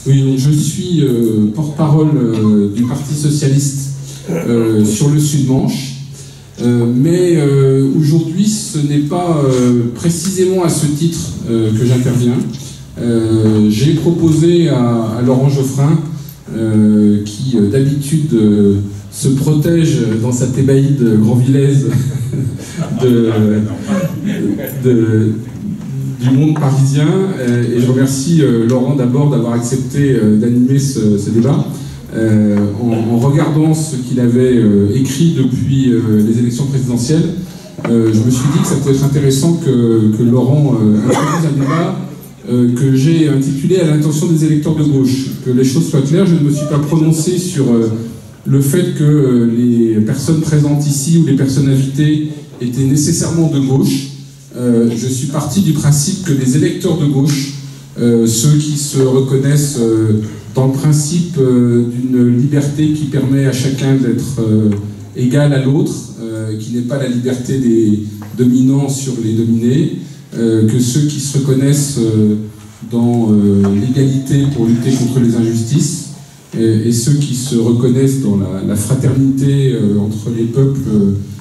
Oui, donc je suis porte-parole du Parti Socialiste sur le Sud-Manche, mais aujourd'hui ce n'est pas précisément à ce titre que j'interviens. J'ai proposé à Laurent Geoffrin, qui d'habitude se protège dans sa thébaïde grandvillaise du monde parisien, et je remercie Laurent d'abord d'avoir accepté d'animer ce débat. En regardant ce qu'il avait écrit depuis les élections présidentielles, je me suis dit que ça peut être intéressant que Laurent introduise un débat que j'ai intitulé « À l'intention des électeurs de gauche ». Que les choses soient claires, je ne me suis pas prononcé sur le fait que les personnes présentes ici ou les personnes invitées étaient nécessairement de gauche. Je suis parti du principe que les électeurs de gauche, ceux qui se reconnaissent dans le principe d'une liberté qui permet à chacun d'être égal à l'autre, qui n'est pas la liberté des dominants sur les dominés, que ceux qui se reconnaissent dans l'égalité pour lutter contre les injustices, et ceux qui se reconnaissent dans la fraternité entre les peuples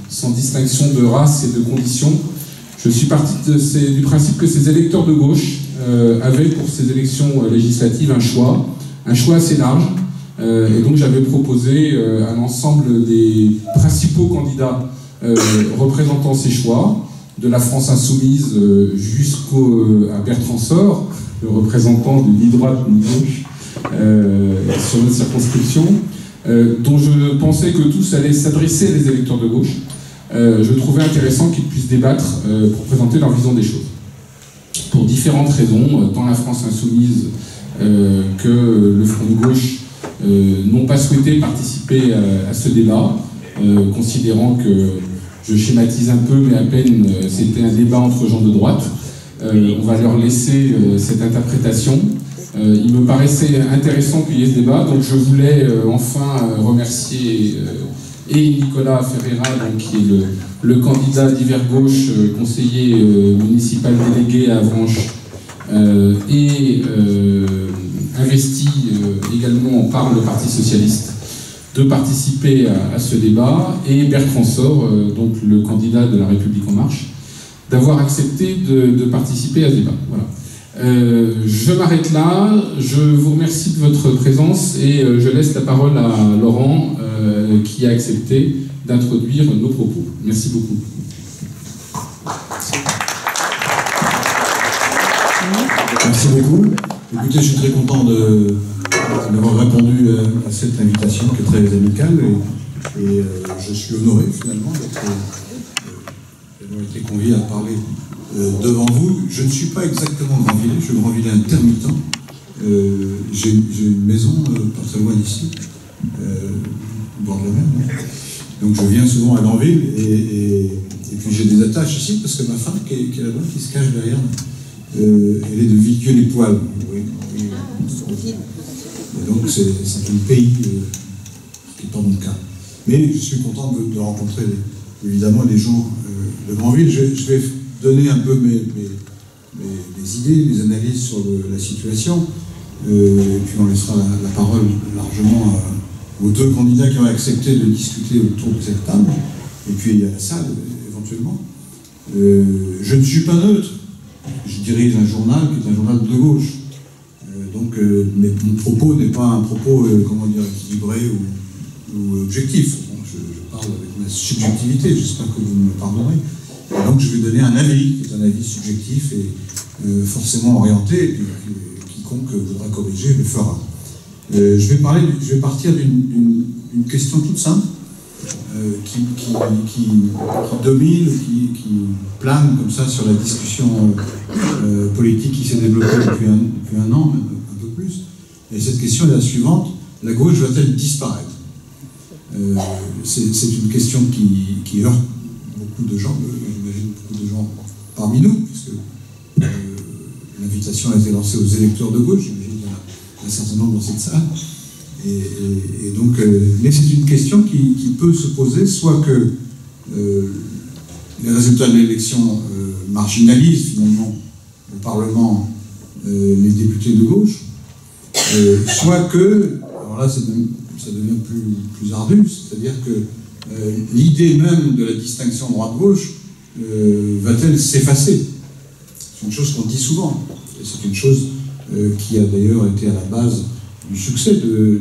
sans distinction de race et de conditions. Je suis parti du principe que ces électeurs de gauche avaient pour ces élections législatives un choix assez large, et donc j'avais proposé à l'ensemble des principaux candidats représentant ces choix, de la France insoumise jusqu'à Bertrand Sort, le représentant de ni droite ni gauche sur notre circonscription, dont je pensais que tous allaient s'adresser à des électeurs de gauche. Je trouvais intéressant qu'ils puissent débattre pour présenter leur vision des choses. Pour différentes raisons, tant la France insoumise que le Front de gauche n'ont pas souhaité participer à ce débat, considérant que, je schématise un peu, mais à peine, c'était un débat entre gens de droite. On va leur laisser cette interprétation. Il me paraissait intéressant qu'il y ait ce débat, donc je voulais enfin remercier et Nicolas Ferreira, donc, qui est le candidat d'hiver gauche, conseiller municipal délégué à Avranches, et investi également par le Parti Socialiste, de participer à ce débat, et Bertrand Sort, donc le candidat de La République En Marche, d'avoir accepté de participer à ce débat. Voilà. Je m'arrête là, je vous remercie de votre présence et je laisse la parole à Laurent qui a accepté d'introduire nos propos. Merci beaucoup. Merci beaucoup. Écoutez, je suis très content d'avoir répondu à cette invitation qui est très amicale et je suis honoré finalement d'avoir été convié à parler devant vous. Je ne suis pas exactement Grandvillais, je suis Grandvillais intermittent. J'ai une maison pas très loin d'ici, au bord de la mer. Donc je viens souvent à Granville et puis j'ai des attaches ici parce que ma femme qui est là-bas, qui se cache derrière, elle est de Villequieux-les-Poils. Oui. Et donc c'est un pays qui n'est pas mon cas. Mais je suis content de rencontrer évidemment les gens de Granville. Je vais donner un peu mes idées, mes analyses sur la situation, et puis on laissera la parole largement aux deux candidats qui ont accepté de discuter autour de cette table, et puis à la salle éventuellement. Je ne suis pas neutre, je dirige un journal qui est un journal de gauche, mais mon propos n'est pas un propos comment dire, équilibré ou objectif. Bon, je parle avec ma subjectivité, j'espère que vous me pardonnerez. Et donc je vais donner un avis, qui est un avis subjectif et forcément orienté, et puis quiconque voudra corriger le fera. Je vais partir d'une question toute simple, qui domine, qui plane comme ça sur la discussion politique qui s'est développée depuis un an, un peu plus. Et cette question est la suivante: la gauche va-t-elle disparaître? C'est une question qui heurte beaucoup de gens, j'imagine beaucoup de gens parmi nous, puisque l'invitation a été lancée aux électeurs de gauche, j'imagine qu'il y en a un certain nombre dans cette salle. Et donc, mais c'est une question qui peut se poser, soit que les résultats de l'élection marginalisent finalement au Parlement les députés de gauche, soit que, alors là ça devient plus ardu, c'est-à-dire que l'idée même de la distinction droite-gauche va-t-elle s'effacer? C'est une chose qu'on dit souvent, et c'est une chose qui a d'ailleurs été à la base du succès du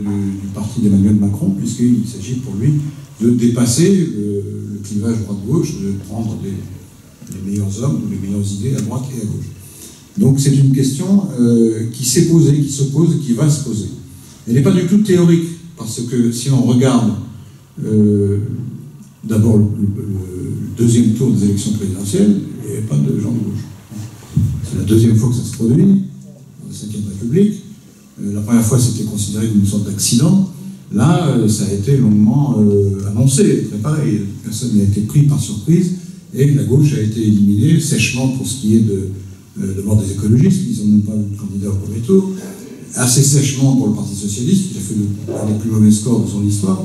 parti d'Emmanuel Macron, puisqu'il s'agit pour lui de dépasser le clivage droite-gauche, de prendre les meilleurs hommes ou les meilleures idées à droite et à gauche. Donc c'est une question qui s'est posée, qui se pose et qui va se poser. Elle n'est pas du tout théorique, parce que si on regarde d'abord le deuxième tour des élections présidentielles, il n'y avait pas de gens de gauche. C'est la deuxième fois que ça se produit, dans la Ve République. La première fois, c'était considéré comme une sorte d'accident. Là, ça a été longuement annoncé, préparé. Personne n'a été pris par surprise. Et la gauche a été éliminée sèchement pour ce qui est d'abord des écologistes, ils n'ont même pas eu de candidat au premier tour, assez sèchement pour le Parti Socialiste, qui a fait un des plus mauvais scores de son histoire,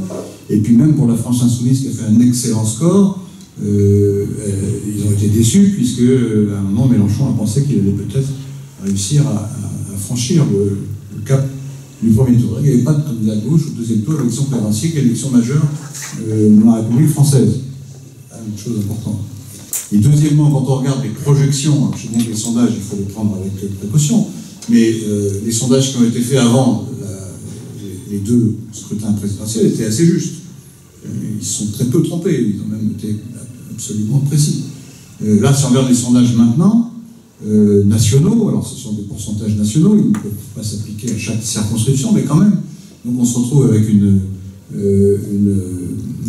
et puis même pour la France Insoumise, qui a fait un excellent score, ils ont été déçus, puisque à un moment, Mélenchon a pensé qu'il allait peut-être réussir à franchir le cap du premier tour. Il n'y avait pas de candidat de gauche au deuxième tour, l'élection présidentielle, qui est l'élection majeure dans la République française. Une chose importante. Et deuxièmement, quand on regarde les projections, je sais bien que les sondages, il faut les prendre avec précaution, mais les sondages qui ont été faits avant les deux scrutins présidentiels étaient assez justes. Ils se sont très peu trompés, ils ont même été absolument précis. Là, si on regarde les sondages maintenant, nationaux, alors ce sont des pourcentages nationaux, ils ne peuvent pas s'appliquer à chaque circonscription, mais quand même. Donc on se retrouve avec une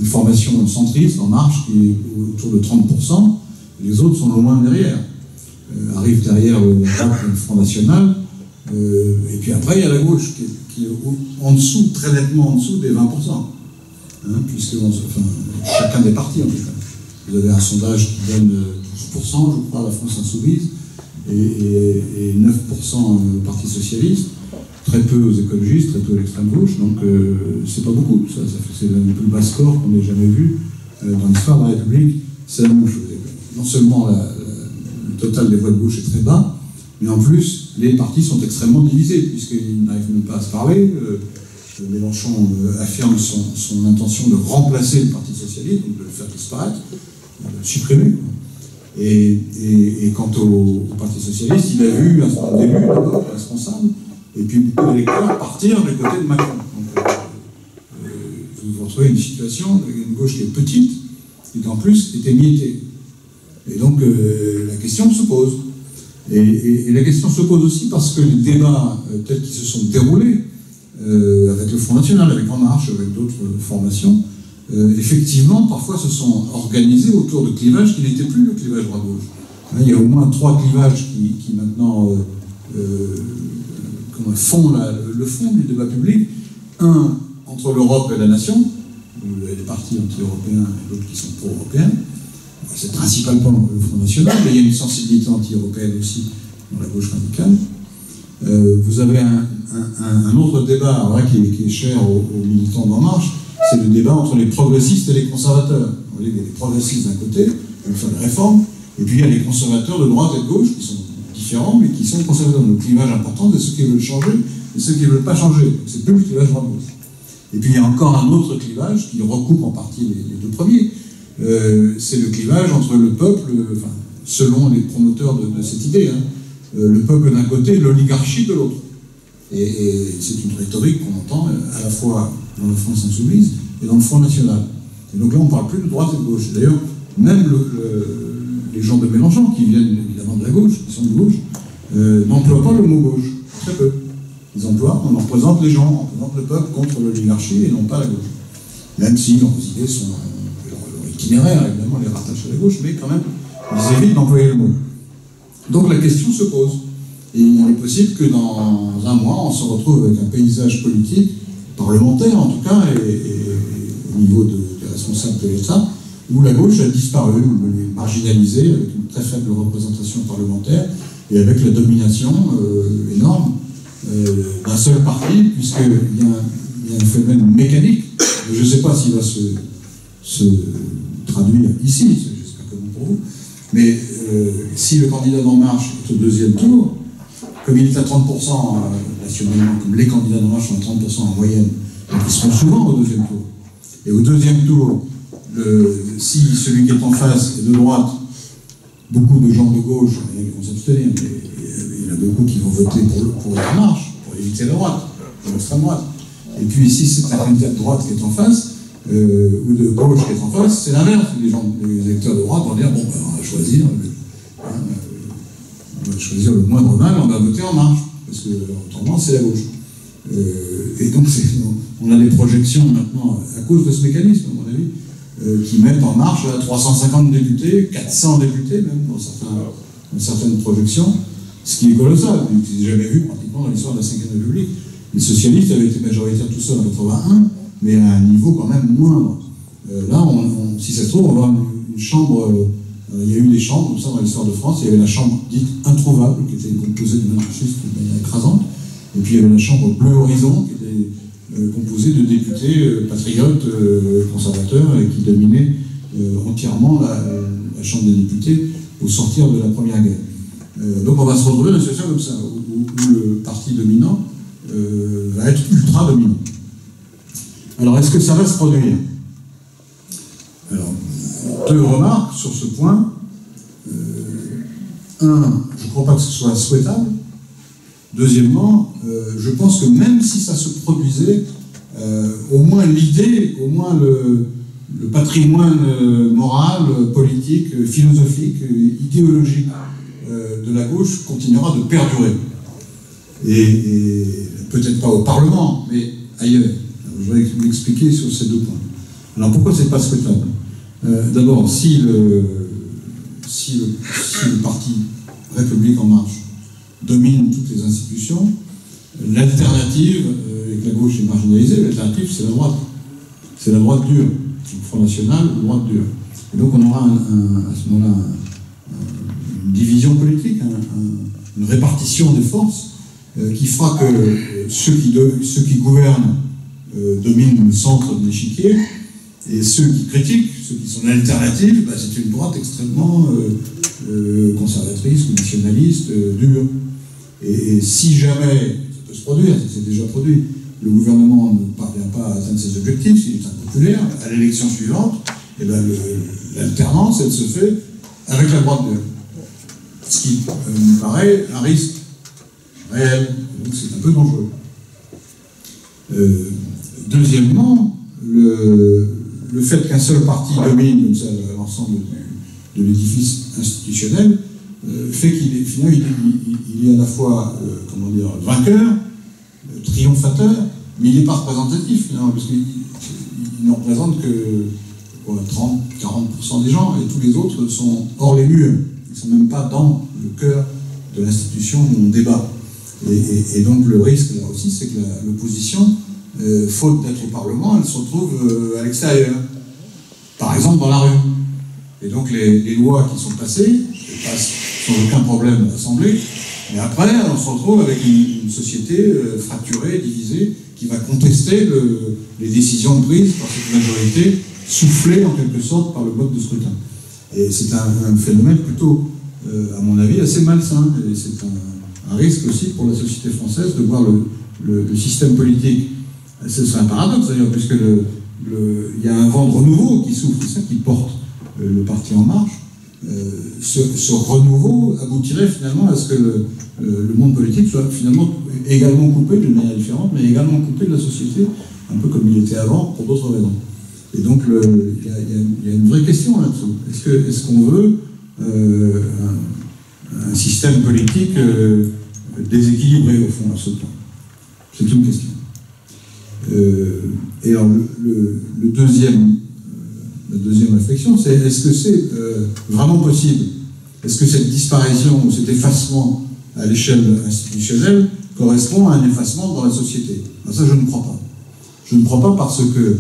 formation centriste, En Marche, qui est autour de 30%, les autres sont loin derrière. Arrive derrière le Front National, et puis après il y a la gauche, qui est en dessous, très nettement en dessous des 20%. Puisque chacun des partis, en tout cas. Vous avez un sondage qui donne 12%, je crois, à la France Insoumise, et 9% au Parti Socialiste, très peu aux écologistes, très peu à l'extrême gauche, donc c'est pas beaucoup. C'est le plus bas score qu'on ait jamais vu dans l'histoire de la République. C'est la même chose. Non seulement le total des voix de gauche est très bas, mais en plus, les partis sont extrêmement divisés, puisqu'ils n'arrivent même pas à se parler. Mélenchon affirme son intention de remplacer le Parti Socialiste, donc de le faire disparaître, de le supprimer. Et quant au Parti Socialiste, il a vu un certain nombre d'élus d'abord responsables, et puis beaucoup d'électeurs partir du côté de Macron. Donc, vous vous retrouvez une situation, une gauche qui est petite, et qui en plus est émiettée. Et donc la question se pose. Et la question se pose aussi parce que les débats tels qu'ils se sont déroulés, avec le Front National, avec En Marche, avec d'autres formations, effectivement, parfois se sont organisés autour de clivages qui n'étaient plus le clivage droite-gauche. Il y a au moins 3 clivages qui maintenant font le fond du débat public. Un, entre l'Europe et la nation, où il y a des partis anti-européens et d'autres qui sont pro-européens. C'est principalement le Front National, mais il y a une sensibilité anti-européenne aussi dans la gauche radicale. Vous avez un autre débat qui est cher aux militants d'En Marche, c'est le débat entre les progressistes et les conservateurs. Vous voyez, il y a les progressistes d'un côté, qui veulent faire des réformes, et puis il y a les conservateurs de droite et de gauche, qui sont différents, mais qui sont conservateurs. Le clivage important, c'est ceux qui veulent changer et ceux qui ne veulent pas changer. C'est plus le clivage droite-gauche. Et puis il y a encore un autre clivage qui recoupe en partie les deux premiers. C'est le clivage entre le peuple, selon les promoteurs de cette idée, le peuple d'un côté et l'oligarchie de l'autre. Et c'est une rhétorique qu'on entend à la fois dans la France Insoumise et dans le Front National. Et donc là, on ne parle plus de droite et de gauche. D'ailleurs, même les gens de Mélenchon, qui viennent évidemment de la gauche, qui sont de gauche, n'emploient pas le mot gauche, très peu. Ils emploient, on représente les gens, on représente le peuple contre l'oligarchie et non pas la gauche. Même si leurs idées sont, leur itinéraire, évidemment, les rattache à la gauche, mais quand même, ils évitent d'employer le mot. Donc la question se pose. Et il est possible que dans un mois, on se retrouve avec un paysage politique, parlementaire en tout cas, et au niveau des responsables de l'État, où la gauche a disparu, où elle est marginalisée, avec une très faible représentation parlementaire, et avec la domination énorme d'un seul parti, puisqu'il y a un phénomène mécanique, je ne sais pas s'il va se traduire ici, j'espère que non pour vous, mais si le candidat d'En Marche est au deuxième tour, comme il est à 30% nationalement, comme les candidats d'En Marche sont à 30% en moyenne, donc ils seront souvent au deuxième tour. Et au deuxième tour, si celui qui est en face est de droite, beaucoup de gens de gauche, ils vont s'abstenir, mais il y en a beaucoup qui vont voter pour En Marche, pour éviter la droite, pour l'extrême droite. Et puis si c'est un candidat de droite qui est en face, ou de gauche qui est en face, c'est l'inverse. Les électeurs de droite vont dire, bon, ben, on va choisir le moindre mal, on va voter En Marche, parce que autrement c'est la gauche. Et donc on a des projections maintenant, à cause de ce mécanisme, à mon avis, qui mettent En Marche à 350 députés, 400 députés même, dans certaines projections, ce qui est colossal, qui n'est jamais vu pratiquement dans l'histoire de la Ve République. Les socialistes avaient été majoritaires tout seuls en 81, mais à un niveau quand même moindre. Là, si ça se trouve, on va avoir une chambre. Il y a eu des chambres, comme ça, dans l'histoire de France. Il y avait la chambre dite introuvable, qui était composée de monarchistes de manière écrasante. Et puis il y avait la chambre Bleu Horizon, qui était composée de députés patriotes, conservateurs, et qui dominaient entièrement la chambre des députés au sortir de la Première Guerre. Donc on va se retrouver dans une situation comme ça, où le parti dominant va être ultra dominant. Alors, est-ce que ça va se produire? Alors, deux remarques sur ce point. Je ne crois pas que ce soit souhaitable. Deuxièmement, je pense que même si ça se produisait, au moins l'idée, au moins le patrimoine moral, politique, philosophique, idéologique de la gauche continuera de perdurer. Et peut-être pas au Parlement, mais ailleurs. Je vais m'expliquer sur ces deux points. Alors pourquoi c'est pas souhaitable? D'abord, si le parti République En Marche domine toutes les institutions, l'alternative, et que la gauche est marginalisée, l'alternative c'est la droite. C'est la droite dure. C'est le Front National, la droite dure. Et donc on aura à ce moment-là une division politique, une répartition des forces qui fera que ceux qui gouvernent dominent le centre de l'échiquier, et ceux qui critiquent, ceux qui sont l'alternative, c'est une droite extrêmement conservatrice, nationaliste, dure. Et si jamais, ça peut se produire, ça s'est déjà produit, le gouvernement ne parvient pas à atteindre ses objectifs, s'il est impopulaire, à l'élection suivante, l'alternance, elle se fait avec la droite dure. Ce qui me paraît un risque réel, donc c'est un peu dangereux. Deuxièmement, le fait qu'un seul parti domine comme ça l'ensemble de l'édifice institutionnel fait qu'il est à la fois vainqueur, triomphateur, mais il n'est pas représentatif, parce qu'il ne représente que 30-40% des gens, et tous les autres sont hors les murs. Ils ne sont même pas dans le cœur de l'institution où on débat. Et donc le risque, là aussi, c'est que l'opposition, faute d'être au Parlement, elle se retrouve à l'extérieur. Par exemple, dans la rue. Et donc les lois qui sont passées passent sans aucun problème à l'Assemblée, mais après, on se retrouve avec une société fracturée, divisée, qui va contester les décisions prises par cette majorité, soufflée en quelque sorte par le mode de scrutin. Et c'est un phénomène plutôt, à mon avis, assez malsain. Et c'est un risque aussi pour la société française de voir le système politique. Ce serait un paradoxe d'ailleurs, puisque il y a un vent de renouveau qui souffle, c'est ça qui porte le parti En Marche. Ce renouveau aboutirait finalement à ce que le monde politique soit finalement également coupé d'une manière différente, mais également coupé de la société, un peu comme il était avant, pour d'autres raisons. Et donc il y a une vraie question là-dessous. Est-ce qu'on veut un système politique déséquilibré au fond à ce point? C'est une question. Et alors la deuxième réflexion, c'est est-ce que c'est vraiment possible? Est-ce que cette disparition ou cet effacement à l'échelle institutionnelle correspond à un effacement dans la société? Alors ça, je ne crois pas. Je ne crois pas parce que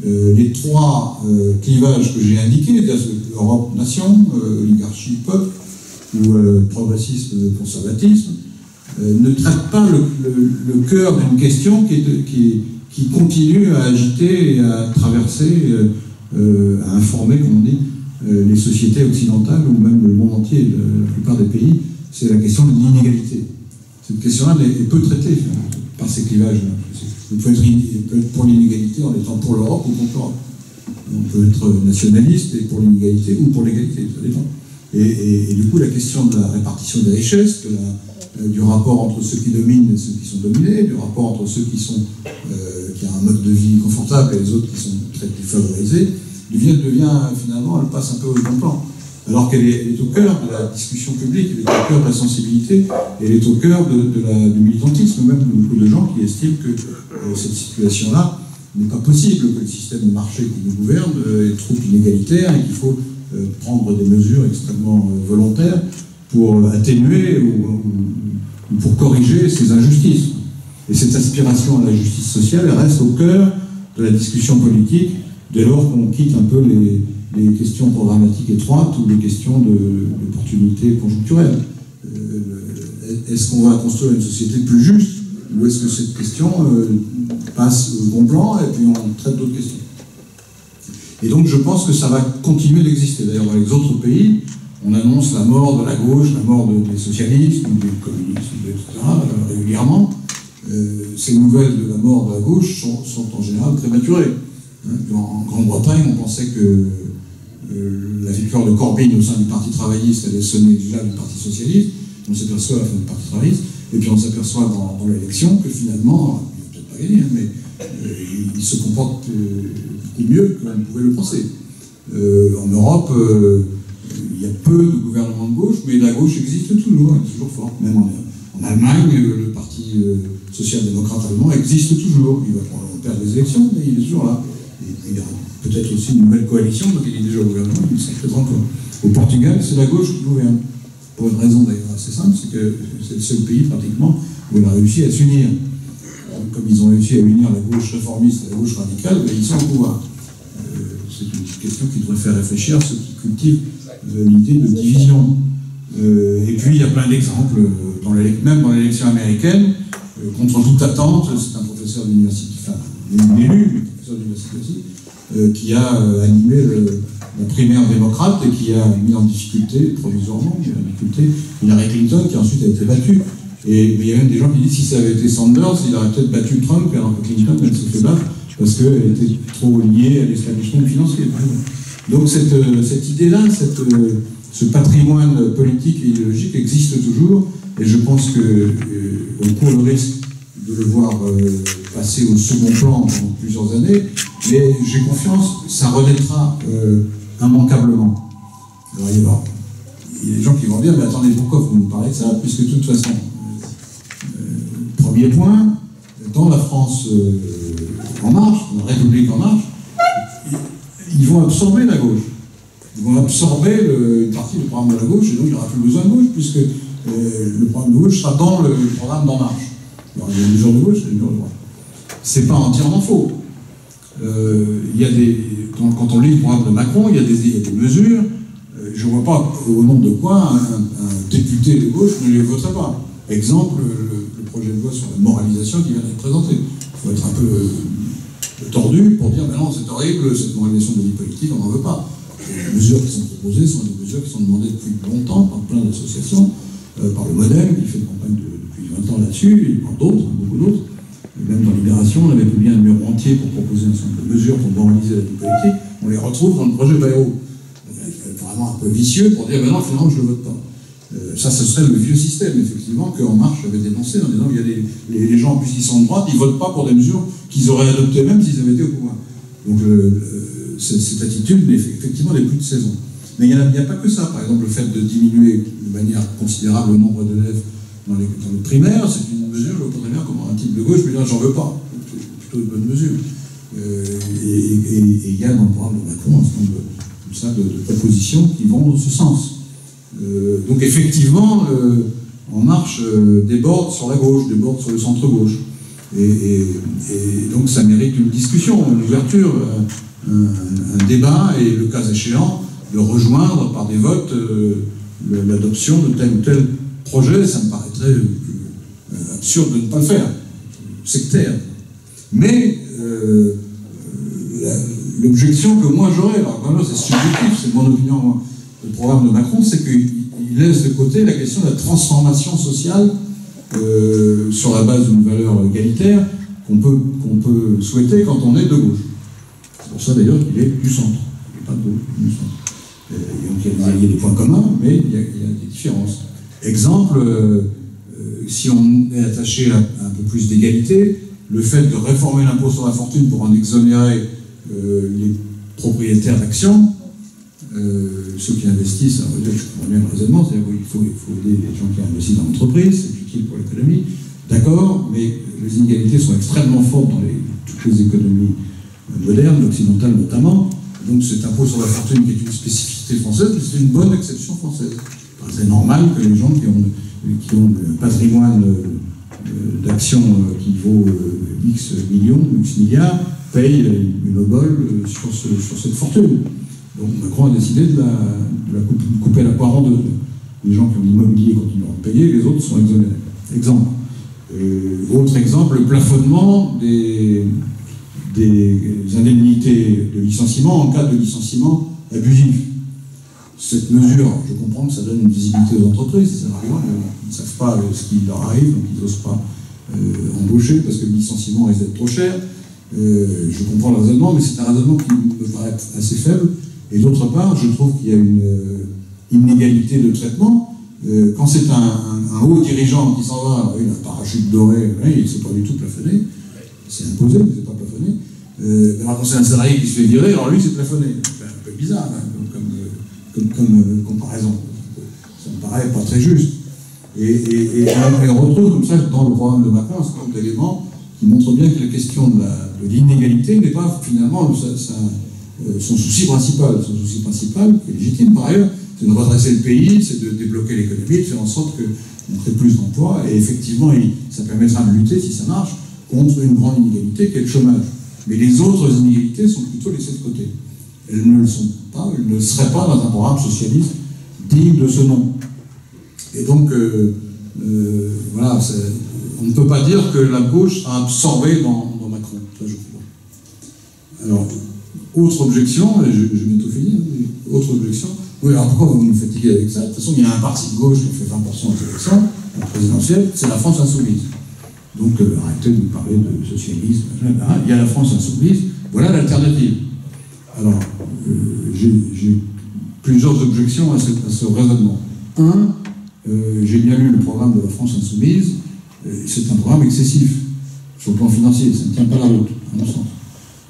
les trois clivages que j'ai indiqués, Europe-nation, oligarchie-peuple, ou progressisme-conservatisme, ne traitent pas le cœur d'une question qui continue à agiter et à traverser, à informer, comme on dit, les sociétés occidentales ou même le monde entier, la plupart des pays. C'est la question de l'inégalité. cette question-là est peu traitée par ces clivages-là. On peut être pour l'inégalité en étant pour l'Europe ou contre l'Europe. On peut être nationaliste et pour l'inégalité ou pour l'égalité, ça dépend. Et du coup, la question de la répartition des richesses, du rapport entre ceux qui dominent et ceux qui sont dominés, du rapport entre ceux qui ont un mode de vie confortable et les autres qui sont très défavorisés, devient finalement, elle passe un peu au second plan. Alors qu'elle est au cœur de la discussion publique, elle est au cœur de la sensibilité, et elle est au cœur du militantisme, même de beaucoup de gens qui estiment que cette situation-là n'est pas possible, que le système de marché qui nous gouverne est trop inégalitaire et qu'il faut prendre des mesures extrêmement volontaires pour atténuer ou pour corriger ces injustices. Et cette aspiration à la justice sociale, elle reste au cœur de la discussion politique dès lors qu'on quitte un peu les questions programmatiques étroites ou les questions d'opportunités conjoncturelles. Est-ce qu'on va construire une société plus juste ou est-ce que cette question passe au bon plan et puis on traite d'autres questions? Et donc je pense que ça va continuer d'exister. D'ailleurs, dans les autres pays, on annonce la mort de la gauche, la mort des socialistes, ou des communistes, etc., régulièrement. Ces nouvelles de la mort de la gauche sont en général prématurées. En Grande-Bretagne, on pensait que la victoire de Corbyn au sein du Parti travailliste allait sonner déjà du Parti socialiste. On s'aperçoit à la fin du Parti travailliste, et puis on s'aperçoit dans l'élection que finalement, il n'a peut-être pas gagné, mais il se comporte beaucoup mieux qu'on pouvait le penser. En Europe, il y a peu de gouvernements de gauche, mais la gauche existe toujours, elle est toujours forte. Même en Allemagne, le Parti social-démocrate allemand existe toujours. Il va perdre les élections, mais il est toujours là. Et il y aura peut-être aussi une nouvelle coalition, donc il est déjà au gouvernement, il s'en fait encore. Au Portugal, c'est la gauche qui gouverne. Pour une raison d'ailleurs assez simple, c'est que c'est le seul pays pratiquement où il a réussi à s'unir. Comme ils ont réussi à unir la gauche réformiste et la gauche radicale, ben ils sont au pouvoir. C'est une question qui devrait faire réfléchir ceux qui cultivent l'idée de division. Et puis il y a plein d'exemples, même dans l'élection américaine, contre toute attente, c'est un professeur d'université, enfin un élu, professeur d'université aussi, qui a animé la primaire démocrate et qui a mis en difficulté, provisoirement, Hillary Clinton, qui ensuite a été battue. Et il y a même des gens qui disent que si ça avait été Sanders, il aurait peut-être battu Trump, alors que Clinton, elle s'est fait battre parce qu'elle était trop liée à l'establishment financier. Donc cette idée-là, ce patrimoine politique et idéologique existe toujours, et je pense qu'on court le risque de le voir passer au second plan pendant plusieurs années, mais j'ai confiance, ça renaîtra immanquablement. Alors, il y a des gens qui vont dire, mais attendez, pourquoi vous nous parlez de ça, puisque de toute façon, premier point, dans la France en marche, dans la République en marche, ils vont absorber la gauche. Ils vont absorber une partie du programme de la gauche, et donc il n'y aura plus besoin de gauche, puisque le programme de gauche sera dans le programme d'En Marche. Il y aura des mesures de gauche et des mesures de droite. C'est pas entièrement faux. Quand on lit le programme de Macron, il y a des mesures, je ne vois pas au nom de quoi un député de gauche ne les voterait pas. Exemple, le projet de loi sur la moralisation qui vient d'être présenté. Il faut être un peu tordu pour dire, mais non, c'est horrible, cette moralisation de la vie politique, on n'en veut pas. Les mesures qui sont proposées sont des mesures qui sont demandées depuis longtemps par plein d'associations, par le Modem, qui fait une campagne depuis 20 ans là-dessus, et par d'autres, beaucoup d'autres. Même dans Libération, on avait publié un numéro entier pour proposer un certain nombre de mesures pour moraliser la vie politique. On les retrouve dans le projet Bayrou. Vraiment un peu vicieux pour dire, ben non, finalement, je ne le vote pas. Ça, ce serait le vieux système, effectivement, qu'En Marche avait dénoncé en disant, il y a les gens, puisqu'ils sont de droite, ils ne votent pas pour des mesures qu'ils auraient adoptées même s'ils avaient été au pouvoir. Donc, cette attitude, effectivement, n'est plus de saison. Mais il n'y a pas que ça. Par exemple, le fait de diminuer de manière considérable le nombre d'élèves dans les primaires, c'est une mesure, je vois très bien comment un type de gauche me dit, j'en veux pas. C'est plutôt une bonne mesure. Et il y a dans le programme de Macron un certain nombre de propositions qui vont dans ce sens. Donc effectivement, En Marche déborde sur la gauche, déborde sur le centre-gauche. Et donc ça mérite une discussion, une ouverture, un débat, et le cas échéant, de rejoindre par des votes l'adoption de tel ou tel projet. Ça me paraîtrait absurde de ne pas le faire, sectaire. Mais l'objection que moi j'aurais, alors vraiment c'est subjectif, c'est mon opinion, moi, le programme de Macron, c'est qu'il laisse de côté la question de la transformation sociale sur la base d'une valeur égalitaire qu'on peut souhaiter quand on est de gauche. C'est pour ça d'ailleurs qu'il est du centre. Il n'est pas de gauche, il est du centre. Donc il y a des points communs, mais il y a des différences. Exemple, si on est attaché à un peu plus d'égalité, le fait de réformer l'impôt sur la fortune pour en exonérer les propriétaires d'actions, ceux qui investissent, alors, je comprends bien le raisonnement, c'est-à-dire qu'il faut aider les gens qui investissent dans l'entreprise, c'est utile pour l'économie, d'accord, mais les inégalités sont extrêmement fortes dans toutes les économies modernes, occidentales notamment, donc cet impôt sur la fortune qui est une spécificité française, c'est une bonne exception française. Enfin, c'est normal que les gens qui ont un patrimoine d'actions qui vaut X millions, X milliards, payent une obole sur cette fortune. Donc Macron a décidé de la couper la poire en deux. Les gens qui ont l'immobilier continuent à payer, les autres sont exonérés. Exemple. Autre exemple, le plafonnement des indemnités de licenciement en cas de licenciement abusif. Cette mesure, je comprends que ça donne une visibilité aux entreprises, ça arrive, ils ne savent pas ce qui leur arrive, donc ils n'osent pas embaucher parce que le licenciement risque d'être trop cher. Je comprends le raisonnement, mais c'est un raisonnement qui me paraît assez faible. Et d'autre part, je trouve qu'il y a une inégalité de traitement. Quand c'est un haut dirigeant qui s'en va, il a un parachute doré, il ne s'est pas du tout plafonné, c'est imposé, il ne s'est pas plafonné. Alors quand c'est un salarié qui se fait virer, alors lui c'est plafonné. C'est un peu bizarre comme comparaison. Ça me paraît pas très juste. Et on retrouve comme ça dans le programme de Macron un certain nombre d'éléments qui montrent bien que la question de l'inégalité n'est pas finalement son souci principal. Son souci principal, qui est légitime par ailleurs, c'est de redresser le pays, c'est de débloquer l'économie, de faire en sorte qu'on crée plus d'emplois, et effectivement, ça permettra de lutter, si ça marche, contre une grande inégalité qui est le chômage. Mais les autres inégalités sont plutôt laissées de côté. Elles ne le sont pas, elles ne seraient pas dans un programme socialiste digne de ce nom. Et donc, voilà, on ne peut pas dire que la gauche a absorbé dans Macron, ça je crois. Alors, autre objection, et je vais bientôt finir, autre objection, oui, alors pourquoi vous nous fatiguez avec ça? De toute façon, il y a un parti de gauche qui fait 20% des élections, la présidentielle, c'est la France Insoumise. Donc, arrêtez de nous parler de socialisme, il y a la France Insoumise, voilà l'alternative. Alors, j'ai plusieurs objections à ce raisonnement. Un, j'ai bien lu le programme de la France Insoumise, c'est un programme excessif sur le plan financier, ça ne tient pas la route, à mon sens.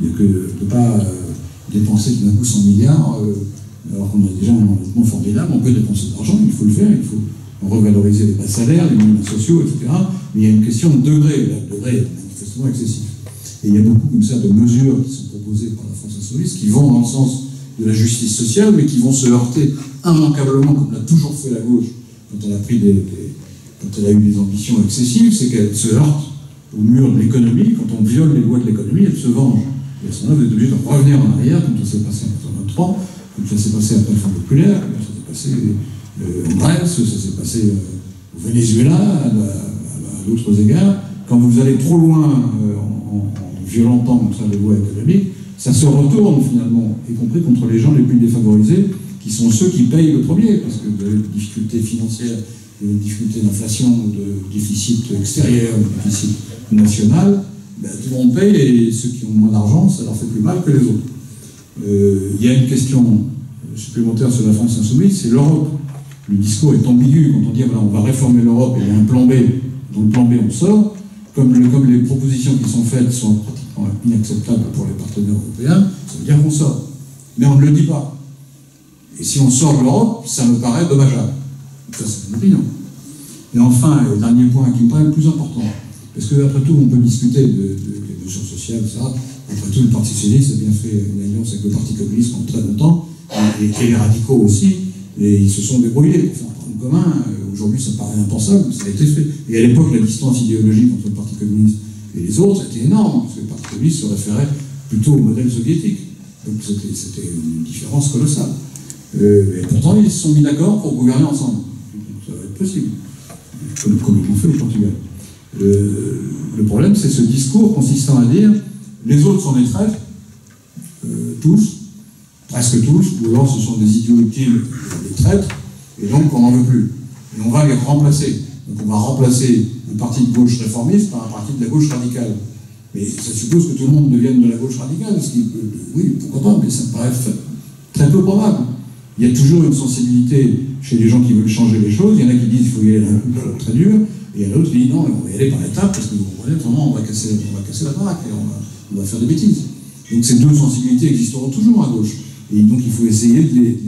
Il n'y a que de ne pas dépenser tout d'un coup 100 milliards, alors qu'on a déjà un endettement formidable, on peut dépenser de l'argent, il faut le faire, il faut revaloriser les bas salaires, les minima sociaux, etc. Mais il y a une question de degré, le degré est manifestement excessif. Et il y a beaucoup comme ça de mesures qui sont proposées par la France Insoumise qui vont dans le sens de la justice sociale, mais qui vont se heurter immanquablement, comme l'a toujours fait la gauche, quand elle a eu des ambitions excessives, c'est qu'elle se heurte au mur de l'économie. Quand on viole les lois de l'économie, elle se venge. Et à ce moment-là, vous êtes obligé de revenir en arrière, comme ça s'est passé en 1983, comme ça s'est passé après le Front populaire, comme ça s'est passé en Grèce, ça s'est passé au Venezuela, à d'autres égards. Quand vous allez trop loin en violentant comme ça les lois économiques, ça se retourne finalement, y compris contre les gens les plus défavorisés, qui sont ceux qui payent le premier, parce que vous avez des difficultés financières, des difficultés d'inflation, de déficit extérieur, de déficit national, ben, tout le monde paye, et ceux qui ont moins d'argent, ça leur fait plus mal que les autres. Il y a une question supplémentaire sur la France Insoumise, c'est l'Europe. Le discours est ambigu quand on dit voilà, on va réformer l'Europe et il y a un plan B, dans le plan B on sort, comme les propositions qui sont faites sont pratiquement inacceptables pour les partenaires européens, ça veut dire qu'on sort. Mais on ne le dit pas. Et si on sort de l'Europe, ça me paraît dommageable. Ça, c'est mon opinion. Et enfin, le dernier point qui me paraît le plus important, parce qu'après tout, on peut discuter des mesures sociales, ça. Après tout, le Parti socialiste a bien fait une alliance avec le Parti communiste pendant très longtemps, et les radicaux aussi, et ils se sont débrouillés pour faire un programme commun. Aujourd'hui, ça paraît impensable, mais ça a été fait. Et à l'époque, la distance idéologique entre le Parti communiste et les autres était énorme, parce que le Parti communiste se référait plutôt au modèle soviétique. Donc c'était une différence colossale. Et pourtant, ils se sont mis d'accord pour gouverner ensemble. Ça va être possible, comme ils l'ont fait au Portugal. Le problème, c'est ce discours consistant à dire les autres sont des traîtres, tous, presque tous, ou alors ce sont des idiots utiles, des traîtres, et donc on n'en veut plus. Et on va les remplacer. Donc on va remplacer un parti de gauche réformiste par un parti de la gauche radicale. Mais ça suppose que tout le monde devienne de la gauche radicale, ce qui, oui, pourquoi pas, mais ça me paraît très peu probable. Il y a toujours une sensibilité chez les gens qui veulent changer les choses. Il y en a qui disent qu'il faut y aller très dur, et il y en a d'autres qui disent non, on va y aller par étapes, parce que vous comprenez, autrement on va casser la baraque, et on va faire des bêtises. Donc ces deux sensibilités existeront toujours à gauche. Et donc il faut essayer de les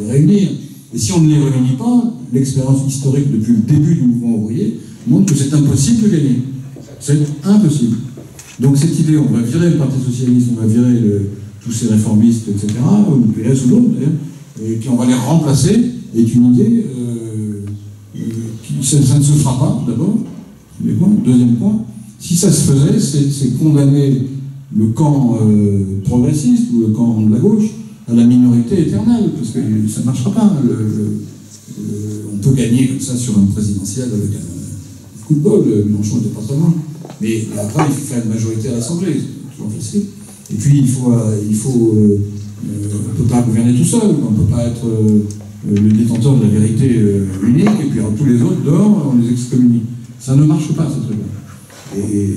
réunir. Et si on ne les réunit pas, l'expérience historique depuis le début du mouvement ouvrier montre que c'est impossible de gagner. C'est impossible. Donc cette idée, on va virer le Parti Socialiste, on va virer tous ces réformistes, etc., ou le PS ou d'autres d'ailleurs, et puis on va les remplacer, est une idée ça ne se fera pas, d'abord. Deuxième point, si ça se faisait, c'est condamner le camp progressiste ou le camp de la gauche à la minorité éternelle, parce que ça ne marchera pas. On peut gagner comme ça sur un présidentiel avec un coup de bol, Mélenchon n'était pas très loin. Mais après, il faut faire une majorité à l'Assemblée, c'est toujours facile. Et puis, on ne peut pas gouverner tout seul, on ne peut pas être le détenteur de la vérité unique, et puis alors, tous les autres, dehors, on les excommunie. Ça ne marche pas, ce truc-là. Et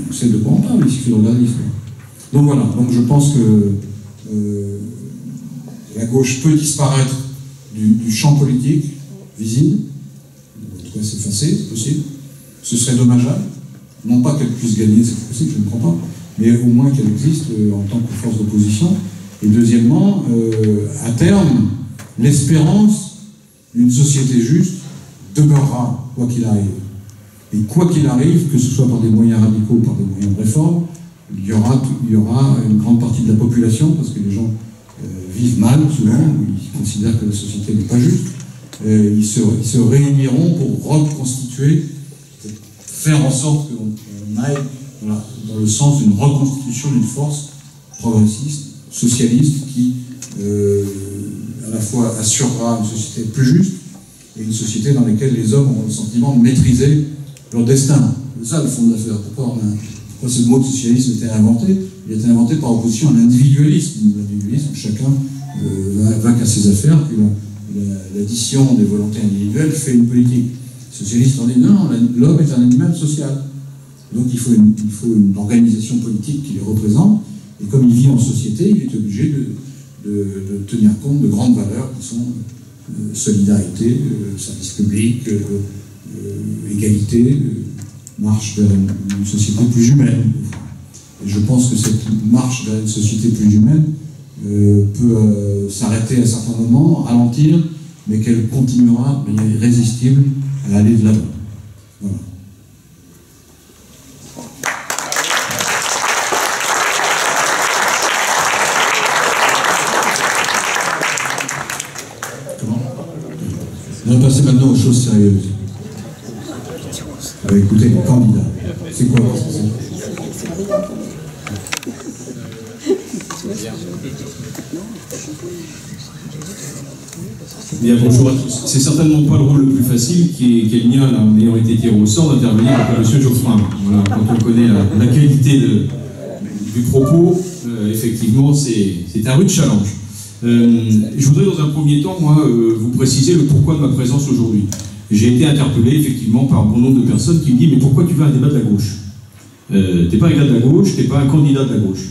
on sait de quoi on parle, il suffit de regarder l'histoire. Donc voilà, donc je pense que la gauche peut disparaître du champ politique visible, en tout cas s'effacer, c'est possible. Ce serait dommageable. Non pas qu'elle puisse gagner, c'est possible, je ne crois pas, mais au moins qu'elle existe en tant que force d'opposition. Et deuxièmement, à terme, l'espérance d'une société juste demeurera, quoi qu'il arrive. Et quoi qu'il arrive, que ce soit par des moyens radicaux ou par des moyens de réforme, il y aura une grande partie de la population, parce que les gens vivent mal souvent, ils considèrent que la société n'est pas juste, ils se réuniront pour reconstituer, faire en sorte qu'on aille dans le sens d'une reconstitution d'une force progressiste, socialiste, qui à la fois assurera une société plus juste et une société dans laquelle les hommes ont le sentiment de maîtriser leur destin. C'est ça le fond de l'affaire. Pourquoi ce mot de socialisme a été inventé? Il a été inventé par opposition à l'individualisme. L'individualisme, chacun va qu'à ses affaires, puis l'addition des volontés individuelles fait une politique. Les socialistes ont dit non, l'homme est un animal social. Donc il faut une organisation politique qui les représente, et comme il vit en société, il est obligé de tenir compte de grandes valeurs qui sont solidarité, service public, égalité, marche vers une société plus humaine. Et je pense que cette marche vers une société plus humaine peut s'arrêter à certains moments, ralentir, mais qu'elle continuera de manière irrésistible à aller de l'avant. Voilà. On va passer maintenant aux choses sérieuses. Écoutez, les candidats. C'est quoi votre question ? Bien, bonjour à tous. C'est certainement pas le rôle le plus facile qui est le mien, en ayant été tiré au sort, d'intervenir avec M. Geoffrin. Voilà, quand on connaît la qualité du propos, effectivement, c'est un rude challenge. Je voudrais dans un premier temps, moi, vous préciser le pourquoi de ma présence aujourd'hui. J'ai été interpellé, effectivement, par un bon nombre de personnes qui me disent « Mais pourquoi tu vas à un débat de la gauche ? T'es pas un gars de la gauche, t'es pas un candidat de la gauche. »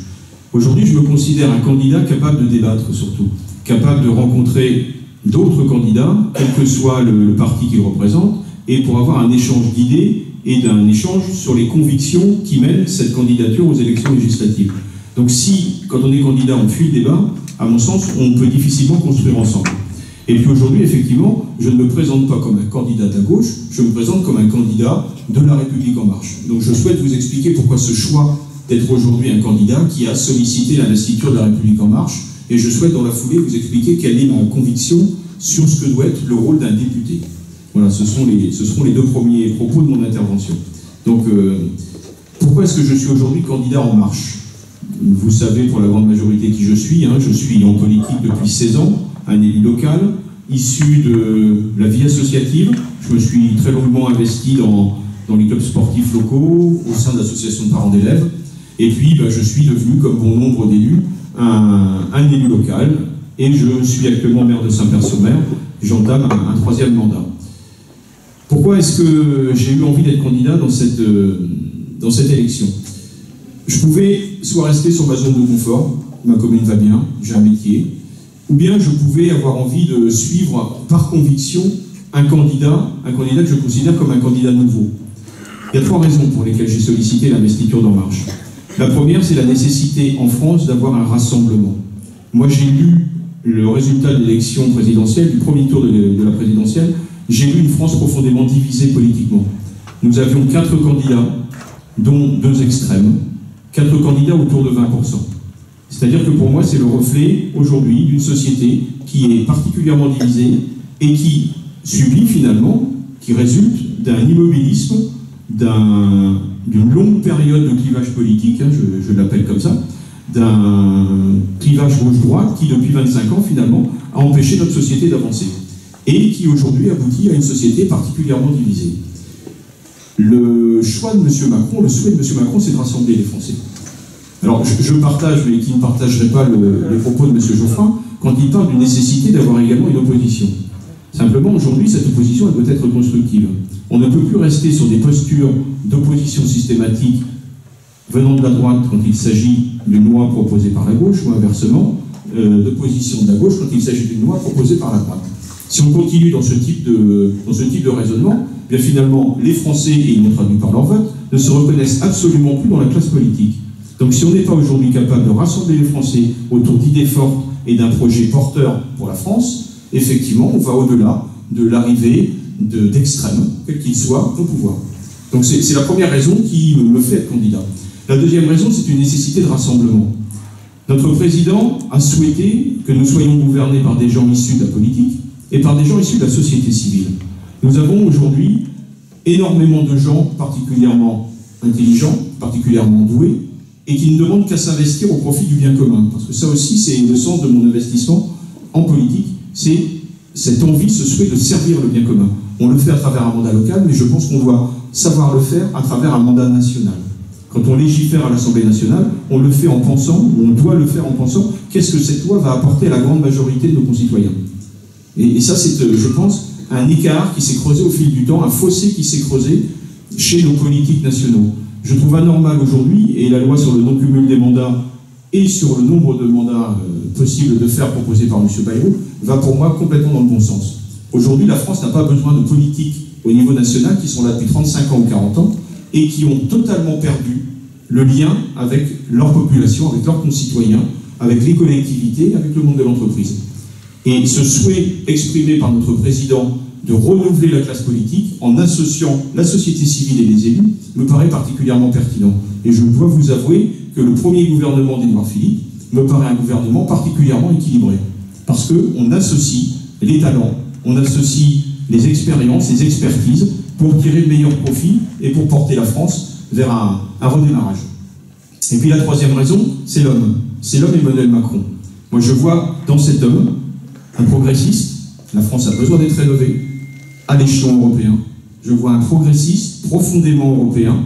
Aujourd'hui, je me considère un candidat capable de débattre, surtout. Capable de rencontrer d'autres candidats, quel que soit le parti qu'ils représentent, et pour avoir un échange d'idées et d'un échange sur les convictions qui mènent cette candidature aux élections législatives. Donc si, quand on est candidat, on fuit le débat, à mon sens, on peut difficilement construire ensemble. Et puis aujourd'hui, effectivement, je ne me présente pas comme un candidat à gauche, je me présente comme un candidat de La République En Marche. Donc je souhaite vous expliquer pourquoi ce choix d'être aujourd'hui un candidat qui a sollicité l'investiture de La République En Marche, et je souhaite dans la foulée vous expliquer quelle est ma conviction sur ce que doit être le rôle d'un député. Voilà, ce seront les deux premiers propos de mon intervention. Donc, pourquoi est-ce que je suis aujourd'hui candidat En Marche ? Vous savez pour la grande majorité qui je suis en politique depuis 16 ans, un élu local, issu de la vie associative. Je me suis très longuement investi dans les clubs sportifs locaux, au sein d'associations de parents d'élèves. Et puis, je suis devenu, comme bon nombre d'élus, un élu local. Et je suis actuellement maire de Saint-Père-sur-Mer. J'entame un 3e mandat. Pourquoi est-ce que j'ai eu envie d'être candidat dans cette élection? Je pouvais soit rester sur ma zone de confort, ma commune va bien, j'ai un métier, ou bien je pouvais avoir envie de suivre par conviction un candidat que je considère comme un candidat nouveau. Il y a 3 raisons pour lesquelles j'ai sollicité l'investiture d'En Marche. La première, c'est la nécessité en France d'avoir un rassemblement. Moi, j'ai lu le résultat de l'élection présidentielle, du premier tour de la présidentielle, j'ai vu une France profondément divisée politiquement. Nous avions 4 candidats, dont 2 extrêmes, 4 candidats autour de 20%. C'est-à-dire que pour moi, c'est le reflet aujourd'hui d'une société qui est particulièrement divisée et qui subit finalement, qui résulte d'un immobilisme, d'une longue période de clivage politique, hein, je l'appelle comme ça, d'un clivage gauche-droite qui, depuis 25 ans, finalement, a empêché notre société d'avancer et qui, aujourd'hui, aboutit à une société particulièrement divisée. Le choix de M. Macron, le souhait de M. Macron, c'est de rassembler les Français. Alors, je partage, mais qui ne partagerait pas les propos de M. Geoffrin, quand il parle d'une nécessité d'avoir également une opposition. Simplement, aujourd'hui, cette opposition, elle doit être constructive. On ne peut plus rester sur des postures d'opposition systématique venant de la droite quand il s'agit d'une loi proposée par la gauche, ou inversement, d'opposition de la gauche quand il s'agit d'une loi proposée par la droite. Si on continue dans ce type de raisonnement, bien finalement, les Français, et ils le traduisent par leur vote, ne se reconnaissent absolument plus dans la classe politique. Donc si on n'est pas aujourd'hui capable de rassembler les Français autour d'idées fortes et d'un projet porteur pour la France, effectivement, on va au-delà de l'arrivée d'extrêmes, quels qu'ils soient, au pouvoir. Donc c'est la première raison qui me fait être candidat. La deuxième raison, c'est une nécessité de rassemblement. Notre président a souhaité que nous soyons gouvernés par des gens issus de la politique et par des gens issus de la société civile. Nous avons aujourd'hui énormément de gens particulièrement intelligents, particulièrement doués, et qui ne demandent qu'à s'investir au profit du bien commun. Parce que ça aussi, c'est le sens de mon investissement en politique, c'est cette envie, ce souhait de servir le bien commun. On le fait à travers un mandat local, mais je pense qu'on doit savoir le faire à travers un mandat national. Quand on légifère à l'Assemblée nationale, on le fait en pensant, ou on doit le faire en pensant, qu'est-ce que cette loi va apporter à la grande majorité de nos concitoyens. Et ça, c'est, je pense, un écart qui s'est creusé au fil du temps, un fossé qui s'est creusé chez nos politiques nationaux. Je trouve anormal aujourd'hui, et la loi sur le non-cumul des mandats et sur le nombre de mandats possibles de faire proposés par M. Bayrou va pour moi complètement dans le bon sens. Aujourd'hui, la France n'a pas besoin de politiques au niveau national qui sont là depuis 35 ans ou 40 ans et qui ont totalement perdu le lien avec leur population, avec leurs concitoyens, avec les collectivités, avec le monde de l'entreprise. Et ce souhait exprimé par notre président de renouveler la classe politique en associant la société civile et les élus me paraît particulièrement pertinent. Et je dois vous avouer que le premier gouvernement d'Édouard Philippe me paraît un gouvernement particulièrement équilibré. Parce qu'on associe les talents, on associe les expériences, les expertises pour tirer le meilleur profit et pour porter la France vers un redémarrage. Et puis la troisième raison, c'est l'homme. C'est l'homme Emmanuel Macron. Moi je vois dans cet homme un progressiste. La France a besoin d'être rénovée à l'échelon européen. Je vois un progressiste profondément européen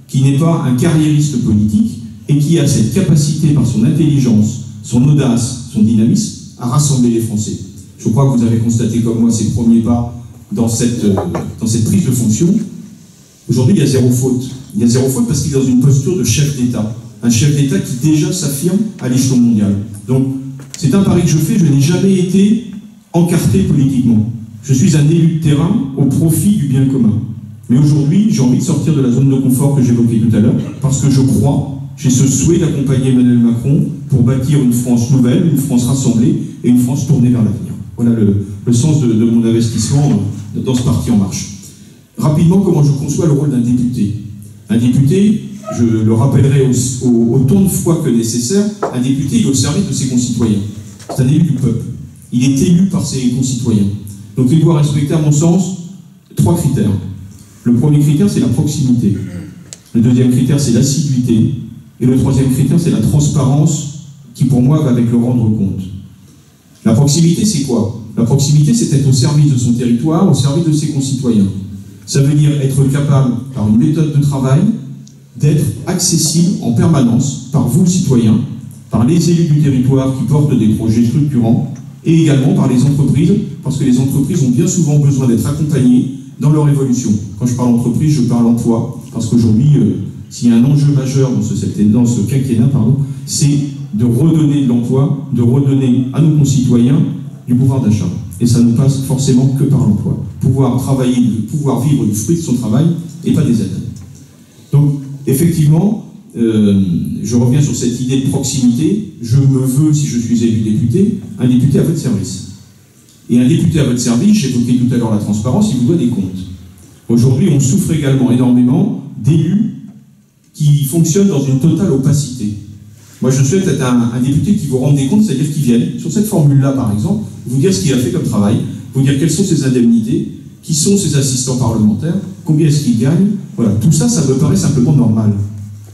qui n'est pas un carriériste politique et qui a cette capacité par son intelligence, son audace, son dynamisme à rassembler les Français. Je crois que vous avez constaté comme moi ses premiers pas dans cette prise de fonction. Aujourd'hui, il y a zéro faute. Il y a zéro faute parce qu'il est dans une posture de chef d'État. Un chef d'État qui déjà s'affirme à l'échelon mondial. Donc, c'est un pari que je fais. Je n'ai jamais été encarté politiquement. Je suis un élu de terrain au profit du bien commun. Mais aujourd'hui, j'ai envie de sortir de la zone de confort que j'évoquais tout à l'heure, parce que je crois, j'ai ce souhait d'accompagner Emmanuel Macron pour bâtir une France nouvelle, une France rassemblée et une France tournée vers l'avenir. Voilà le sens de mon investissement dans ce parti En Marche. Rapidement, comment je conçois le rôle d'un député. Un député, je le rappellerai autant de fois que nécessaire, un député, il est au service de ses concitoyens. C'est un élu du peuple. Il est élu par ses concitoyens. Donc il doit respecter, à mon sens, 3 critères. Le premier critère, c'est la proximité. Le deuxième critère, c'est l'assiduité. Et le troisième critère, c'est la transparence qui, pour moi, va avec le rendre compte. La proximité, c'est quoi? La proximité, c'est être au service de son territoire, au service de ses concitoyens. Ça veut dire être capable, par une méthode de travail, d'être accessible en permanence par vous, citoyens, par les élus du territoire qui portent des projets structurants, et également par les entreprises, parce que les entreprises ont bien souvent besoin d'être accompagnées dans leur évolution. Quand je parle entreprise, je parle emploi, parce qu'aujourd'hui, s'il y a un enjeu majeur dans ce quinquennat, c'est de redonner de l'emploi, de redonner à nos concitoyens du pouvoir d'achat. Et ça ne passe forcément que par l'emploi. Pouvoir travailler, pouvoir vivre du fruit de son travail et pas des aides. Donc, effectivement, je reviens sur cette idée de proximité. Je me veux, si je suis élu député, un député à votre service. Et un député à votre service, j'évoquais tout à l'heure la transparence, il vous doit des comptes. Aujourd'hui, on souffre également énormément d'élus qui fonctionnent dans une totale opacité. Moi, je souhaite être un député qui vous rende des comptes, c'est-à-dire qui vienne, sur cette formule-là, par exemple, vous dire ce qu'il a fait comme travail, vous dire quelles sont ses indemnités, qui sont ses assistants parlementaires, combien est-ce qu'il gagne. Voilà, tout ça, ça me paraît simplement normal.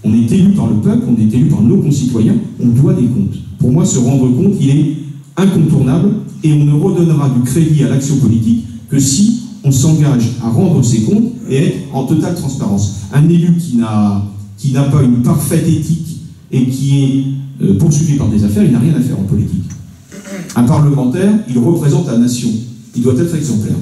On est élu par le peuple, on est élu par nos concitoyens, on doit des comptes. Pour moi, se rendre compte, il est incontournable et on ne redonnera du crédit à l'action politique que si on s'engage à rendre ses comptes et être en totale transparence. Un élu qui n'a pas une parfaite éthique et qui est poursuivi par des affaires, il n'a rien à faire en politique. Un parlementaire, il représente la nation. Il doit être exemplaire.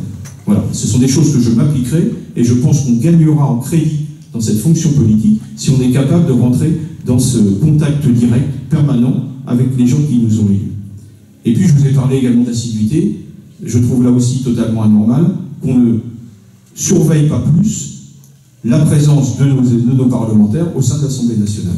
Voilà, ce sont des choses que je m'appliquerai et je pense qu'on gagnera en crédit dans cette fonction politique si on est capable de rentrer dans ce contact direct, permanent, avec les gens qui nous ont élus. Et puis je vous ai parlé également d'assiduité. Je trouve là aussi totalement anormal qu'on ne surveille pas plus la présence de nos parlementaires au sein de l'Assemblée nationale.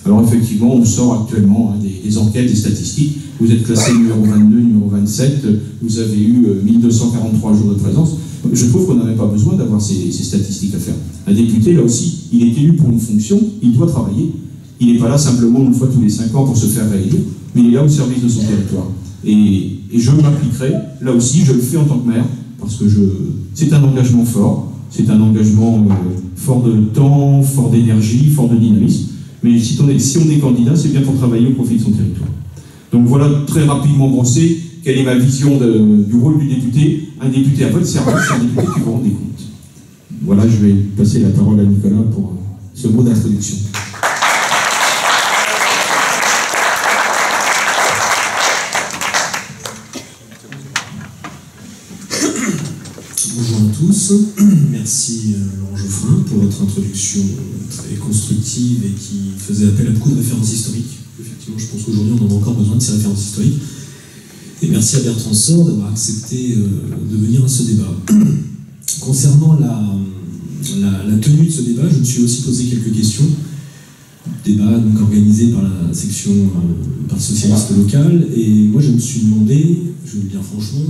Alors effectivement, on sort actuellement des enquêtes, des statistiques. Vous êtes classé numéro 22, numéro 27, vous avez eu 1243 jours de présence. Je trouve qu'on n'avait pas besoin d'avoir ces statistiques à faire. Un député, là aussi, il est élu pour une fonction, il doit travailler. Il n'est pas là simplement une fois tous les 5 ans pour se faire réélire, mais il est là au service de son territoire. Et je m'appliquerai, là aussi, je le fais en tant que maire, parce que c'est un engagement fort, c'est un engagement fort de temps, fort d'énergie, fort de dynamisme. Mais si on est candidat, c'est bien pour travailler au profit de son territoire. Donc voilà, très rapidement brossé, quelle est ma vision du rôle du député. Un député à votre service, un député qui vous rend des comptes. Voilà, je vais passer la parole à Nicolas pour ce mot d'introduction. Bonjour à tous, merci Laurent Geoffrin pour votre introduction très constructive et qui faisait appel à beaucoup de références historiques. Effectivement, je pense qu'aujourd'hui on en a encore besoin de ces références historiques. Et merci à Bertrand Sort d'avoir accepté de venir à ce débat. Concernant la tenue de ce débat, je me suis aussi posé quelques questions. Débat donc organisé par la section par socialiste local, et moi je me suis demandé, je vais le dire franchement,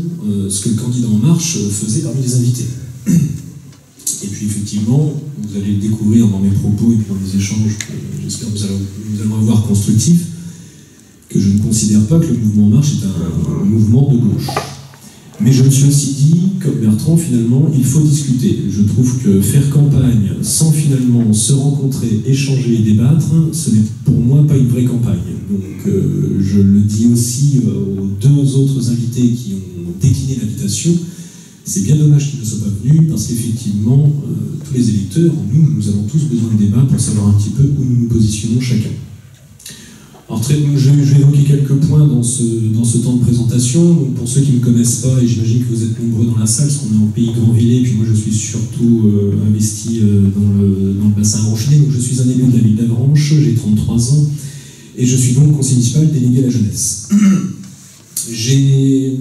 ce que le candidat En Marche faisait parmi les invités. Et puis effectivement, vous allez le découvrir dans mes propos et puis dans les échanges que j'espère que nous allons avoir constructifs, que je ne considère pas que le mouvement En Marche est un mouvement de gauche. Mais je me suis aussi dit, comme Bertrand, finalement, il faut discuter. Je trouve que faire campagne sans finalement se rencontrer, échanger et débattre, ce n'est pour moi pas une vraie campagne. Donc je le dis aussi aux deux autres invités qui ont décliné l'invitation, c'est bien dommage qu'ils ne soient pas venus, parce qu'effectivement, tous les électeurs, nous avons tous besoin de débat pour savoir un petit peu où nous nous positionnons chacun. Alors je vais évoquer quelques points dans ce temps de présentation. Donc, pour ceux qui ne me connaissent pas, et j'imagine que vous êtes nombreux dans la salle, parce qu'on est en pays Grandvillers, puis moi je suis surtout investi dans le bassin Aranchenet, donc je suis un élu de la ville d'Avranches, j'ai 33 ans, et je suis donc conseiller municipal délégué à la jeunesse.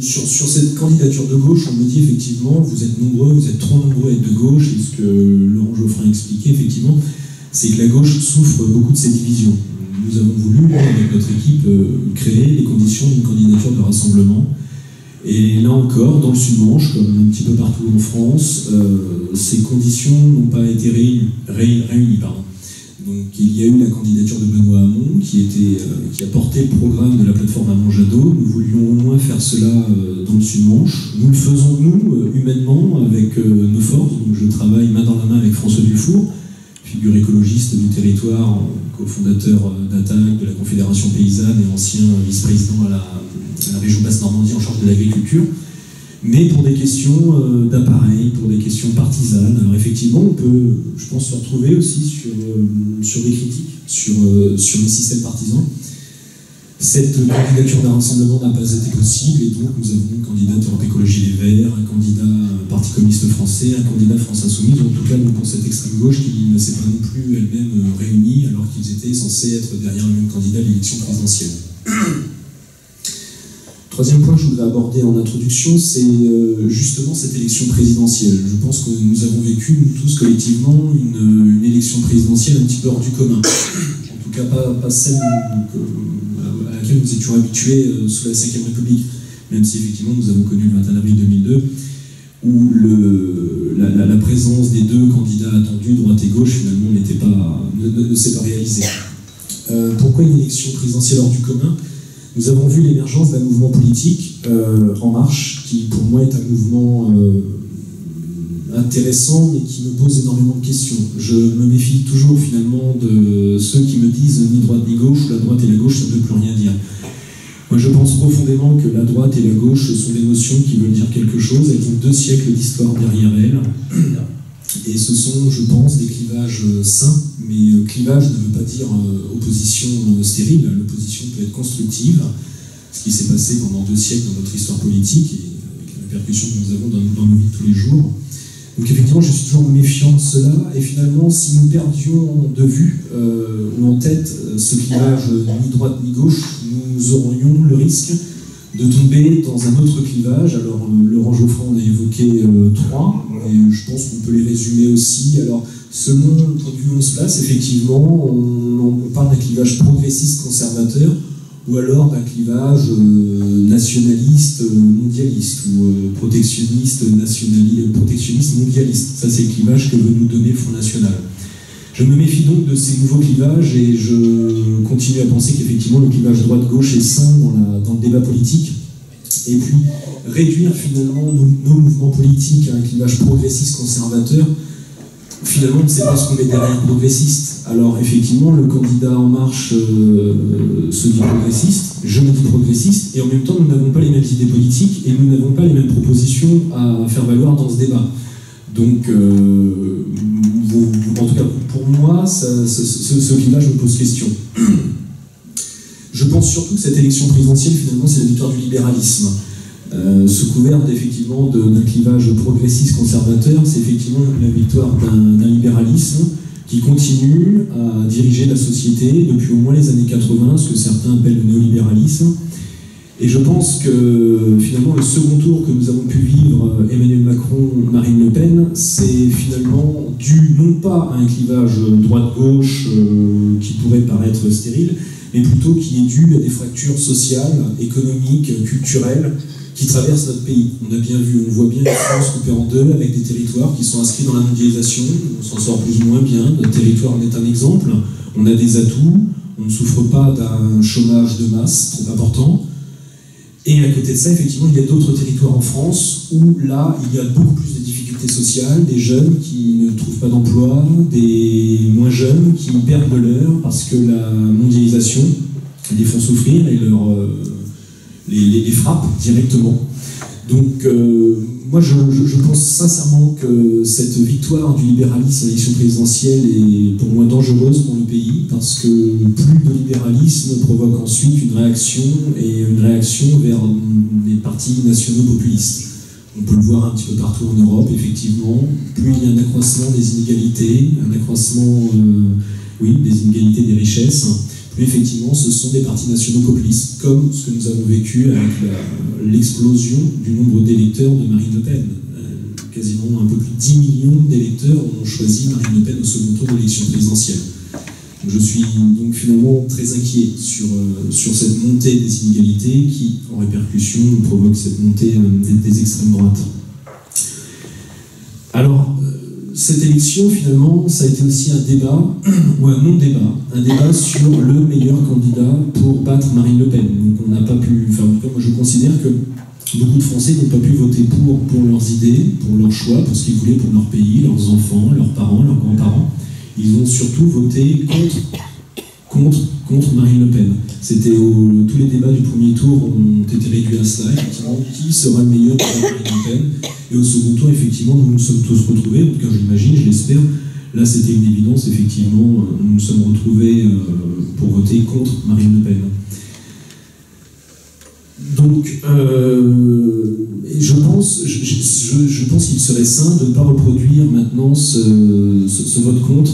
Sur cette candidature de gauche, on me dit effectivement, vous êtes nombreux, vous êtes trop nombreux à être de gauche, et ce que Laurent Geoffrin expliquait effectivement, c'est que la gauche souffre beaucoup de ces divisions. Nous avons voulu, avec notre équipe, créer les conditions d'une candidature de rassemblement. Et là encore, dans le Sud-Manche, comme un petit peu partout en France, ces conditions n'ont pas été réunies. Donc il y a eu la candidature de Benoît Hamon, qui a porté le programme de la plateforme Hamon Jadot. Nous voulions au moins faire cela dans le Sud-Manche. Nous le faisons, nous, humainement, avec nos forces. Donc je travaille main dans la main avec François Dufour, figure écologiste du territoire, cofondateur d'Attaque, de la Confédération Paysanne et ancien vice-président à la région Basse-Normandie en charge de l'agriculture, mais pour des questions d'appareil, pour des questions partisanes. Alors effectivement, on peut, je pense, se retrouver aussi sur des critiques, sur les systèmes partisans. Cette candidature d'un rassemblement n'a pas été possible et donc nous avons un candidat Europe Écologie Les Verts, un candidat Parti communiste français, un candidat France Insoumise, en tout cas nous pour cette extrême gauche qui ne s'est pas non plus elle-même réunie alors qu'ils étaient censés être derrière le même candidat à l'élection présidentielle. Troisième point que je voudrais aborder en introduction, c'est justement cette élection présidentielle. Je pense que nous avons vécu, nous tous collectivement, une élection présidentielle un petit peu hors du commun. En tout cas, pas celle à laquelle nous étions habitués sous la Ve République, même si effectivement nous avons connu le 21 avril 2002, où la présence des deux candidats attendus, droite et gauche, finalement ne s'est pas réalisée. Pourquoi une élection présidentielle hors du commun ? Nous avons vu l'émergence d'un mouvement politique, En Marche, qui pour moi est un mouvement intéressant, mais qui me pose énormément de questions. Je me méfie toujours finalement de ceux qui me disent ni droite ni gauche, ou la droite et la gauche, ça ne veut plus rien dire. Moi je pense profondément que la droite et la gauche sont des notions qui veulent dire quelque chose, elles ont 2 siècles d'histoire derrière elles, et ce sont, je pense, des clivages sains, mais clivage ne veut pas dire opposition stérile, l'opposition peut être constructive, ce qui s'est passé pendant 2 siècles dans notre histoire politique, et avec les répercussions que nous avons dans nos vies de tous les jours. Donc effectivement, je suis toujours méfiant de cela, et finalement, si nous perdions de vue ou en tête ce clivage ni droite ni gauche, nous aurions le risque de tomber dans un autre clivage. Alors, Laurent Geoffrin en a évoqué 3, et je pense qu'on peut les résumer aussi. Alors, selon le point de vue où on se place, effectivement, on parle d'un clivage progressiste-conservateur, ou alors d'un clivage nationaliste mondialiste, ou protectionniste mondialiste. Ça, c'est le clivage que veut nous donner le Front National. Je me méfie donc de ces nouveaux clivages et je continue à penser qu'effectivement le clivage droite-gauche est sain dans le débat politique. Et puis réduire finalement nos mouvements politiques à un clivage progressiste-conservateur, finalement c'est pas ce qu'on met derrière progressiste. Alors effectivement le candidat En Marche se dit progressiste, je me dis progressiste, et en même temps nous n'avons pas les mêmes idées politiques et nous n'avons pas les mêmes propositions à faire valoir dans ce débat. Donc en tout cas pour moi ce clivage me pose question. Je pense surtout que cette élection présidentielle finalement c'est la victoire du libéralisme. Sous couvert effectivement d'un clivage progressiste-conservateur, c'est effectivement la victoire d'un libéralisme qui continue à diriger la société depuis au moins les années 80, ce que certains appellent le néolibéralisme. Et je pense que finalement le second tour que nous avons pu vivre, Emmanuel Macron, Marine Le Pen, c'est finalement dû non pas à un clivage droite-gauche qui pourrait paraître stérile, mais plutôt qui est dû à des fractures sociales, économiques, culturelles qui traversent notre pays. On a bien vu, on voit bien une France coupée en deux avec des territoires qui sont inscrits dans la mondialisation, on s'en sort plus ou moins bien, notre territoire en est un exemple, on a des atouts, on ne souffre pas d'un chômage de masse trop important. Et à côté de ça, effectivement, il y a d'autres territoires en France où là, il y a beaucoup plus de difficultés sociales, des jeunes qui ne trouvent pas d'emploi, des moins jeunes qui perdent de l'heure parce que la mondialisation les font souffrir et les frappe directement. Donc, moi, je pense sincèrement que cette victoire du libéralisme à l'élection présidentielle est pour moi dangereuse pour le pays, parce que plus de libéralisme provoque ensuite une réaction vers des partis nationaux populistes. On peut le voir un petit peu partout en Europe, effectivement. Plus il y a un accroissement des inégalités, un accroissement des inégalités des richesses, plus effectivement ce sont des partis nationaux populistes, comme ce que nous avons vécu avec l'explosion du nombre d'électeurs de Marine Le Pen. Quasiment un peu plus de 10 millions d'électeurs ont choisi Marine Le Pen au second tour de l'élection présidentielle. Je suis donc finalement très inquiet sur cette montée des inégalités qui, en répercussion, provoque cette montée des extrêmes droites. Alors, cette élection, finalement, ça a été aussi un débat, ou un non-débat, un débat sur le meilleur candidat pour battre Marine Le Pen. Donc on n'a pas pu, enfin, moi je considère que beaucoup de Français n'ont pas pu voter pour leurs idées, pour leurs choix, pour ce qu'ils voulaient pour leur pays, leurs enfants, leurs parents, leurs grands-parents. Ils ont surtout voté contre Marine Le Pen. Tous les débats du premier tour ont été réduits à cela, effectivement, qui sera le meilleur pour Marine Le Pen. Et au second tour, effectivement, nous nous sommes tous retrouvés, en tout cas je l'imagine, je l'espère. Là, c'était une évidence, effectivement, nous nous sommes retrouvés pour voter contre Marine Le Pen. Donc, je pense qu'il serait sain de ne pas reproduire maintenant ce vote contre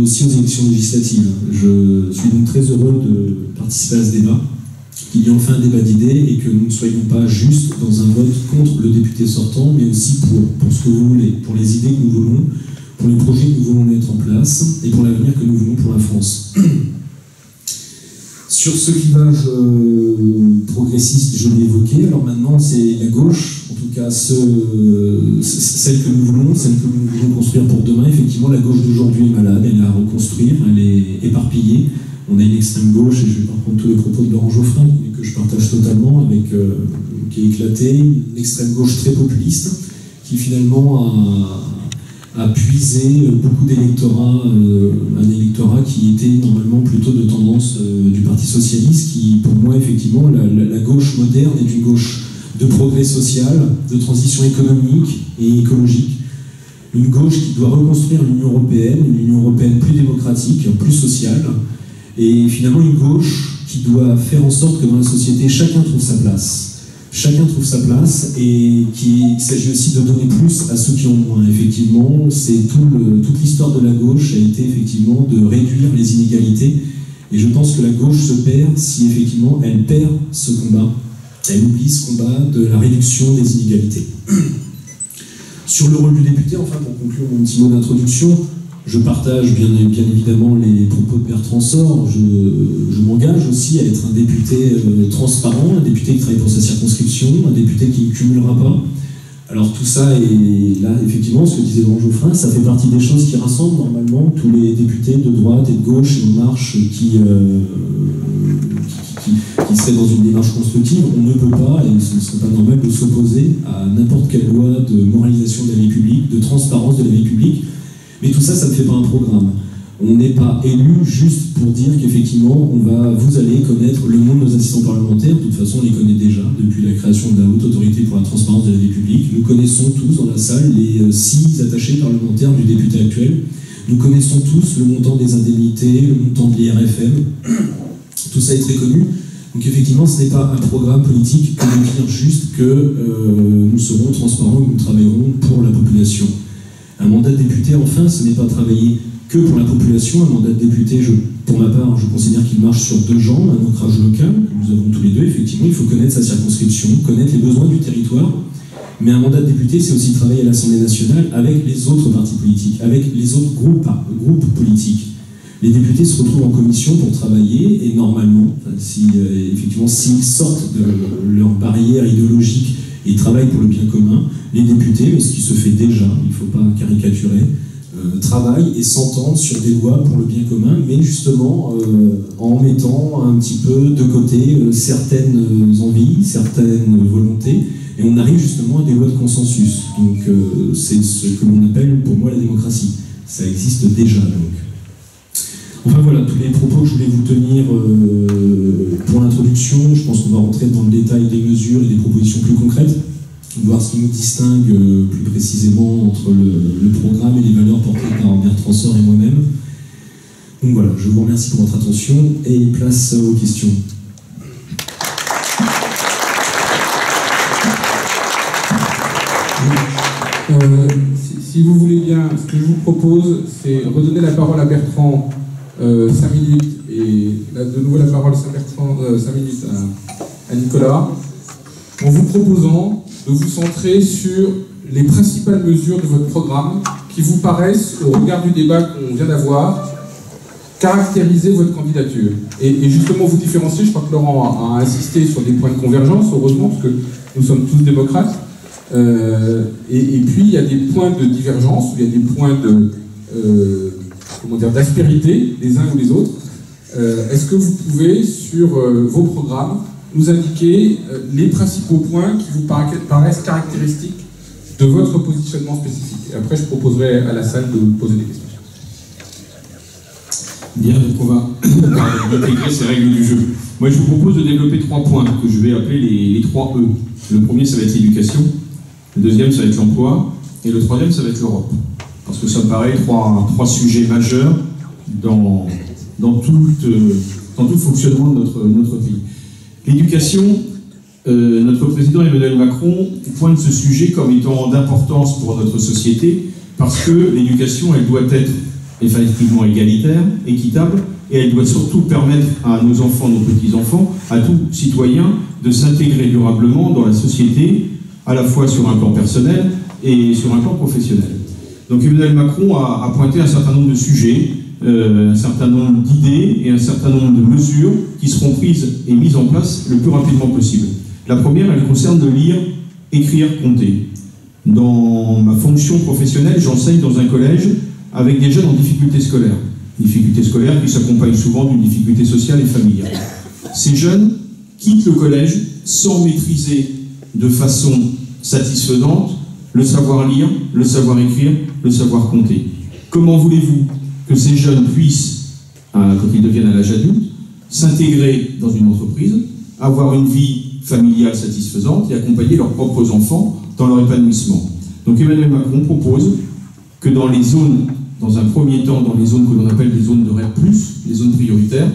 aussi aux élections législatives. Je suis donc très heureux de participer à ce débat, qu'il y ait enfin un débat d'idées et que nous ne soyons pas juste dans un vote contre le député sortant, mais aussi pour ce que vous voulez, pour les idées que nous voulons, pour les projets que nous voulons mettre en place et pour l'avenir que nous voulons pour la France. Sur ce clivage progressiste, je l'ai évoqué, alors maintenant c'est la gauche, en tout cas celle que nous voulons, celle que nous voulons construire pour demain. Effectivement, la gauche d'aujourd'hui est malade, elle est à reconstruire, elle est éparpillée. On a une extrême gauche, et je vais pas reprendre tous les propos de Laurent Geoffrin, que je partage totalement, qui est éclatée, une extrême gauche très populiste, qui finalement a puisé beaucoup d'électorats, un électorat qui était normalement plutôt de tendance du Parti Socialiste, qui pour moi effectivement la gauche moderne est une gauche de progrès social, de transition économique et écologique, une gauche qui doit reconstruire l'Union européenne plus démocratique, plus sociale, et finalement une gauche qui doit faire en sorte que dans la société chacun trouve sa place. Chacun trouve sa place et qu'il s'agit aussi de donner plus à ceux qui ont moins. Effectivement, c'est toute l'histoire de la gauche a été effectivement de réduire les inégalités. Et je pense que la gauche se perd si effectivement elle perd ce combat. Elle oublie ce combat de la réduction des inégalités. Sur le rôle du député, enfin pour conclure mon petit mot d'introduction, je partage bien évidemment les propos de Bertrand Sort. Je m'engage aussi à être un député transparent, un député qui travaille pour sa circonscription, un député qui ne cumulera pas. Alors tout ça, et là effectivement, ce que disait Laurent Geoffrin, ça fait partie des choses qui rassemblent normalement tous les députés de droite et de gauche et de marche qui seraient dans une démarche constructive. On ne peut pas, et ce ne serait pas normal, de s'opposer à n'importe quelle loi de moralisation de la vie publique, de transparence de la vie publique. Mais tout ça, ça ne fait pas un programme. On n'est pas élu juste pour dire qu'effectivement, vous allez connaître le nom de nos assistants parlementaires. De toute façon, on les connaît déjà depuis la création de la Haute Autorité pour la Transparence de la vie publique. Nous connaissons tous dans la salle les 6 attachés parlementaires du député actuel. Nous connaissons tous le montant des indemnités, le montant de l'IRFM. Tout ça est très connu. Donc effectivement, ce n'est pas un programme politique que de dire juste que nous serons transparents, que nous travaillerons pour la population. Un mandat de député, enfin, ce n'est pas travailler que pour la population. Un mandat de député, pour ma part, je considère qu'il marche sur 2 jambes, un ancrage local, que nous avons tous les deux, effectivement, il faut connaître sa circonscription, connaître les besoins du territoire. Mais un mandat de député, c'est aussi travailler à l'Assemblée nationale avec les autres partis politiques, avec les autres groupes politiques. Les députés se retrouvent en commission pour travailler, et normalement, effectivement, s'ils sortent de leur barrière idéologique et travaillent pour le bien commun, les députés, mais ce qui se fait déjà, il ne faut pas caricaturer, travaillent et s'entendent sur des lois pour le bien commun, mais justement en mettant un petit peu de côté certaines envies, certaines volontés, et on arrive justement à des lois de consensus. Donc c'est ce que l'on appelle pour moi la démocratie. Ça existe déjà donc. Enfin voilà, tous les propos que je voulais vous tenir pour l'introduction. Je pense qu'on va rentrer dans le détail des mesures et des propositions plus concrètes, voir ce qui nous distingue plus précisément entre le programme et les valeurs portées par Bertrand Sort et moi-même. Donc voilà, je vous remercie pour votre attention et place aux questions. Si vous voulez bien, ce que je vous propose, c'est redonner la parole à Bertrand 5 minutes, et là, de nouveau la parole 5 minutes à Nicolas, en vous proposant de vous centrer sur les principales mesures de votre programme qui vous paraissent, au regard du débat qu'on vient d'avoir, caractériser votre candidature. Et justement vous différencier. Je crois que Laurent a insisté sur des points de convergence, heureusement, parce que nous sommes tous démocrates. Et puis il y a des points de divergence, il y a des points d'aspérité les uns ou les autres. Est-ce que vous pouvez, sur vos programmes, nous indiquer les principaux points qui vous paraissent caractéristiques de votre positionnement spécifique? Et après, je proposerai à la salle de poser des questions. Bien, donc on va intégrer ces règles du jeu. Moi, je vous propose de développer 3 points que je vais appeler les 3 E. Le premier, ça va être l'éducation. Le deuxième, ça va être l'emploi. Et le troisième, ça va être l'Europe. Parce que ça me paraît 3 sujets majeurs dans tout le fonctionnement de notre pays. L'éducation, notre président Emmanuel Macron pointe ce sujet comme étant d'importance pour notre société, parce que l'éducation, elle doit être effectivement égalitaire, équitable, et elle doit surtout permettre à nos enfants, nos petits-enfants, à tout citoyen de s'intégrer durablement dans la société, à la fois sur un plan personnel et sur un plan professionnel. Donc Emmanuel Macron a pointé un certain nombre de sujets, un certain nombre d'idées et un certain nombre de mesures qui seront prises et mises en place le plus rapidement possible. La première, elle concerne de lire, écrire, compter. Dans ma fonction professionnelle, j'enseigne dans un collège avec des jeunes en difficulté scolaire. Difficultés scolaires qui s'accompagnent souvent d'une difficulté sociale et familiale. Ces jeunes quittent le collège sans maîtriser de façon satisfaisante le savoir lire, le savoir écrire, le savoir compter. Comment voulez-vous que ces jeunes puissent, quand ils deviennent à l'âge adulte, s'intégrer dans une entreprise, avoir une vie familiale satisfaisante et accompagner leurs propres enfants dans leur épanouissement? Donc Emmanuel Macron propose que dans les zones, dans un premier temps, dans les zones que l'on appelle des zones de REP+, les zones prioritaires,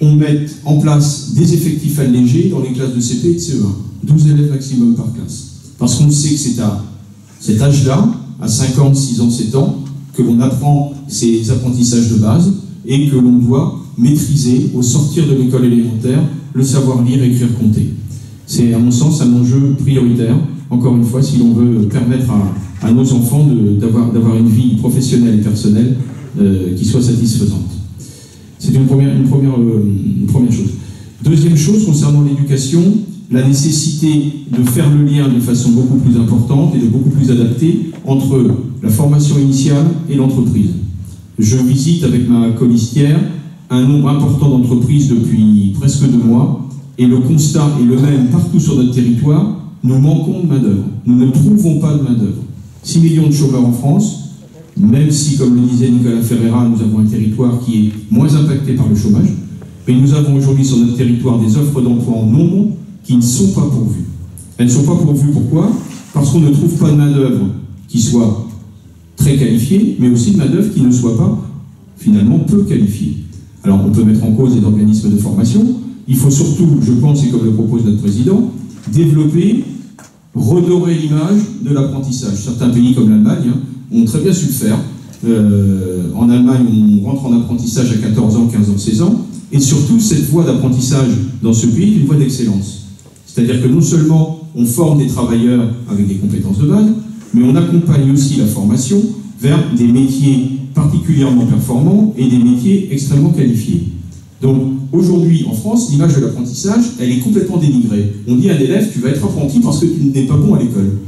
on mette en place des effectifs allégés dans les classes de CP et de CE1, 12 élèves maximum par classe. Parce qu'on sait que c'est à cet âge-là, à 5 ans, 6 ans, 7 ans, que l'on apprend ces apprentissages de base et que l'on doit maîtriser, au sortir de l'école élémentaire, le savoir lire, écrire, compter. C'est à mon sens un enjeu prioritaire, encore une fois, si l'on veut permettre à nos enfants d'avoir une vie professionnelle et personnelle qui soit satisfaisante. C'est une première chose. Deuxième chose, concernant l'éducation, la nécessité de faire le lien de façon beaucoup plus importante et de beaucoup plus adaptée entre la formation initiale et l'entreprise. Je visite avec ma colistière un nombre important d'entreprises depuis presque 2 mois, et le constat est le même partout sur notre territoire: nous manquons de main-d'œuvre. Nous ne trouvons pas de main-d'œuvre. 6 millions de chômeurs en France, même si, comme le disait Nicolas Ferreira, nous avons un territoire qui est moins impacté par le chômage, mais nous avons aujourd'hui sur notre territoire des offres d'emploi en nombre qui ne sont pas pourvues. Elles ne sont pas pourvues, pourquoi? Parce qu'on ne trouve pas de main-d'œuvre qui soit très qualifiée, mais aussi de main-d'œuvre qui ne soit pas, finalement, peu qualifiée. Alors, on peut mettre en cause les organismes de formation. Il faut surtout, je pense, et comme le propose notre président, développer, redorer l'image de l'apprentissage. Certains pays comme l'Allemagne ont très bien su le faire. En Allemagne, on rentre en apprentissage à 14 ans, 15 ans, 16 ans. Et surtout, cette voie d'apprentissage dans ce pays est une voie d'excellence. C'est-à-dire que non seulement on forme des travailleurs avec des compétences de base, mais on accompagne aussi la formation vers des métiers particulièrement performants et des métiers extrêmement qualifiés. Donc aujourd'hui, en France, l'image de l'apprentissage, elle est complètement dénigrée. On dit à un élève, tu vas être apprenti parce que tu n'es pas bon à l'école.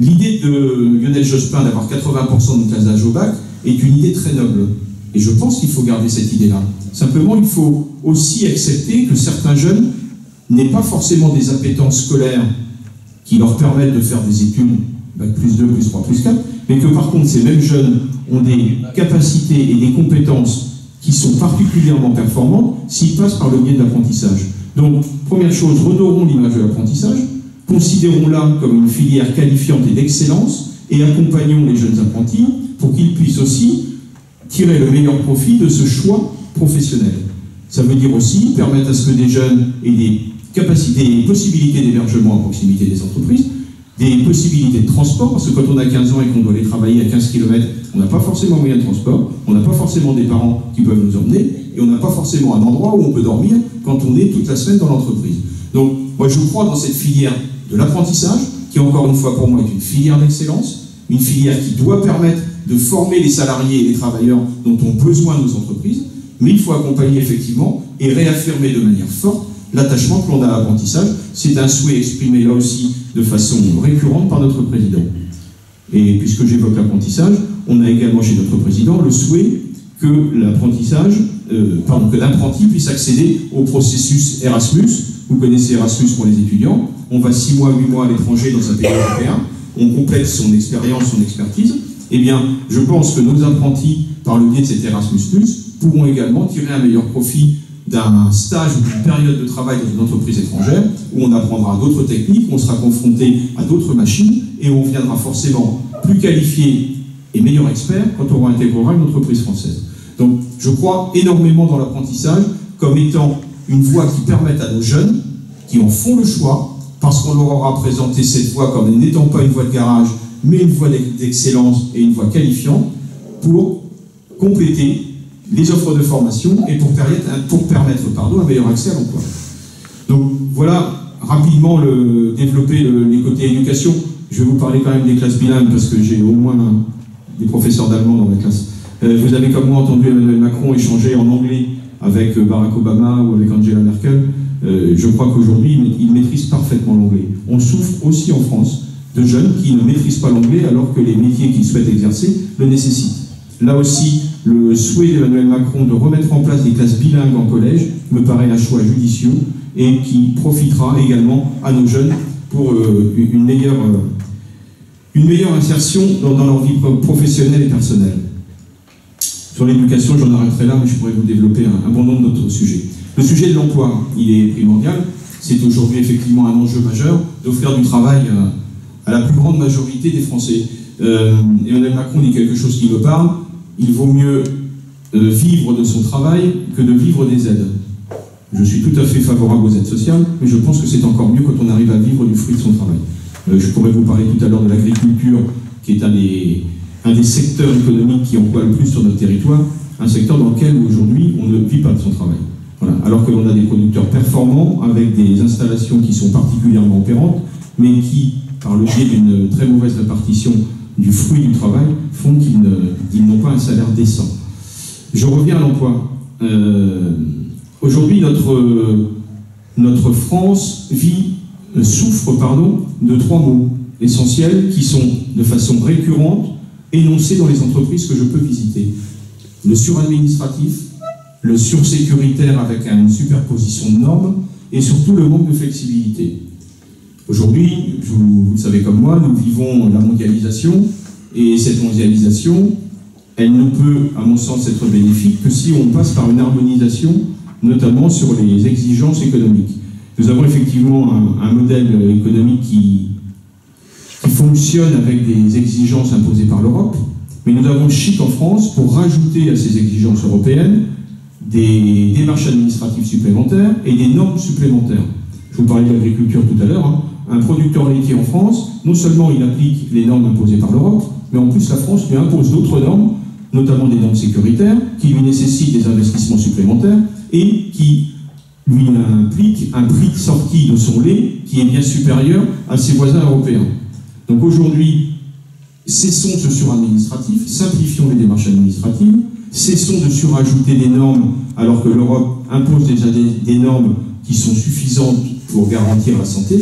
L'idée de Lionel Jospin d'avoir 80% de classe d'âge au bac est une idée très noble. Et je pense qu'il faut garder cette idée-là. Simplement, il faut aussi accepter que certains jeunes n'aient pas forcément des appétences scolaires qui leur permettent de faire des études, bac plus 2, plus 3, plus 4, mais que par contre, ces mêmes jeunes ont des capacités et des compétences qui sont particulièrement performantes s'ils passent par le biais de l'apprentissage. Donc, première chose, redorons l'image de l'apprentissage, considérons-la comme une filière qualifiante et d'excellence, et accompagnons les jeunes apprentis pour qu'ils puissent aussi tirer le meilleur profit de ce choix professionnel. Ça veut dire aussi permettre à ce que des jeunes aient des capacités et possibilités d'hébergement à proximité des entreprises, des possibilités de transport, parce que quand on a 15 ans et qu'on doit aller travailler à 15 km, on n'a pas forcément moyen de transport, on n'a pas forcément des parents qui peuvent nous emmener, et on n'a pas forcément un endroit où on peut dormir quand on est toute la semaine dans l'entreprise. Donc, moi je crois dans cette filière de l'apprentissage, qui encore une fois pour moi est une filière d'excellence, une filière qui doit permettre de former les salariés et les travailleurs dont ont besoin nos entreprises, mais il faut accompagner effectivement et réaffirmer de manière forte l'attachement que l'on a à l'apprentissage. C'est un souhait exprimé là aussi de façon récurrente par notre président. Et puisque j'évoque l'apprentissage, on a également chez notre président le souhait que l'apprenti puisse accéder au processus Erasmus. Vous connaissez Erasmus pour les étudiants. On va 6 mois, 8 mois à l'étranger dans un pays européen. On complète son expérience, son expertise. Eh bien, je pense que nos apprentis, par le biais de cet Erasmus+, pourront également tirer un meilleur profit d'un stage ou d'une période de travail dans une entreprise étrangère où on apprendra d'autres techniques, on sera confronté à d'autres machines et on viendra forcément plus qualifié et meilleur expert quand on intégrera une entreprise française. Donc, je crois énormément dans l'apprentissage comme étant une voie qui permette à nos jeunes qui en font le choix, parce qu'on leur aura présenté cette voie comme n'étant pas une voie de garage, mais une voie d'excellence et une voie qualifiante, pour compléter les offres de formation et pour permettre un meilleur accès à l'emploi. Donc voilà rapidement développer les côtés éducation. Je vais vous parler quand même des classes bilingues parce que j'ai au moins des professeurs d'allemand dans ma classe. Vous avez comme moi entendu Emmanuel Macron échanger en anglais avec Barack Obama ou avec Angela Merkel. Je crois qu'aujourd'hui, il maîtrise parfaitement l'anglais. On souffre aussi en France de jeunes qui ne maîtrisent pas l'anglais alors que les métiers qu'ils souhaitent exercer le nécessitent. Là aussi, le souhait d'Emmanuel Macron de remettre en place des classes bilingues en collège me paraît un choix judicieux et qui profitera également à nos jeunes pour une meilleure insertion dans leur vie professionnelle et personnelle. Sur l'éducation, j'en arrêterai là, mais je pourrais vous développer un bon nombre d'autres sujets. Le sujet de l'emploi, il est primordial. C'est aujourd'hui effectivement un enjeu majeur d'offrir du travail à la plus grande majorité des Français. Emmanuel Macron dit quelque chose qui me parle. Il vaut mieux vivre de son travail que de vivre des aides. Je suis tout à fait favorable aux aides sociales, mais je pense que c'est encore mieux quand on arrive à vivre du fruit de son travail. Je pourrais vous parler tout à l'heure de l'agriculture, qui est un des secteurs économiques qui emploie le plus sur notre territoire, un secteur dans lequel aujourd'hui on ne vit pas de son travail. Voilà. Alors que l'on a des producteurs performants, avec des installations qui sont particulièrement opérantes, mais qui, par le biais d'une très mauvaise répartition du fruit du travail, font qu'ils n'ont pas un salaire décent. Je reviens à l'emploi. Aujourd'hui, notre France souffre de trois mots essentiels qui sont de façon récurrente énoncés dans les entreprises que je peux visiter. Le suradministratif, le sursécuritaire avec une superposition de normes et surtout le manque de flexibilité. Aujourd'hui, vous le savez comme moi, nous vivons la mondialisation et cette mondialisation, elle ne peut, à mon sens, être bénéfique que si on passe par une harmonisation, notamment sur les exigences économiques. Nous avons effectivement un modèle économique qui fonctionne avec des exigences imposées par l'Europe, mais nous avons le chic en France pour rajouter à ces exigences européennes des démarches administratives supplémentaires et des normes supplémentaires. Je vous parlais de l'agriculture tout à l'heure. Un producteur laitier en France, non seulement il applique les normes imposées par l'Europe, mais en plus la France lui impose d'autres normes, notamment des normes sécuritaires, qui lui nécessitent des investissements supplémentaires et qui lui impliquent un prix de sortie de son lait qui est bien supérieur à ses voisins européens. Donc aujourd'hui, cessons ce suradministratif, simplifions les démarches administratives, cessons de surajouter des normes alors que l'Europe impose déjà des normes qui sont suffisantes pour garantir la santé,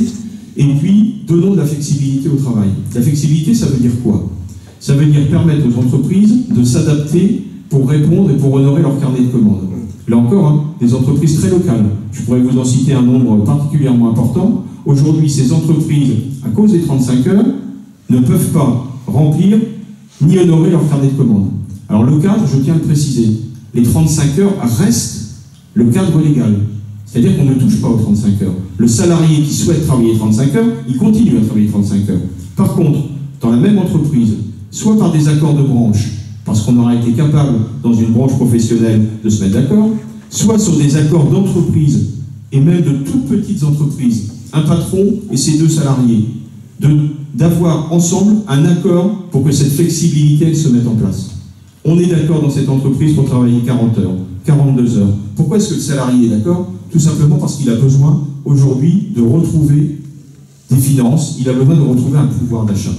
et puis donnons de la flexibilité au travail. La flexibilité, ça veut dire quoi? Ça veut dire permettre aux entreprises de s'adapter pour répondre et pour honorer leur carnet de commandes. Là encore, des entreprises très locales. Je pourrais vous en citer un nombre particulièrement important. Aujourd'hui, ces entreprises, à cause des 35 heures, ne peuvent pas remplir ni honorer leur carnet de commandes. Alors le cadre, je tiens à le préciser, les 35 heures restent le cadre légal. C'est-à-dire qu'on ne touche pas aux 35 heures. Le salarié qui souhaite travailler 35 heures, il continue à travailler 35 heures. Par contre, dans la même entreprise, soit par des accords de branche, parce qu'on aura été capable, dans une branche professionnelle, de se mettre d'accord, soit sur des accords d'entreprise, et même de toutes petites entreprises, un patron et ses deux salariés, d'avoir ensemble un accord pour que cette flexibilité se mette en place. On est d'accord dans cette entreprise pour travailler 40 heures, 42 heures. Pourquoi est-ce que le salarié est d'accord? Tout simplement parce qu'il a besoin aujourd'hui de retrouver des finances, il a besoin de retrouver un pouvoir d'achat.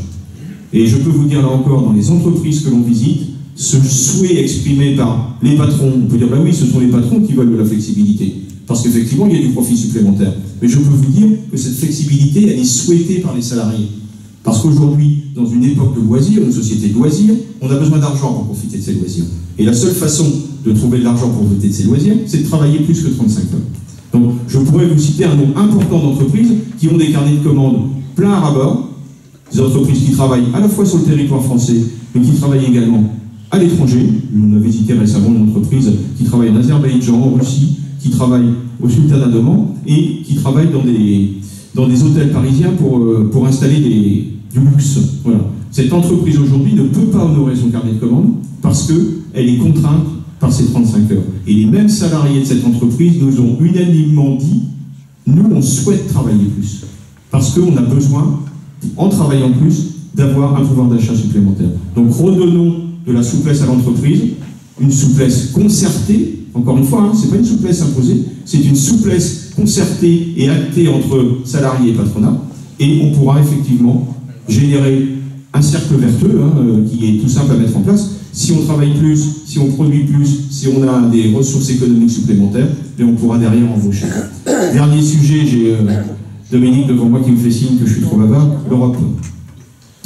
Et je peux vous dire là encore, dans les entreprises que l'on visite, ce souhait exprimé par les patrons, on peut dire, bah oui, ce sont les patrons qui veulent de la flexibilité, parce qu'effectivement, il y a du profit supplémentaire. Mais je peux vous dire que cette flexibilité, elle est souhaitée par les salariés. Parce qu'aujourd'hui, dans une époque de loisirs, une société de loisirs, on a besoin d'argent pour profiter de ces loisirs. Et la seule façon de trouver de l'argent pour profiter de ces loisirs, c'est de travailler plus que 35 heures. Donc, je pourrais vous citer un nombre important d'entreprises qui ont des carnets de commandes plein à ras-bord, des entreprises qui travaillent à la fois sur le territoire français, mais qui travaillent également à l'étranger. On a visité récemment une entreprise qui travaille en Azerbaïdjan, en Russie, qui travaille au Sultanat d'Oman et qui travaille dans des hôtels parisiens pour installer du luxe. Voilà. Cette entreprise aujourd'hui ne peut pas honorer son carnet de commandes parce qu'elle est contrainte par ces 35 heures. Et les mêmes salariés de cette entreprise nous ont unanimement dit, Nous, on souhaite travailler plus, parce qu'on a besoin, en travaillant plus, d'avoir un pouvoir d'achat supplémentaire. Donc redonnons de la souplesse à l'entreprise, une souplesse concertée, encore une fois, c'est pas une souplesse imposée, c'est une souplesse concertée et actée entre salariés et patronat, et on pourra effectivement générer un cercle vertueux qui est tout simple à mettre en place. Si on travaille plus, si on produit plus, si on a des ressources économiques supplémentaires, et on pourra derrière embaucher. Dernier sujet, j'ai Dominique devant moi qui me fait signe que je suis trop bavard, l'Europe.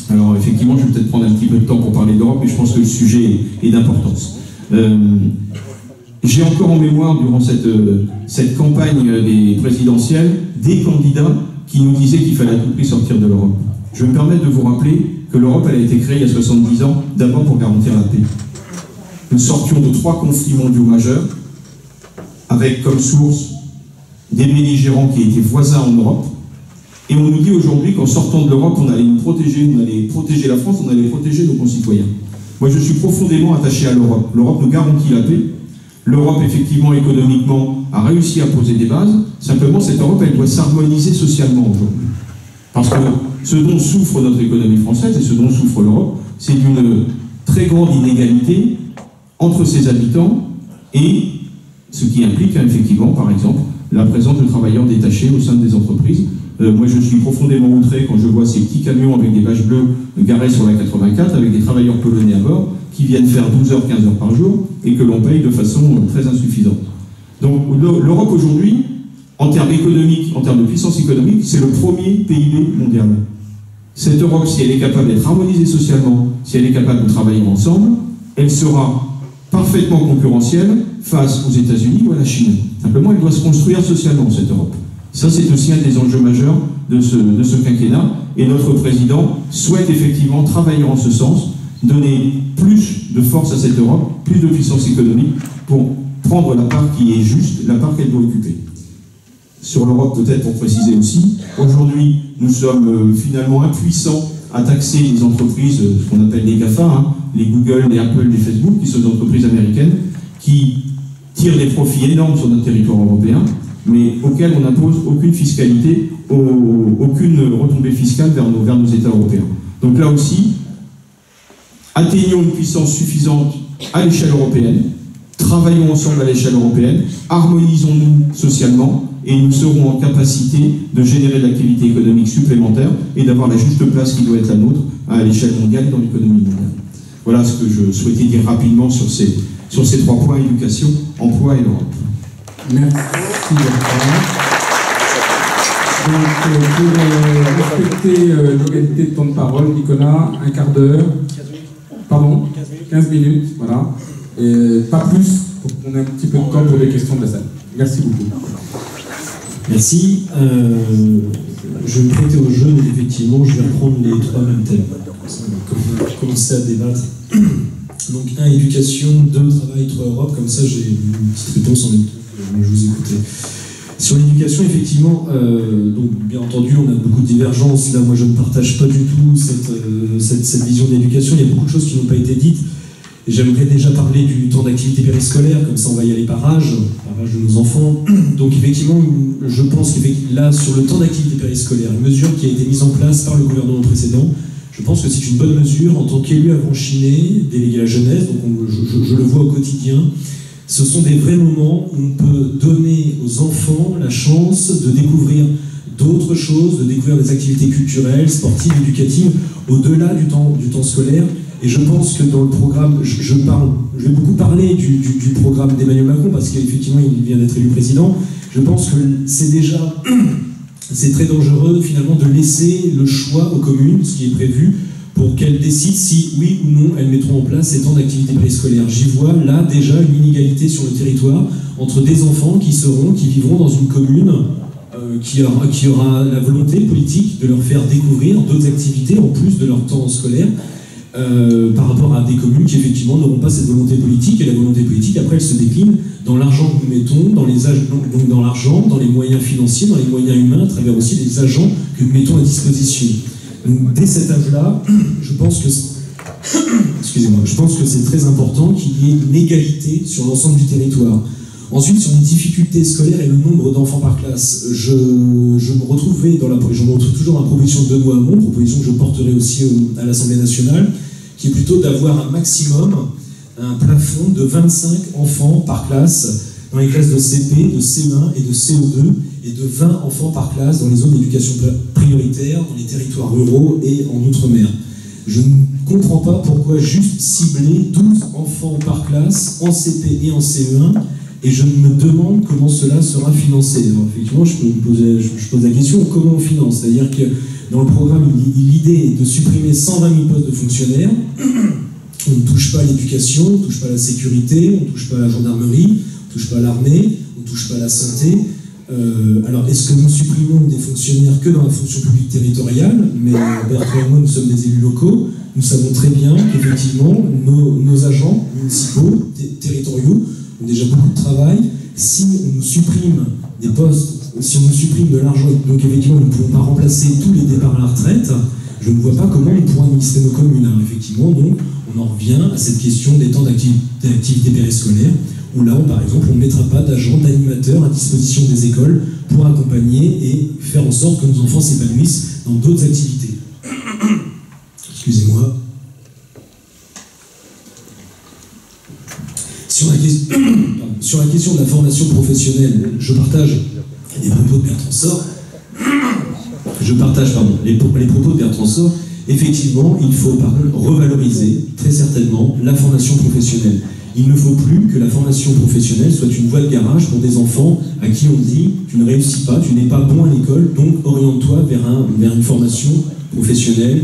Alors effectivement, je vais peut-être prendre un petit peu de temps pour parler d'Europe, mais je pense que le sujet est d'importance. J'ai encore en mémoire, durant cette campagne des présidentielles, des candidats qui nous disaient qu'il fallait à tout prix sortir de l'Europe. Je vais me permettre de vous rappeler que l'Europe elle a été créée il y a 70 ans, d'abord pour garantir la paix. Nous sortions de 3 conflits mondiaux majeurs, avec comme source des belligérants qui étaient voisins en Europe, et on nous dit aujourd'hui qu'en sortant de l'Europe, on allait nous protéger, on allait protéger la France, on allait protéger nos concitoyens. Moi je suis profondément attaché à l'Europe. L'Europe nous garantit la paix. L'Europe, effectivement, économiquement, a réussi à poser des bases. Simplement, cette Europe, elle doit s'harmoniser socialement aujourd'hui. Parce que ce dont souffre notre économie française et ce dont souffre l'Europe, c'est d'une très grande inégalité entre ses habitants et ce qui implique, effectivement, par exemple, la présence de travailleurs détachés au sein des entreprises. Moi, je suis profondément outré quand je vois ces petits camions avec des bâches bleues garés sur la 84 avec des travailleurs polonais à bord qui viennent faire 12 heures, 15 heures par jour et que l'on paye de façon très insuffisante. Donc l'Europe aujourd'hui, en termes économiques, en termes de puissance économique, c'est le premier PIB mondial. Cette Europe, si elle est capable d'être harmonisée socialement, si elle est capable de travailler ensemble, elle sera parfaitement concurrentielle face aux États-Unis ou à la Chine. Simplement, elle doit se construire socialement, cette Europe. Ça, c'est aussi un des enjeux majeurs de ce quinquennat. Et notre président souhaite effectivement travailler en ce sens, donner plus de force à cette Europe, plus de puissance économique pour prendre la part qui est juste, la part qu'elle doit occuper. Sur l'Europe, peut-être pour préciser aussi, aujourd'hui, nous sommes finalement impuissants à taxer les entreprises, ce qu'on appelle les GAFA, les Google, les Apple, les Facebook, qui sont des entreprises américaines, qui tirent des profits énormes sur notre territoire européen, mais auxquels on n'impose aucune fiscalité, aucune retombée fiscale vers nos États européens. Donc là aussi, atteignons une puissance suffisante à l'échelle européenne, travaillons ensemble à l'échelle européenne, harmonisons-nous socialement, et nous serons en capacité de générer de l'activité économique supplémentaire et d'avoir la juste place qui doit être la nôtre à l'échelle mondiale et dans l'économie mondiale. Voilà ce que je souhaitais dire rapidement sur ces 3 points, éducation, emploi et l'Europe. Merci. Donc, pour respecter l'égalité de temps de parole, Nicolas, un quart d'heure. Pardon, 15 minutes, voilà. Et pas plus, pour qu'on ait un petit peu de temps pour les questions de la salle. Merci beaucoup. Merci. Je vais me prêter au jeu, mais effectivement, je vais reprendre les 3 mêmes thèmes. On va commencer à débattre. Donc, 1, éducation, 2, travail, 3, Europe. Comme ça, j'ai une petite réponse en même temps. Je vous écoutais. Sur l'éducation, effectivement, donc bien entendu, on a beaucoup de divergences. Là, moi, je ne partage pas du tout cette vision de l'éducation. Il y a beaucoup de choses qui n'ont pas été dites. Et j'aimerais déjà parler du temps d'activité périscolaire, comme ça on va y aller par âge de nos enfants. Donc effectivement, je pense que là, sur le temps d'activité périscolaire, une mesure qui a été mise en place par le gouvernement précédent, je pense que c'est une bonne mesure. En tant qu'élu avranchiné, délégué à la jeunesse, donc je le vois au quotidien, ce sont des vrais moments où on peut donner aux enfants la chance de découvrir d'autres choses, de découvrir des activités culturelles, sportives, éducatives, au-delà du temps scolaire. Et je pense que dans le programme, je vais beaucoup parler du programme d'Emmanuel Macron, parce qu'effectivement, il vient d'être élu président. Je pense que c'est très dangereux, finalement, de laisser le choix aux communes, ce qui est prévu, pour qu'elles décident si, oui ou non, elles mettront en place ces temps d'activité périscolaire. J'y vois là déjà une inégalité sur le territoire entre des enfants qui vivront dans une commune qui aura la volonté politique de leur faire découvrir d'autres activités en plus de leur temps scolaire, par rapport à des communes qui effectivement n'auront pas cette volonté politique. Et la volonté politique, après, elle se décline dans l'argent que nous mettons, donc dans l'argent, dans les moyens financiers, dans les moyens humains, à travers aussi les agents que nous mettons à disposition. Donc, dès cet âge-là, je pense que c'est très important qu'il y ait une égalité sur l'ensemble du territoire. Ensuite, sur les difficultés scolaires et le nombre d'enfants par classe, je me retrouvais je me retrouve toujours dans la proposition de Benoît Hamon, proposition que je porterai aussi à l'Assemblée nationale, qui est plutôt d'avoir un maximum, un plafond de 25 enfants par classe dans les classes de CP, de CE1 et de CE2, et de 20 enfants par classe dans les zones d'éducation prioritaire, dans les territoires ruraux et en Outre-mer. Je ne comprends pas pourquoi juste cibler 12 enfants par classe en CP et en CE1, et je me demande comment cela sera financé. Alors, effectivement, je pose la question, comment on finance? C'est-à-dire que dans le programme, l'idée est de supprimer 120 000 postes de fonctionnaires. On ne touche pas à l'éducation, on ne touche pas à la sécurité, on ne touche pas à la gendarmerie, on ne touche pas à l'armée, on ne touche pas à la santé. Alors, est-ce que nous supprimons des fonctionnaires que dans la fonction publique territoriale? Mais Bertrand et moi, nous sommes des élus locaux. Nous savons très bien qu'effectivement, nos agents municipaux, territoriaux, ont déjà beaucoup de travail. Si on nous supprime des postes, si on nous supprime de l'argent, donc effectivement, nous ne pouvons pas remplacer tous les départs à la retraite, je ne vois pas comment on pourra administrer nos communes. Alors, effectivement, donc, on en revient à cette question des temps d'activité périscolaire, où là, par exemple, on ne mettra pas d'agents, d'animateurs à disposition des écoles pour accompagner et faire en sorte que nos enfants s'épanouissent dans d'autres activités. Excusez-moi. Sur la question de la formation professionnelle, je partage les propos de Bertrand Sort. Les propos de Bertrand Sort. Effectivement, il faut revaloriser très certainement la formation professionnelle. Il ne faut plus que la formation professionnelle soit une voie de garage pour des enfants à qui on dit « tu ne réussis pas, tu n'es pas bon à l'école, donc oriente-toi vers une formation professionnelle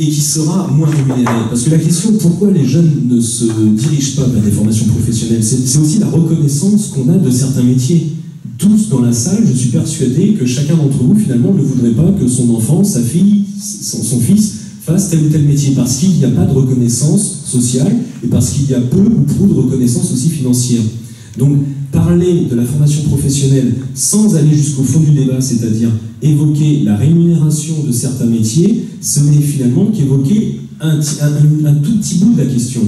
et qui sera moins rémunérée ». Parce que la question pourquoi les jeunes ne se dirigent pas vers des formations professionnelles, c'est aussi la reconnaissance qu'on a de certains métiers. Tous dans la salle, je suis persuadé que chacun d'entre vous, finalement, ne voudrait pas que son enfant, sa fille, son fils fasse tel ou tel métier, parce qu'il n'y a pas de reconnaissance sociale et parce qu'il y a peu ou prou de reconnaissance aussi financière. Donc, parler de la formation professionnelle sans aller jusqu'au fond du débat, c'est-à-dire évoquer la rémunération de certains métiers, ce n'est finalement qu'évoquer un tout petit bout de la question.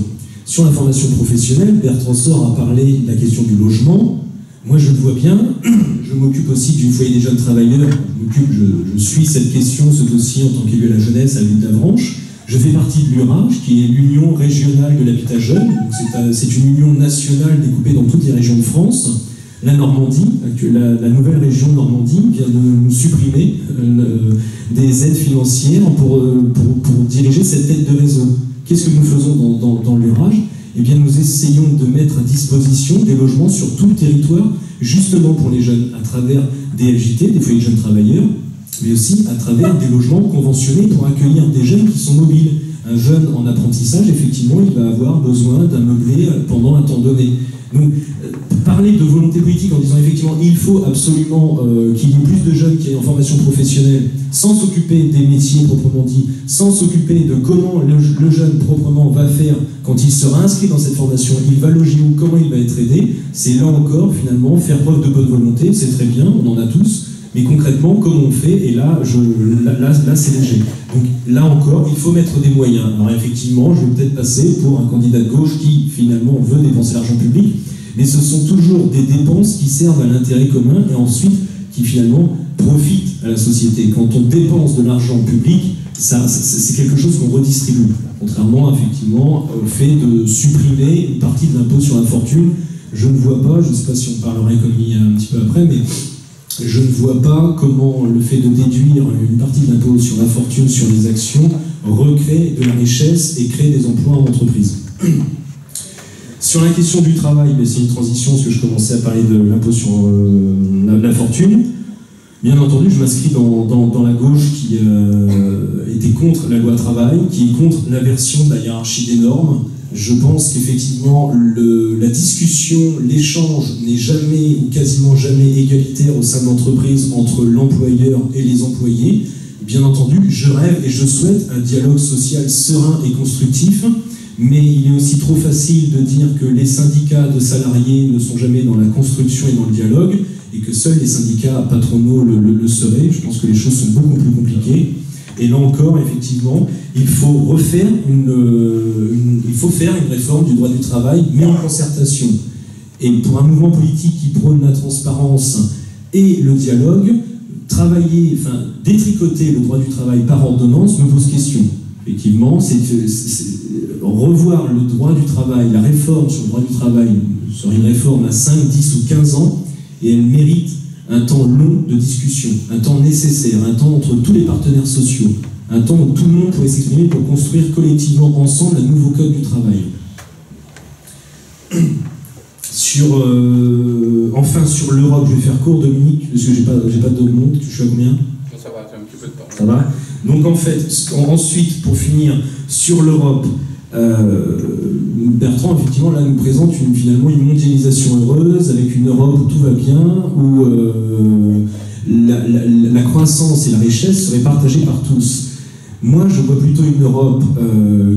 Sur la formation professionnelle, Bertrand Sort a parlé de la question du logement. Moi, je le vois bien, je m'occupe aussi du foyer des jeunes travailleurs, je suis cette question, ce dossier en tant qu'élu à la jeunesse à l'île d'Avranches. Je fais partie de l'URAGE, qui est l'Union régionale de l'habitat jeune. C'est une union nationale découpée dans toutes les régions de France. La Normandie, la nouvelle région de Normandie, vient de nous supprimer des aides financières pour diriger cette aide de réseau. Qu'est-ce que nous faisons dans l'URAGE? Eh bien, nous essayons de mettre à disposition des logements sur tout le territoire, justement pour les jeunes, à travers des FJT, des foyers de jeunes travailleurs, mais aussi à travers des logements conventionnés pour accueillir des jeunes qui sont mobiles. Un jeune en apprentissage, effectivement, il va avoir besoin d'un meublé pendant un temps donné. Donc, parler de volonté politique en disant effectivement il faut absolument qu'il y ait plus de jeunes qui aient en formation professionnelle, sans s'occuper des métiers proprement dit, sans s'occuper de comment le jeune proprement va faire quand il sera inscrit dans cette formation, il va loger où, comment il va être aidé, c'est là encore finalement faire preuve de bonne volonté, c'est très bien, on en a tous, mais concrètement comment on fait, et là c'est léger. Donc là encore, il faut mettre des moyens. Alors effectivement, je vais peut-être passer pour un candidat de gauche qui finalement veut dépenser l'argent public, mais ce sont toujours des dépenses qui servent à l'intérêt commun et ensuite qui finalement profitent à la société. Quand on dépense de l'argent public, c'est quelque chose qu'on redistribue. Contrairement effectivement au fait de supprimer une partie de l'impôt sur la fortune, je ne vois pas, je ne sais pas si on parlera économie un petit peu après, mais je ne vois pas comment le fait de déduire une partie de l'impôt sur la fortune sur les actions recrée de la richesse et crée des emplois en entreprise. Sur la question du travail, c'est une transition parce que je commençais à parler de l'impôt sur la fortune. Bien entendu, je m'inscris dans la gauche qui était contre la loi travail, qui est contre l'inversion de la hiérarchie des normes. Je pense qu'effectivement, la discussion, l'échange n'est jamais ou quasiment jamais égalitaire au sein de l'entreprise entre l'employeur et les employés. Bien entendu, je rêve et je souhaite un dialogue social serein et constructif, mais il est aussi trop facile de dire que les syndicats de salariés ne sont jamais dans la construction et dans le dialogue, et que seuls les syndicats patronaux le seraient. Je pense que les choses sont beaucoup plus compliquées. Et là encore, effectivement, il faut faire une réforme du droit du travail, mais en concertation. Et pour un mouvement politique qui prône la transparence et le dialogue, travailler, enfin détricoter le droit du travail par ordonnance me pose question. Effectivement, c'est revoir le droit du travail, la réforme sur le droit du travail serait une réforme à 5, 10 ou 15 ans, et elle mérite un temps long de discussion, un temps nécessaire, un temps entre tous les partenaires sociaux, un temps où tout le monde pourrait s'exprimer pour construire collectivement ensemble un nouveau code du travail. Enfin, sur l'Europe, je vais faire court, Dominique, parce que j'ai pas de monde, je suis à combien? Ça va, tu as un petit peu de temps. Ça va. Donc en fait, ensuite, pour finir, sur l'Europe, Bertrand, effectivement, là, nous présente finalement une mondialisation heureuse, avec une Europe où tout va bien, où la croissance et la richesse seraient partagées par tous. Moi, je vois plutôt une Europe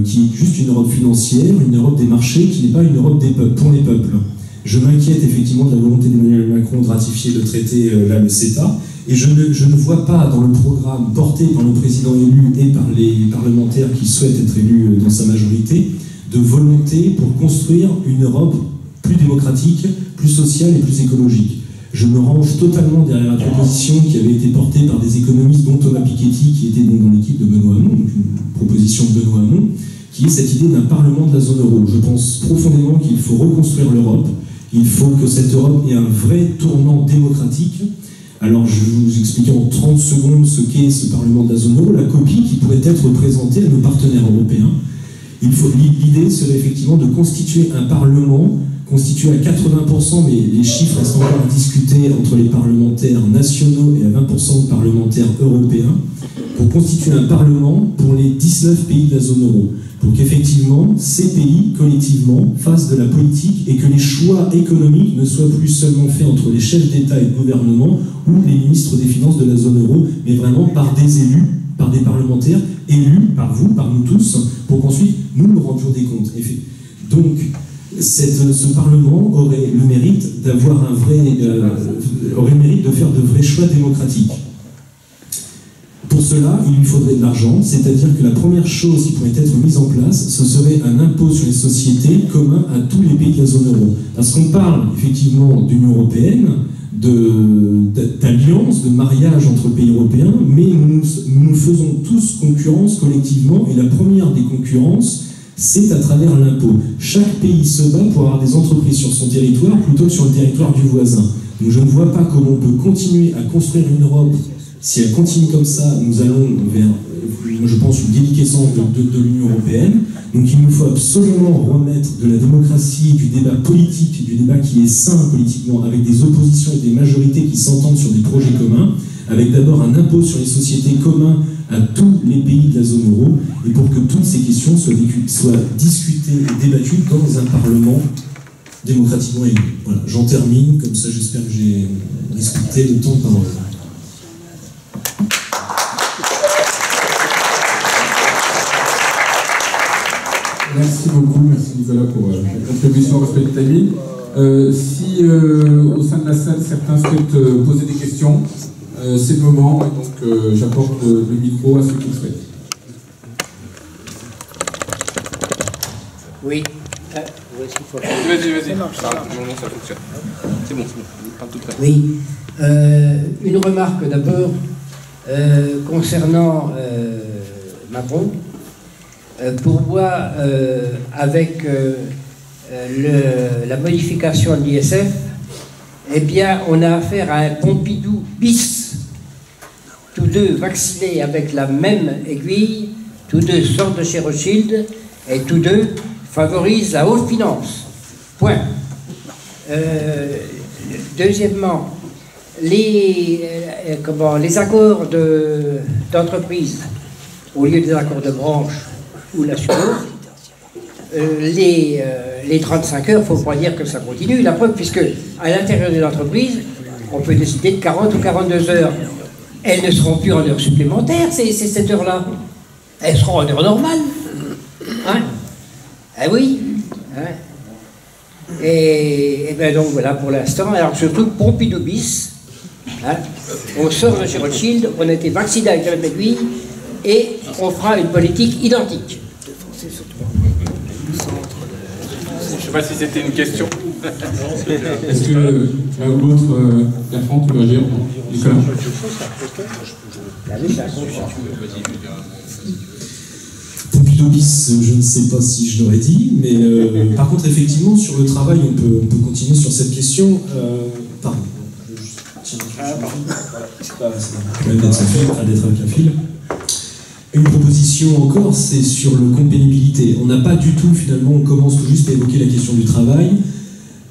qui est juste une Europe financière, une Europe des marchés, qui n'est pas une Europe des peuples, pour les peuples. Je m'inquiète effectivement de la volonté d'Emmanuel Macron de ratifier le traité, le CETA, et je ne vois pas dans le programme porté par le président élu et par les parlementaires qui souhaitent être élus dans sa majorité, de volonté pour construire une Europe plus démocratique, plus sociale et plus écologique. Je me range totalement derrière la proposition qui avait été portée par des économistes, dont Thomas Piketty, qui était donc dans l'équipe de Benoît Hamon, donc une proposition de Benoît Hamon, qui est cette idée d'un parlement de la zone euro. Je pense profondément qu'il faut reconstruire l'Europe, il faut que cette Europe ait un vrai tournant démocratique. Alors je vais vous expliquer en 30 secondes ce qu'est ce parlement de la zone euro, la copie qui pourrait être présentée à nos partenaires européens. L'idée serait effectivement de constituer un parlement constitué à 80%, mais les chiffres restent encore à discuter entre les parlementaires nationaux et à 20% de parlementaires européens, pour constituer un parlement pour les 19 pays de la zone euro, pour qu'effectivement ces pays, collectivement, fassent de la politique et que les choix économiques ne soient plus seulement faits entre les chefs d'État et de gouvernement ou les ministres des Finances de la zone euro, mais vraiment par des élus, par des parlementaires, élus par vous, par nous tous, pour qu'ensuite nous rendions des comptes. Donc, ce Parlement aurait le mérite d'avoir aurait le mérite de faire de vrais choix démocratiques. Pour cela, il lui faudrait de l'argent, c'est-à-dire que la première chose qui pourrait être mise en place, ce serait un impôt sur les sociétés commun à tous les pays de la zone euro. Parce qu'on parle effectivement d'Union européenne, d'alliance, de mariage entre pays européens, mais nous faisons tous concurrence collectivement, et la première des concurrences, c'est à travers l'impôt. Chaque pays se bat pour avoir des entreprises sur son territoire plutôt que sur le territoire du voisin. Donc je ne vois pas comment on peut continuer à construire une Europe. Si elle continue comme ça, nous allons vers, je pense, une déliquescence de l'Union européenne. Donc il nous faut absolument remettre de la démocratie, du débat politique, du débat qui est sain politiquement, avec des oppositions et des majorités qui s'entendent sur des projets communs, avec d'abord un impôt sur les sociétés commun à tous les pays de la zone euro, et pour que toutes ces questions soient discutées et débattues dans un Parlement démocratiquement élu. Voilà, j'en termine, comme ça j'espère que j'ai respecté le temps de parole. Merci beaucoup, merci Nicolas pour la contribution au respect du timing. Si au sein de la salle certains souhaitent poser des questions, c'est le moment, et donc j'apporte le micro à ceux qui le souhaitent. Oui. Vas-y. Non, ça fonctionne. C'est bon, parle tout près. Oui. Une remarque d'abord concernant Macron. Pour moi, avec la modification de l'ISF, eh bien, on a affaire à un Pompidou bis. Tous deux vaccinés avec la même aiguille, tous deux sortent de chez Rothschild, et tous deux favorisent la haute finance. Point. Deuxièmement, les accords d'entreprise, au lieu des accords de branche ou nationaux, les 35 heures, il ne faut pas dire que ça continue. La preuve, puisque à l'intérieur de l'entreprise, on peut décider de 40 ou 42 heures. Elles ne seront plus en heures supplémentaires, ces heures-là. Elles seront en heures normales. Hein? Ah oui. Hein? Et bien donc voilà pour l'instant. Alors surtout Pompidou bis. Hein? On sort de chez Rothschild, on a été vacciné avec la même aiguille et on fera une politique identique. Je ne sais pas si c'était une question. Est-ce que l'un ou l'autre, Bertrand, tu veux réagir? Nicolas? Pompidou bis, je ne sais pas si je l'aurais dit, mais par contre, effectivement, sur le travail, on peut continuer sur cette question. Pardon. C'est quand même d'être avec un fil. Une proposition encore, c'est sur le compte pénibilité. On n'a pas du tout, finalement, on commence tout juste à évoquer la question du travail.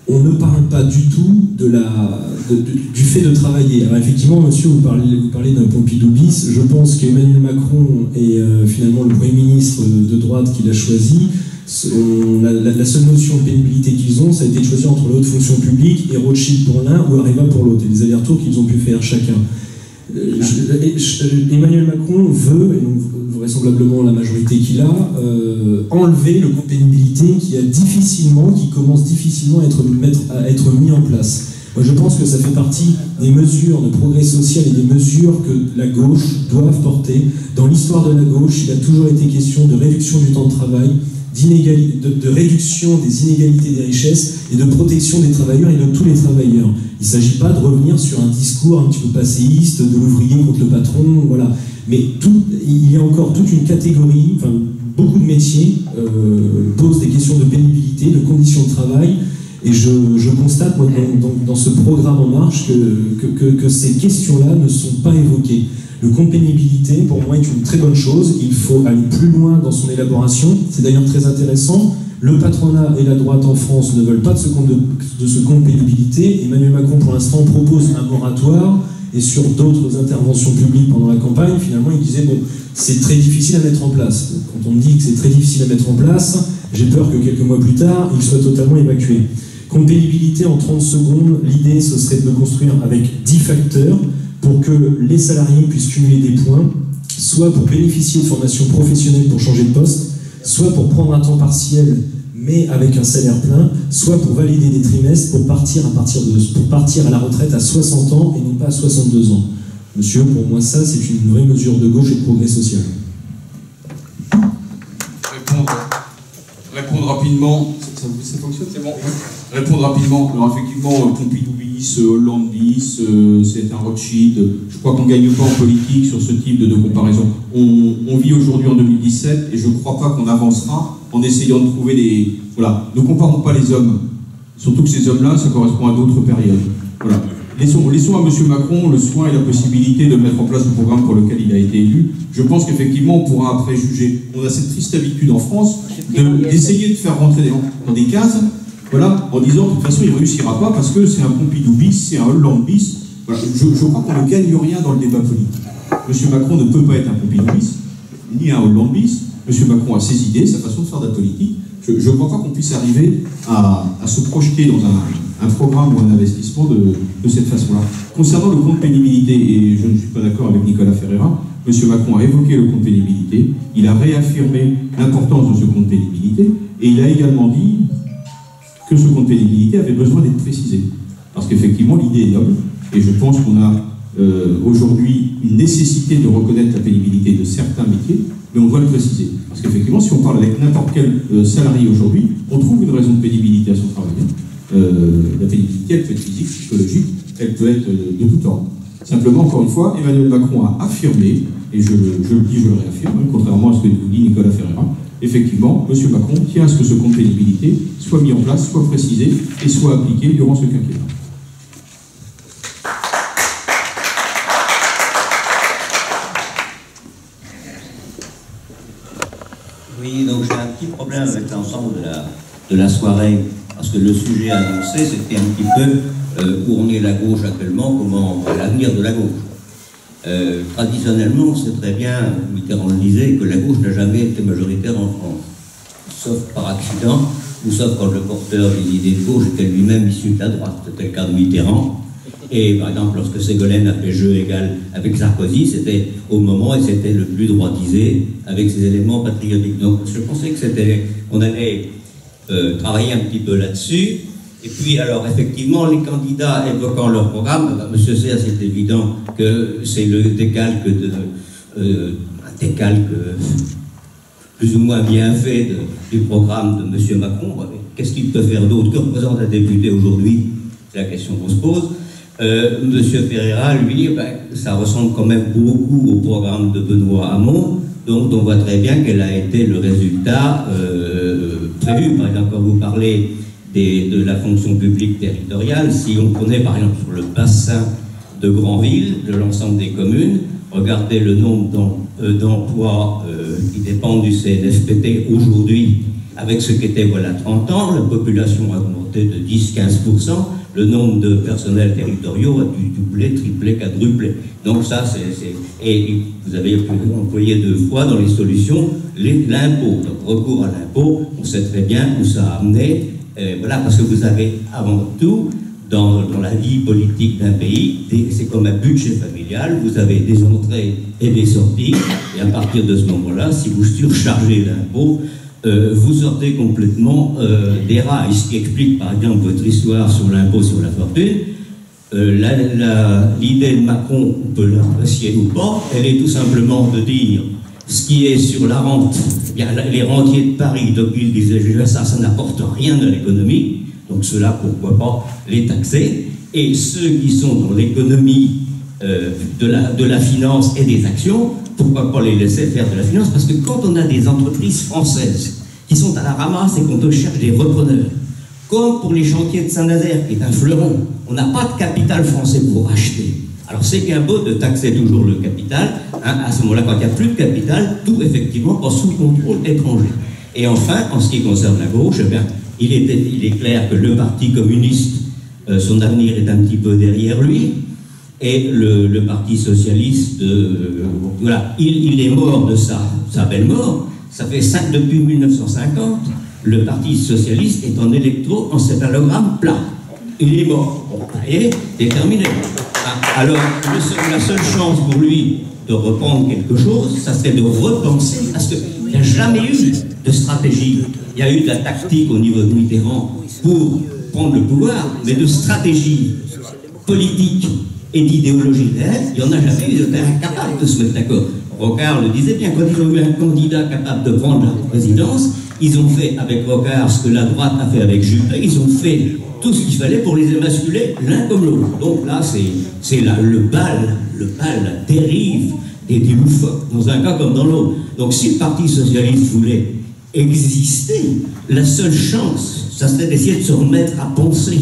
On ne parle pas du tout du fait de travailler. Alors effectivement, monsieur, vous parlez d'un Pompidou bis. Je pense qu'Emmanuel Macron et finalement le Premier ministre de droite qui l'a choisi, la seule notion de pénibilité qu'ils ont, ça a été de choisir entre la haute fonction publique et Rothschild pour l'un ou Arriva pour l'autre, et les allers-retours qu'ils ont pu faire chacun. Emmanuel Macron veut, et donc vraisemblablement la majorité qu'il a, enlever le compte pénibilité qui commence difficilement à être mis en place. Moi je pense que ça fait partie des mesures de progrès social et des mesures que la gauche doit porter. Dans l'histoire de la gauche, il a toujours été question de réduction du temps de travail, de réduction des inégalités des richesses et de protection des travailleurs et de tous les travailleurs. Il ne s'agit pas de revenir sur un discours un petit peu passéiste de l'ouvrier contre le patron, voilà. Mais il y a encore toute une catégorie, enfin, beaucoup de métiers posent des questions de pénibilité, de conditions de travail, et je constate moi, dans ce programme En Marche que ces questions-là ne sont pas évoquées. Le compte pénibilité, pour moi, est une très bonne chose. Il faut aller plus loin dans son élaboration. C'est d'ailleurs très intéressant. Le patronat et la droite en France ne veulent pas de ce compte pénibilité. Emmanuel Macron, pour l'instant, propose un moratoire. Et sur d'autres interventions publiques pendant la campagne, finalement, il disait, bon, c'est très difficile à mettre en place. Quand on me dit que c'est très difficile à mettre en place, j'ai peur que quelques mois plus tard, il soit totalement évacué. Compte pénibilité, en 30 secondes, l'idée, ce serait de le construire avec 10 facteurs, pour que les salariés puissent cumuler des points, soit pour bénéficier de formation professionnelle pour changer de poste, soit pour prendre un temps partiel mais avec un salaire plein, soit pour valider des trimestres pour partir à la retraite à 60 ans et non pas à 62 ans. Monsieur, pour moi ça c'est une vraie mesure de gauche et de progrès social. Répondre rapidement, ça fonctionne, c'est bon. Répondre rapidement, alors effectivement, Pompidou bis, Hollande bis, c'est un Rothschild. Je crois qu'on ne gagne pas en politique sur ce type de comparaison. On vit aujourd'hui en 2017 et je ne crois pas qu'on avancera en essayant de trouver des... Voilà, ne comparons pas les hommes. Surtout que ces hommes-là, ça correspond à d'autres périodes. Voilà. Laissons à M. Macron le soin et la possibilité de mettre en place le programme pour lequel il a été élu. Je pense qu'effectivement, on pourra après juger. On a cette triste habitude en France d'essayer de faire rentrer dans des cases, voilà, en disant de toute façon il ne réussira pas parce que c'est un Pompidou bis, c'est un Hollande bis. Voilà. Je crois qu'on ne gagne rien dans le débat politique. M. Macron ne peut pas être un Pompidou bis, ni un Hollande bis. M. Macron a ses idées, sa façon de faire de la politique. Je ne crois pas qu'on puisse arriver à se projeter dans un programme ou un investissement de cette façon-là. Concernant le compte pénibilité, et je ne suis pas d'accord avec Nicolas Ferreira, M. Macron a évoqué le compte pénibilité, il a réaffirmé l'importance de ce compte pénibilité, et il a également dit que ce compte pénibilité avait besoin d'être précisé. Parce qu'effectivement, l'idée est noble, et je pense qu'on a aujourd'hui une nécessité de reconnaître la pénibilité de certains métiers, mais on doit le préciser. Parce qu'effectivement, si on parle avec n'importe quel salarié aujourd'hui, on trouve une raison de pénibilité à son travail. La pénibilité, elle peut être physique, psychologique, elle peut être de tout ordre. Simplement, encore une fois, Emmanuel Macron a affirmé, et je le dis, je le réaffirme, contrairement à ce que vous dit Nicolas Ferreira, effectivement, M. Macron tient à ce que ce compte pénibilité soit mis en place, soit précisé, et soit appliqué durant ce quinquennat. Oui, donc j'ai un petit problème avec l'ensemble de la soirée, parce que le sujet annoncé, c'était un petit peu où on est la gauche actuellement, comment l'avenir de la gauche. Traditionnellement, on sait très bien, Mitterrand le disait, que la gauche n'a jamais été majoritaire en France, sauf par accident, ou sauf quand le porteur des idées de gauche était lui-même issu de la droite. C'était le cas de Mitterrand. Et par exemple, lorsque Ségolène a fait jeu égal avec Sarkozy, c'était au moment et c'était le plus droitisé avec ses éléments patriotiques. Donc je pensais qu'on allait travailler un petit peu là-dessus. Et puis alors effectivement, les candidats évoquant leur programme, Monsieur Serre, c'est évident que c'est le décalque un décalque plus ou moins bien fait du programme de Monsieur Macron. qu'est-ce qu'il peut faire d'autre? Que représente un député aujourd'hui? C'est la question qu'on se pose. Monsieur Ferreira, lui, ça ressemble quand même beaucoup au programme de Benoît Hamon, donc on voit très bien quel a été le résultat prévu. Par exemple, quand vous parlez de la fonction publique territoriale, si on prenait par exemple sur le bassin de Granville, de l'ensemble des communes, regardez le nombre d'emplois qui dépendent du CNFPT aujourd'hui, avec ce qu'était voilà 30 ans, la population a augmenté de 10-15%, le nombre de personnels territoriaux a dû doubler, tripler, quadrupler. Donc ça, et vous avez employé 2 fois dans les solutions l'impôt. Donc recours à l'impôt, on sait très bien où ça a amené. Voilà, parce que vous avez avant tout, dans la vie politique d'un pays, c'est comme un budget familial, vous avez des entrées et des sorties, et à partir de ce moment-là, si vous surchargez l'impôt, vous sortez complètement des rails, ce qui explique par exemple votre histoire sur l'impôt sur la fortune. L'idée de Macron, on peut l'apprécier ou pas, elle est tout simplement de dire ce qui est sur la rente, bien, les rentiers de Paris, Tocqueville disait ça n'apporte rien à l'économie, donc ceux-là, pourquoi pas les taxer, et ceux qui sont dans l'économie de la finance et des actions, pourquoi pas les laisser faire de la finance, parce que quand on a des entreprises françaises qui sont à la ramasse et qu'on cherche des repreneurs, comme pour les chantiers de Saint-Nazaire, qui est un fleuron, on n'a pas de capital français pour acheter. Alors c'est bien beau de taxer toujours le capital, hein, à ce moment-là, quand il n'y a plus de capital, tout effectivement passe sous contrôle étranger. Et enfin, en ce qui concerne la gauche, eh bien, il est clair que le Parti communiste, son avenir est un petit peu derrière lui, et le Parti socialiste, voilà, il est mort de sa belle mort. Ça fait depuis 1950, le Parti socialiste est en électroencéphalogramme plat. Il est mort. Bon, et c'est terminé. Alors, la seule chance pour lui de reprendre quelque chose, ça serait de repenser, parce qu'il n'y a jamais eu de stratégie. Il y a eu de la tactique au niveau de Mitterrand pour prendre le pouvoir, mais de stratégie politique et d'idéologie réelle, il n'y en a jamais eu. Ils étaient incapables de se mettre d'accord. Rocard le disait bien, quand ils ont eu un candidat capable de prendre la présidence, ils ont fait avec Rocard ce que la droite a fait avec Juppé, ils ont fait tout ce qu'il fallait pour les émasculer l'un comme l'autre. Donc là, c'est le bal, la dérive des loufoques, dans un cas comme dans l'autre. Donc si le Parti socialiste voulait exister, la seule chance, ça serait d'essayer de se remettre à penser.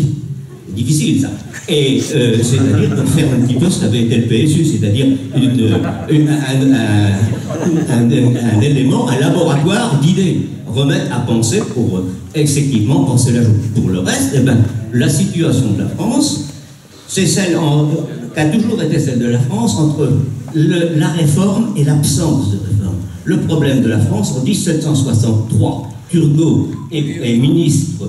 C'est difficile, ça. Et c'est-à-dire de faire un petit peu ce qu'avait été le PSU, c'est-à-dire un élément, un laboratoire d'idées. Remettre à penser pour effectivement penser la chose. Pour le reste, eh ben, la situation de la France, c'est celle qui a toujours été celle de la France entre la réforme et l'absence de réforme. Le problème de la France, en 1763, Turgot est ministre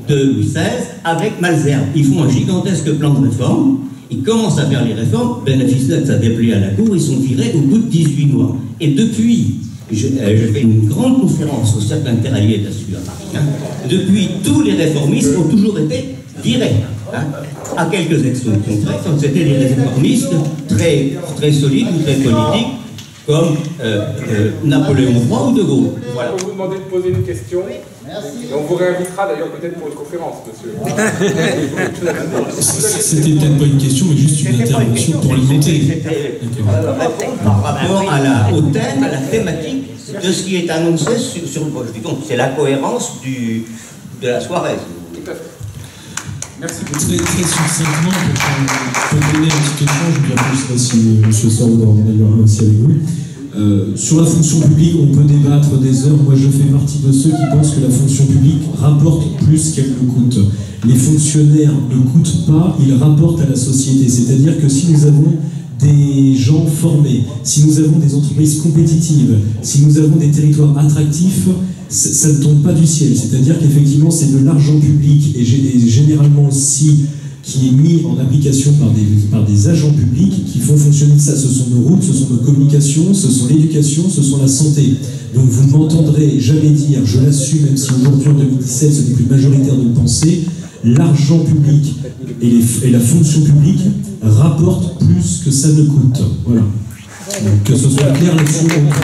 de Louis XVI avec Malesherbes. Ils font un gigantesque plan de réforme, ils commencent à faire les réformes, bénéficiaires de sa déplaie à la cour, ils sont virés au bout de 18 mois. Et depuis, je fais une grande conférence au cercle interallié là-dessus à Paris, hein, depuis, tous les réformistes ont toujours été virés. Hein, à quelques exceptions près, quand c'était des réformistes très, très solides ou très politiques, comme Napoléon III ou De Gaulle. Voilà. On va vous demander de poser une question. Et on vous réinvitera d'ailleurs peut-être pour une conférence, monsieur. C'était peut-être pas une question, mais juste une intervention pour alimenter. Par rapport au thème, à la thématique de ce qui est annoncé sur le vote. Donc c'est la cohérence de la soirée. Tout à fait. Merci. Très, très succinctement, pour donner un petit échange, je ne sais pas si M. Sord en aura aussi avec vous. Sur la fonction publique, on peut débattre des heures. Moi, je fais partie de ceux qui pensent que la fonction publique rapporte plus qu'elle ne coûte. Les fonctionnaires ne coûtent pas, ils rapportent à la société. C'est-à-dire que si nous avons des gens formés, si nous avons des entreprises compétitives, si nous avons des territoires attractifs, ça ne tombe pas du ciel. C'est-à-dire qu'effectivement, c'est de l'argent public et généralement aussi qui est mis en application par des agents publics qui font fonctionner ça. Ce sont nos routes, ce sont nos communications, ce sont l'éducation, ce sont la santé. Donc vous ne m'entendrez jamais dire, je l'assume, même si aujourd'hui en 2017 ce n'est plus majoritaire de le penser, l'argent public et la fonction publique rapportent plus que ça ne coûte. Voilà. Donc que ce soit clair là-dessus, pour moi.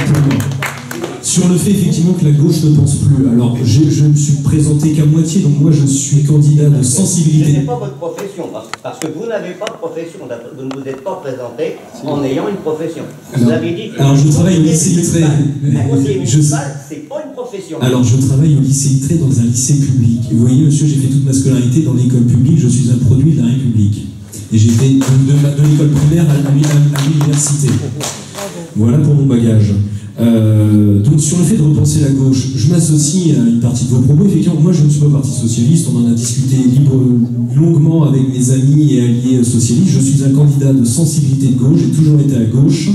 Sur le fait effectivement que la gauche ne pense plus. Alors je ne me suis présenté qu'à moitié, donc moi je suis candidat de sensibilité. Ce n'est pas votre profession, parce que vous n'avez pas de profession, vous ne vous êtes pas présenté en ayant une profession. Vous avez dit que alors je travaille au lycée Littré. C'est pas une profession. Alors je travaille au lycée Littré dans un lycée public. Vous voyez monsieur, j'ai fait toute ma scolarité dans l'école publique, je suis un produit de la République. Et j'ai fait de l'école primaire à l'université. Voilà pour mon bagage. Donc sur le fait de repenser la gauche, je m'associe à une partie de vos propos. Effectivement, moi je ne suis pas parti socialiste, on en a discuté longuement avec mes amis et alliés socialistes. Je suis un candidat de sensibilité de gauche, j'ai toujours été à gauche.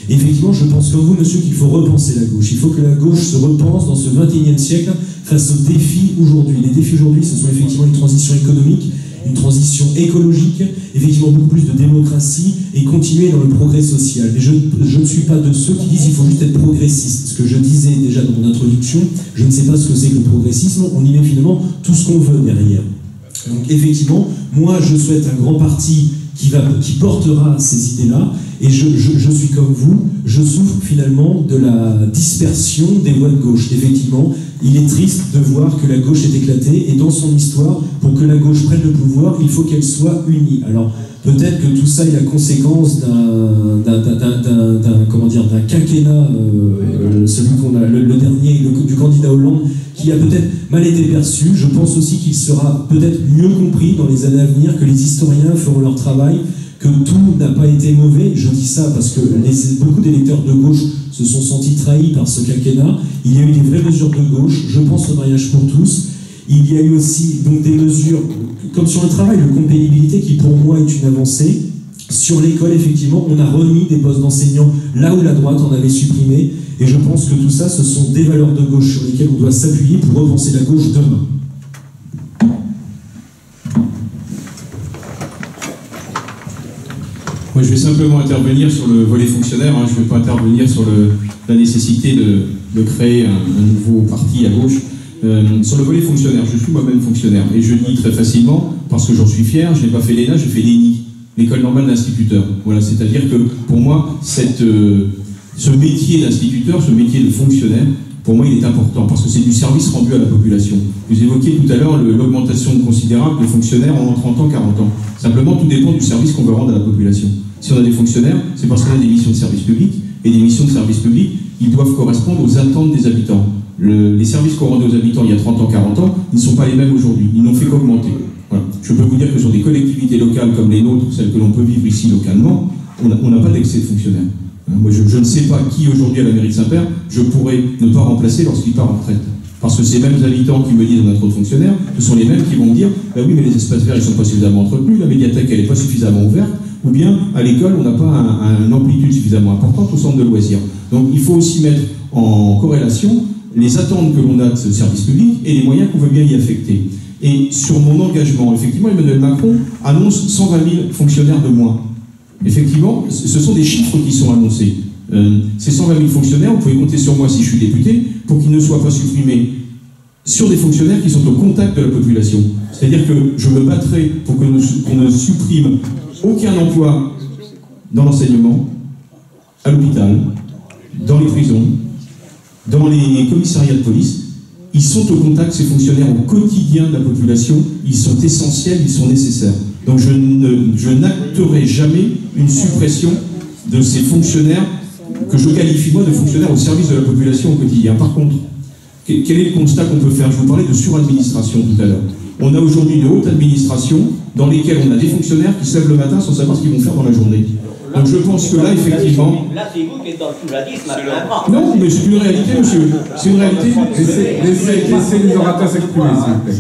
Et effectivement, je pense comme vous, monsieur, qu'il faut repenser la gauche. Il faut que la gauche se repense dans ce XXIe siècle face aux défis aujourd'hui. Les défis aujourd'hui, ce sont effectivement une transition économique, une transition écologique, effectivement beaucoup plus de démocratie et continuer dans le progrès social. Mais je ne suis pas de ceux qui disent qu'il faut juste être progressiste. Ce que je disais déjà dans mon introduction, je ne sais pas ce que c'est que le progressisme, on y met finalement tout ce qu'on veut derrière. Donc effectivement, moi je souhaite un grand parti qui portera ces idées-là, et je suis comme vous, je souffre finalement de la dispersion des voix de gauche. Effectivement, il est triste de voir que la gauche est éclatée, et dans son histoire, pour que la gauche prenne le pouvoir, il faut qu'elle soit unie. Alors, peut-être que tout ça est la conséquence d'un quinquennat, celui qu'on a, le dernier, du candidat Hollande, qui a peut-être mal été perçu. Je pense aussi qu'il sera peut-être mieux compris dans les années à venir, que les historiens feront leur travail, que tout n'a pas été mauvais. Je dis ça parce que beaucoup d'électeurs de gauche se sont sentis trahis par ce quinquennat. Il y a eu des vraies mesures de gauche, je pense au mariage pour tous. Il y a eu aussi donc des mesures, comme sur le travail, le compte pénibilité, qui pour moi est une avancée. Sur l'école, effectivement, on a remis des postes d'enseignants là où la droite en avait supprimé. Et je pense que tout ça, ce sont des valeurs de gauche sur lesquelles on doit s'appuyer pour repenser la gauche demain. Moi, je vais simplement intervenir sur le volet fonctionnaire. Je ne vais pas intervenir sur la nécessité de créer un nouveau parti à gauche. Sur le volet fonctionnaire, je suis moi-même fonctionnaire. Et je dis très facilement, parce que j'en suis fier, je n'ai pas fait l'ENA, j'ai fait l'ENI, l'école normale d'instituteur. Voilà, c'est-à-dire que pour moi, ce métier d'instituteur, ce métier de fonctionnaire, pour moi, il est important, parce que c'est du service rendu à la population. Vous évoquiez tout à l'heure l'augmentation considérable des fonctionnaires en 30 ans, 40 ans. Simplement, tout dépend du service qu'on veut rendre à la population. Si on a des fonctionnaires, c'est parce qu'on a des missions de service public, et des missions de service public, ils doivent correspondre aux attentes des habitants. Les services qu'on rendait aux habitants il y a 30 ans, 40 ans, ils ne sont pas les mêmes aujourd'hui. Ils n'ont fait qu'augmenter. Voilà. Je peux vous dire que sur des collectivités locales comme les nôtres, celles que l'on peut vivre ici localement, on n'a pas d'excès de fonctionnaires. Moi, je ne sais pas qui aujourd'hui à la mairie de Saint-Père, je pourrais ne pas remplacer lorsqu'il part en retraite. Parce que ces mêmes habitants qui me disent on a trop de fonctionnaires, ce sont les mêmes qui vont me dire bah oui, mais les espaces verts ils ne sont pas suffisamment entretenus, la médiathèque elle n'est pas suffisamment ouverte, ou bien à l'école on n'a pas une amplitude suffisamment importante au centre de loisirs. Donc il faut aussi mettre en corrélation les attentes que l'on a de ce service public et les moyens qu'on veut bien y affecter. Et sur mon engagement, effectivement, Emmanuel Macron annonce 120 000 fonctionnaires de moins. Effectivement, ce sont des chiffres qui sont annoncés. Ces 120 000 fonctionnaires, vous pouvez compter sur moi si je suis député, pour qu'ils ne soient pas supprimés sur des fonctionnaires qui sont au contact de la population. C'est-à-dire que je me battrai pour qu'on ne supprime aucun emploi dans l'enseignement, à l'hôpital, dans les prisons, dans les commissariats de police. Ils sont au contact, ces fonctionnaires, au quotidien de la population. Ils sont essentiels, ils sont nécessaires. Donc je n'acterai jamais une suppression de ces fonctionnaires que je qualifie moi de fonctionnaires au service de la population au quotidien. Par contre, quel est le constat qu'on peut faire? Je vous parlais de suradministration tout à l'heure. On a aujourd'hui de hautes administrations dans lesquelles on a des fonctionnaires qui se lèvent le matin sans savoir ce qu'ils vont faire dans la journée. Donc je pense que là, effectivement... Là, c'est vous qui êtes dans le soulagisme à plein bras. Non, mais c'est une réalité, monsieur. C'est une réalité. Laissez les orateurs s'exprimer, s'il vous plaît.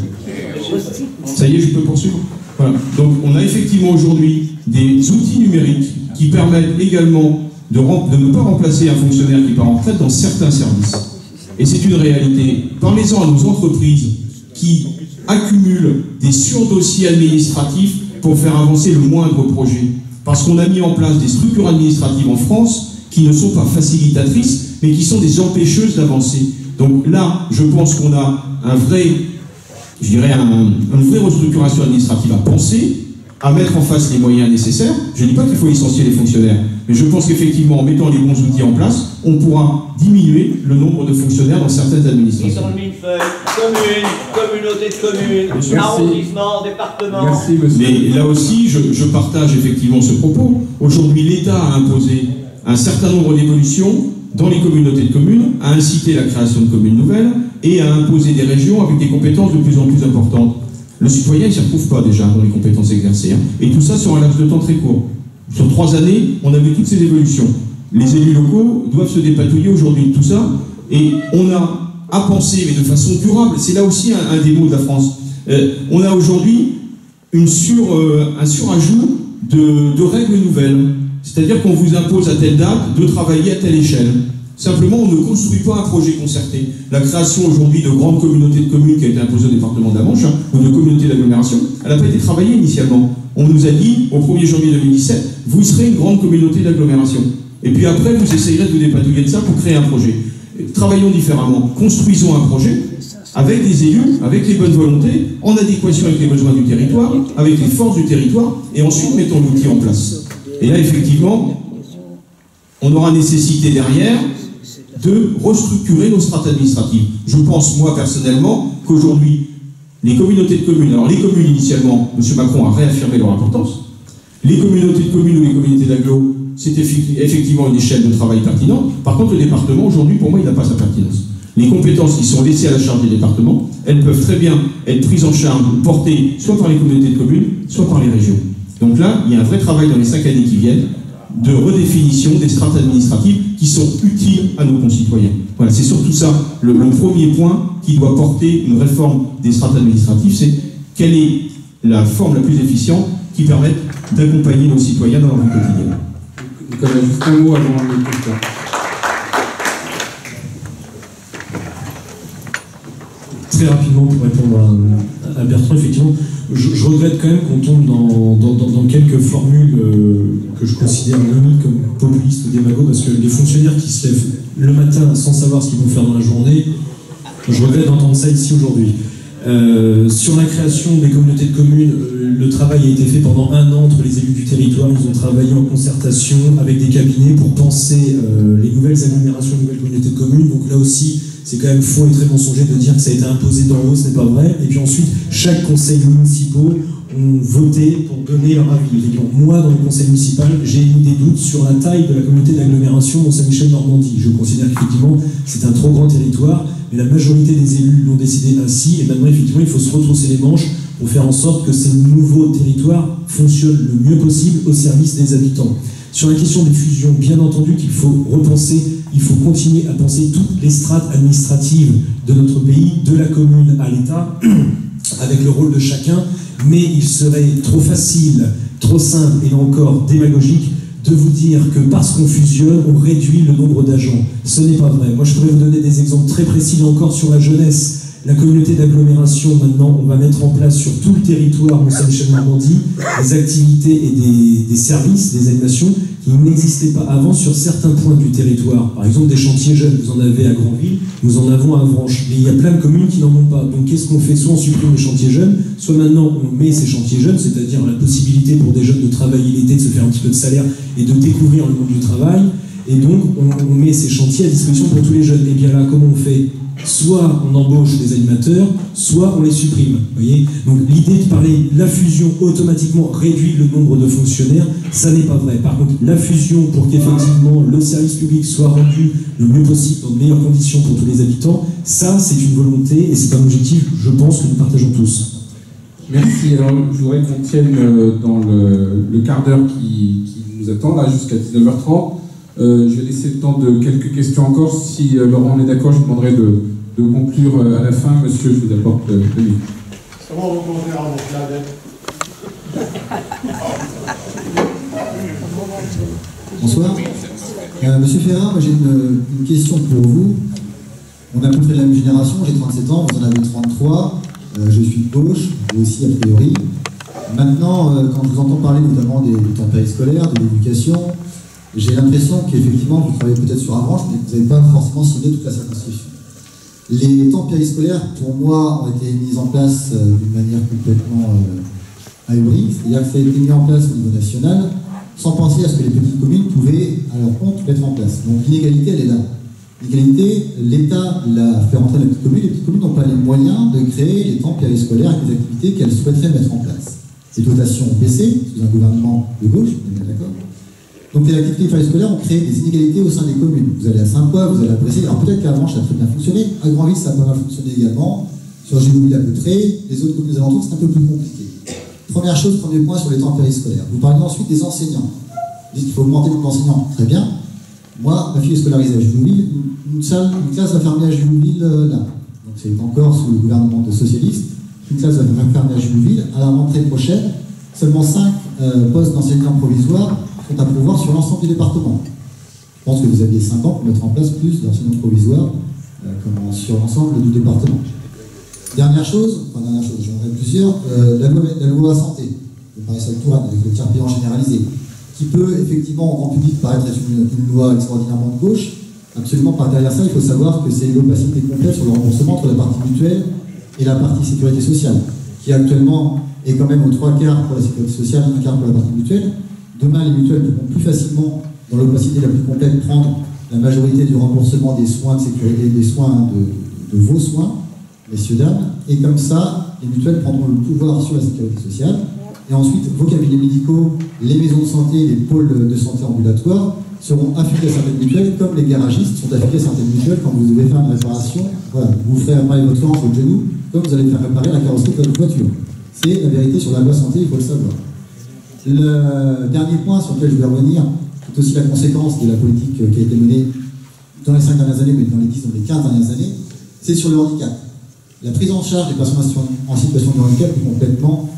Ça y est, je peux poursuivre. Voilà. Donc on a effectivement aujourd'hui des outils numériques qui permettent également de ne pas remplacer un fonctionnaire qui part en retraite dans certains services. Et c'est une réalité. Parlez-en à nos entreprises qui accumulent des surdossiers administratifs pour faire avancer le moindre projet. Parce qu'on a mis en place des structures administratives en France qui ne sont pas facilitatrices, mais qui sont des empêcheuses d'avancer. Donc là, je pense qu'on a une vraie restructuration administrative à penser, à mettre en face les moyens nécessaires. Je ne dis pas qu'il faut licencier les fonctionnaires, mais je pense qu'effectivement, en mettant les bons outils en place, on pourra diminuer le nombre de fonctionnaires dans certaines administrations. Ils ont mis une feuille, commune, communauté de communes, Merci. arrondissement, département. Merci, monsieur. Mais là aussi, je partage effectivement ce propos. Aujourd'hui, l'État a imposé un certain nombre d'évolutions dans les communautés de communes, a incité la création de communes nouvelles et a imposé des régions avec des compétences de plus en plus importantes. Le citoyen ne s'y retrouve pas déjà dans les compétences exercées. Et tout ça sur un laps de temps très court. Sur 3 années, on a vu toutes ces évolutions. Les élus locaux doivent se dépatouiller aujourd'hui de tout ça. Et on a à penser, mais de façon durable, c'est là aussi un des mots de la France. On a aujourd'hui un surajout de règles nouvelles. C'est-à-dire qu'on vous impose à telle date de travailler à telle échelle. Simplement, on ne construit pas un projet concerté. La création aujourd'hui de grandes communautés de communes qui a été imposée au département de la Manche, ou de communautés d'agglomération, elle n'a pas été travaillée initialement. On nous a dit, au 1er janvier 2017, vous serez une grande communauté d'agglomération. Et puis après, vous essayerez de vous dépatouiller de ça pour créer un projet. Travaillons différemment. Construisons un projet avec des élus, avec les bonnes volontés, en adéquation avec les besoins du territoire, avec les forces du territoire, et ensuite mettons l'outil en place. Et là, effectivement, on aura nécessité derrière de restructurer nos strates administratives. Je pense, moi, personnellement, qu'aujourd'hui, les communautés de communes, alors les communes, initialement, M. Macron a réaffirmé leur importance. Les communautés de communes ou les communautés d'agglo, c'est effectivement une échelle de travail pertinente. Par contre, le département, aujourd'hui, pour moi, il n'a pas sa pertinence. Les compétences qui sont laissées à la charge des départements, elles peuvent très bien être prises en charge ou portées soit par les communautés de communes, soit par les régions. Donc là, il y a un vrai travail dans les 5 années qui viennent de redéfinition des strates administratives qui sont utiles à nos concitoyens. Voilà, c'est surtout ça le premier point qui doit porter une réforme des strates administratives, c'est quelle est la forme la plus efficiente qui permette d'accompagner nos citoyens dans leur vie quotidienne. Nicolas, juste un mot avant le question. Très rapidement, pour répondre à Bertrand, effectivement, je regrette quand même qu'on tombe dans quelques formules que je considère limite comme populistes ou démagogues, parce que les fonctionnaires qui se lèvent le matin sans savoir ce qu'ils vont faire dans la journée, je regrette d'entendre ça ici aujourd'hui. Sur la création des communautés de communes, le travail a été fait pendant 1 an entre les élus du territoire. Ils ont travaillé en concertation avec des cabinets pour penser les nouvelles agglomérations, les nouvelles communautés de communes. Donc là aussi, c'est quand même faux et très mensonger de dire que ça a été imposé d'en haut, ce n'est pas vrai. Et puis ensuite, chaque conseil municipal ont voté pour donner leur avis. Donc, moi, dans le conseil municipal, j'ai émis des doutes sur la taille de la communauté d'agglomération Mont-Saint-Michel-Normandie. Je considère qu'effectivement, c'est un trop grand territoire, mais la majorité des élus l'ont décidé ainsi. Et maintenant, effectivement, il faut se retrousser les manches pour faire en sorte que ces nouveaux territoires fonctionnent le mieux possible au service des habitants. Sur la question des fusions, bien entendu qu'il faut repenser, il faut continuer à penser toutes les strates administratives de notre pays, de la commune à l'État, avec le rôle de chacun, mais il serait trop facile, trop simple et là encore démagogique de vous dire que parce qu'on fusionne, on réduit le nombre d'agents. Ce n'est pas vrai. Moi, je pourrais vous donner des exemples très précis là encore sur la jeunesse. La communauté d'agglomération, maintenant, on va mettre en place sur tout le territoire Mont-Saint-Michel-Normandie des activités et des services, des animations qui n'existaient pas avant sur certains points du territoire. Par exemple, des chantiers jeunes, vous en avez à Granville, nous en avons à Avranches. Mais il y a plein de communes qui n'en ont pas. Donc qu'est-ce qu'on fait? Soit on supprime les chantiers jeunes, soit maintenant on met ces chantiers jeunes, c'est-à-dire la possibilité pour des jeunes de travailler l'été, de se faire un petit peu de salaire et de découvrir le monde du travail. Et donc on met ces chantiers à disposition pour tous les jeunes. Et bien là, comment on fait? Soit on embauche des animateurs, soit on les supprime. Voyez, donc l'idée de parler la fusion automatiquement réduit le nombre de fonctionnaires, ça n'est pas vrai. Par contre, la fusion pour qu'effectivement le service public soit rendu le mieux possible, dans de meilleures conditions pour tous les habitants, ça c'est une volonté et c'est un objectif, je pense, que nous partageons tous. Merci. Alors, je voudrais qu'on tienne dans le quart d'heure qui nous attend, là, jusqu'à 19h30. Je vais laisser le temps de quelques questions encore. Si Laurent est d'accord, je vous demanderai de conclure à la fin. Monsieur, je vous apporte le micro. Comment vous comptez avec la Bonsoir. Monsieur Ferrand, j'ai une question pour vous. On a à peu près la même génération, j'ai 37 ans, vous en avez 33. Je suis de gauche, vous aussi a priori. Maintenant, quand je vous entends parler notamment des temps périscolaires, de l'éducation, j'ai l'impression qu'effectivement, vous travaillez peut-être sur Avranches, mais vous n'avez pas forcément ciblé toute la circonscription. Les temps périscolaires, pour moi, ont été mis en place d'une manière complètement à Ivry, c'est-à-dire que ça a été mis en place au niveau national, sans penser à ce que les petites communes pouvaient, à leur compte, mettre en place. Donc l'inégalité, elle est là. L'égalité, l'État l'a fait rentrer dans les petites communes n'ont pas les moyens de créer les temps périscolaires avec les activités qu'elles souhaiteraient mettre en place. Les dotations ont baissé sous un gouvernement de gauche, on est bien d'accord. Donc les activités périscolaires ont créé des inégalités au sein des communes. Vous allez à Saint-Poix, vous allez à Brésil, alors peut-être qu'avant ça a très bien fonctionné, à Grandville ça a pas mal fonctionné également, sur Génouville à peu près, les autres communes des alentours c'est un peu plus compliqué. Première chose, premier point sur les temps périscolaires. Vous parlez ensuite des enseignants. Vous dites qu'il faut augmenter le nombre d'enseignants. Très bien. Moi, ma fille est scolarisée à Génouville, une classe va fermer à Génouville là. Donc c'est encore sous le gouvernement de socialistes. Une classe va fermer à Génouville. À la rentrée prochaine, seulement 5 postes d'enseignants provisoires sont à pourvoir sur l'ensemble du département. Je pense que vous aviez 5 ans pour mettre en place plus d'enseignants provisoires sur l'ensemble du département. Dernière chose, j'en ai plusieurs, la loi santé, le Maréchal Touraine avec le tiers payant généralisé, qui peut effectivement en grand public paraître être une loi extraordinairement de gauche. Absolument par derrière ça, il faut savoir que c'est une opacité complète sur le remboursement entre la partie mutuelle et la partie sécurité sociale, qui actuellement est quand même aux 3 quarts pour la sécurité sociale, 1 quart pour la partie mutuelle. Demain, les mutuelles pourront plus facilement, dans l'opacité la plus complète, prendre la majorité du remboursement des soins de sécurité, des soins de vos soins, messieurs, dames, et comme ça, les mutuelles prendront le pouvoir sur la sécurité sociale. Et ensuite, vos cabinets médicaux, les maisons de santé, les pôles de santé ambulatoires seront affiliés à certaines mutuelles, comme les garagistes sont affiliés à certaines mutuelles quand vous devez faire une réparation. Voilà, vous ferez réparer votre hanche, votre genou, comme vous allez faire réparer la carrosserie de votre voiture. C'est la vérité sur la loi santé, il faut le savoir. Le dernier point sur lequel je vais revenir, c'est aussi la conséquence de la politique qui a été menée dans les 5 dernières années, mais dans les 10, dans les 15 dernières années, c'est sur le handicap. La prise en charge des personnes en situation de handicap est complètement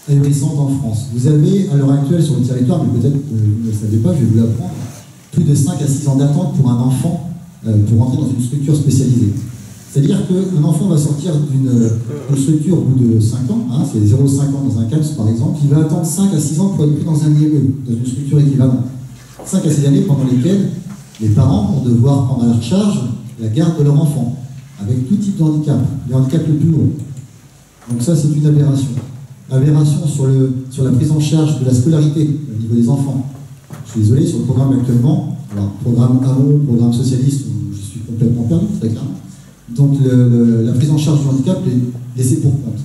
ahurissante en France. Vous avez, à l'heure actuelle, sur le territoire, mais peut-être que vous ne le savez pas, je vais vous l'apprendre, plus de 5 à 6 ans d'attente pour un enfant pour entrer dans une structure spécialisée. C'est-à-dire qu'un enfant va sortir d'une structure au bout de 5 ans, hein, c'est 0,5 ans dans un CAPS par exemple, il va attendre 5 à 6 ans pour être pris dans un IME, dans une structure équivalente. 5 à 6 années pendant lesquelles les parents vont devoir prendre à leur charge la garde de leur enfant, avec tout type de handicap, les handicaps les plus lourds. Donc ça, c'est une aberration. Aberration sur la prise en charge de la scolarité au niveau des enfants. Je suis désolé, sur le programme actuellement, alors programme Hamon, programme socialiste, où je suis complètement perdu, très clairement. Donc la prise en charge du handicap est laissée pour compte.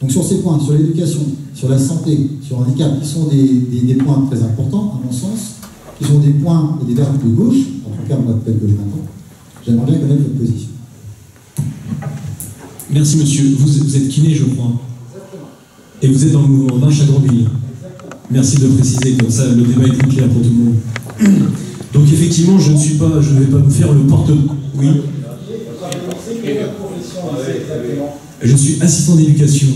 Donc sur ces points, sur l'éducation, sur la santé, sur le handicap, qui sont des points très importants, à mon sens, qui sont des points et des verbes de gauche, en tout cas moi tel que je m'entends, j'aimerais bien connaître votre position. Merci monsieur. Vous êtes kiné, je crois. Et vous êtes dans le mouvement En Marche à Grandville. Merci de préciser, comme ça le débat est plus clair pour tout le monde. Donc effectivement, je ne vais pas vous faire le porte... Oui. Je suis assistant d'éducation.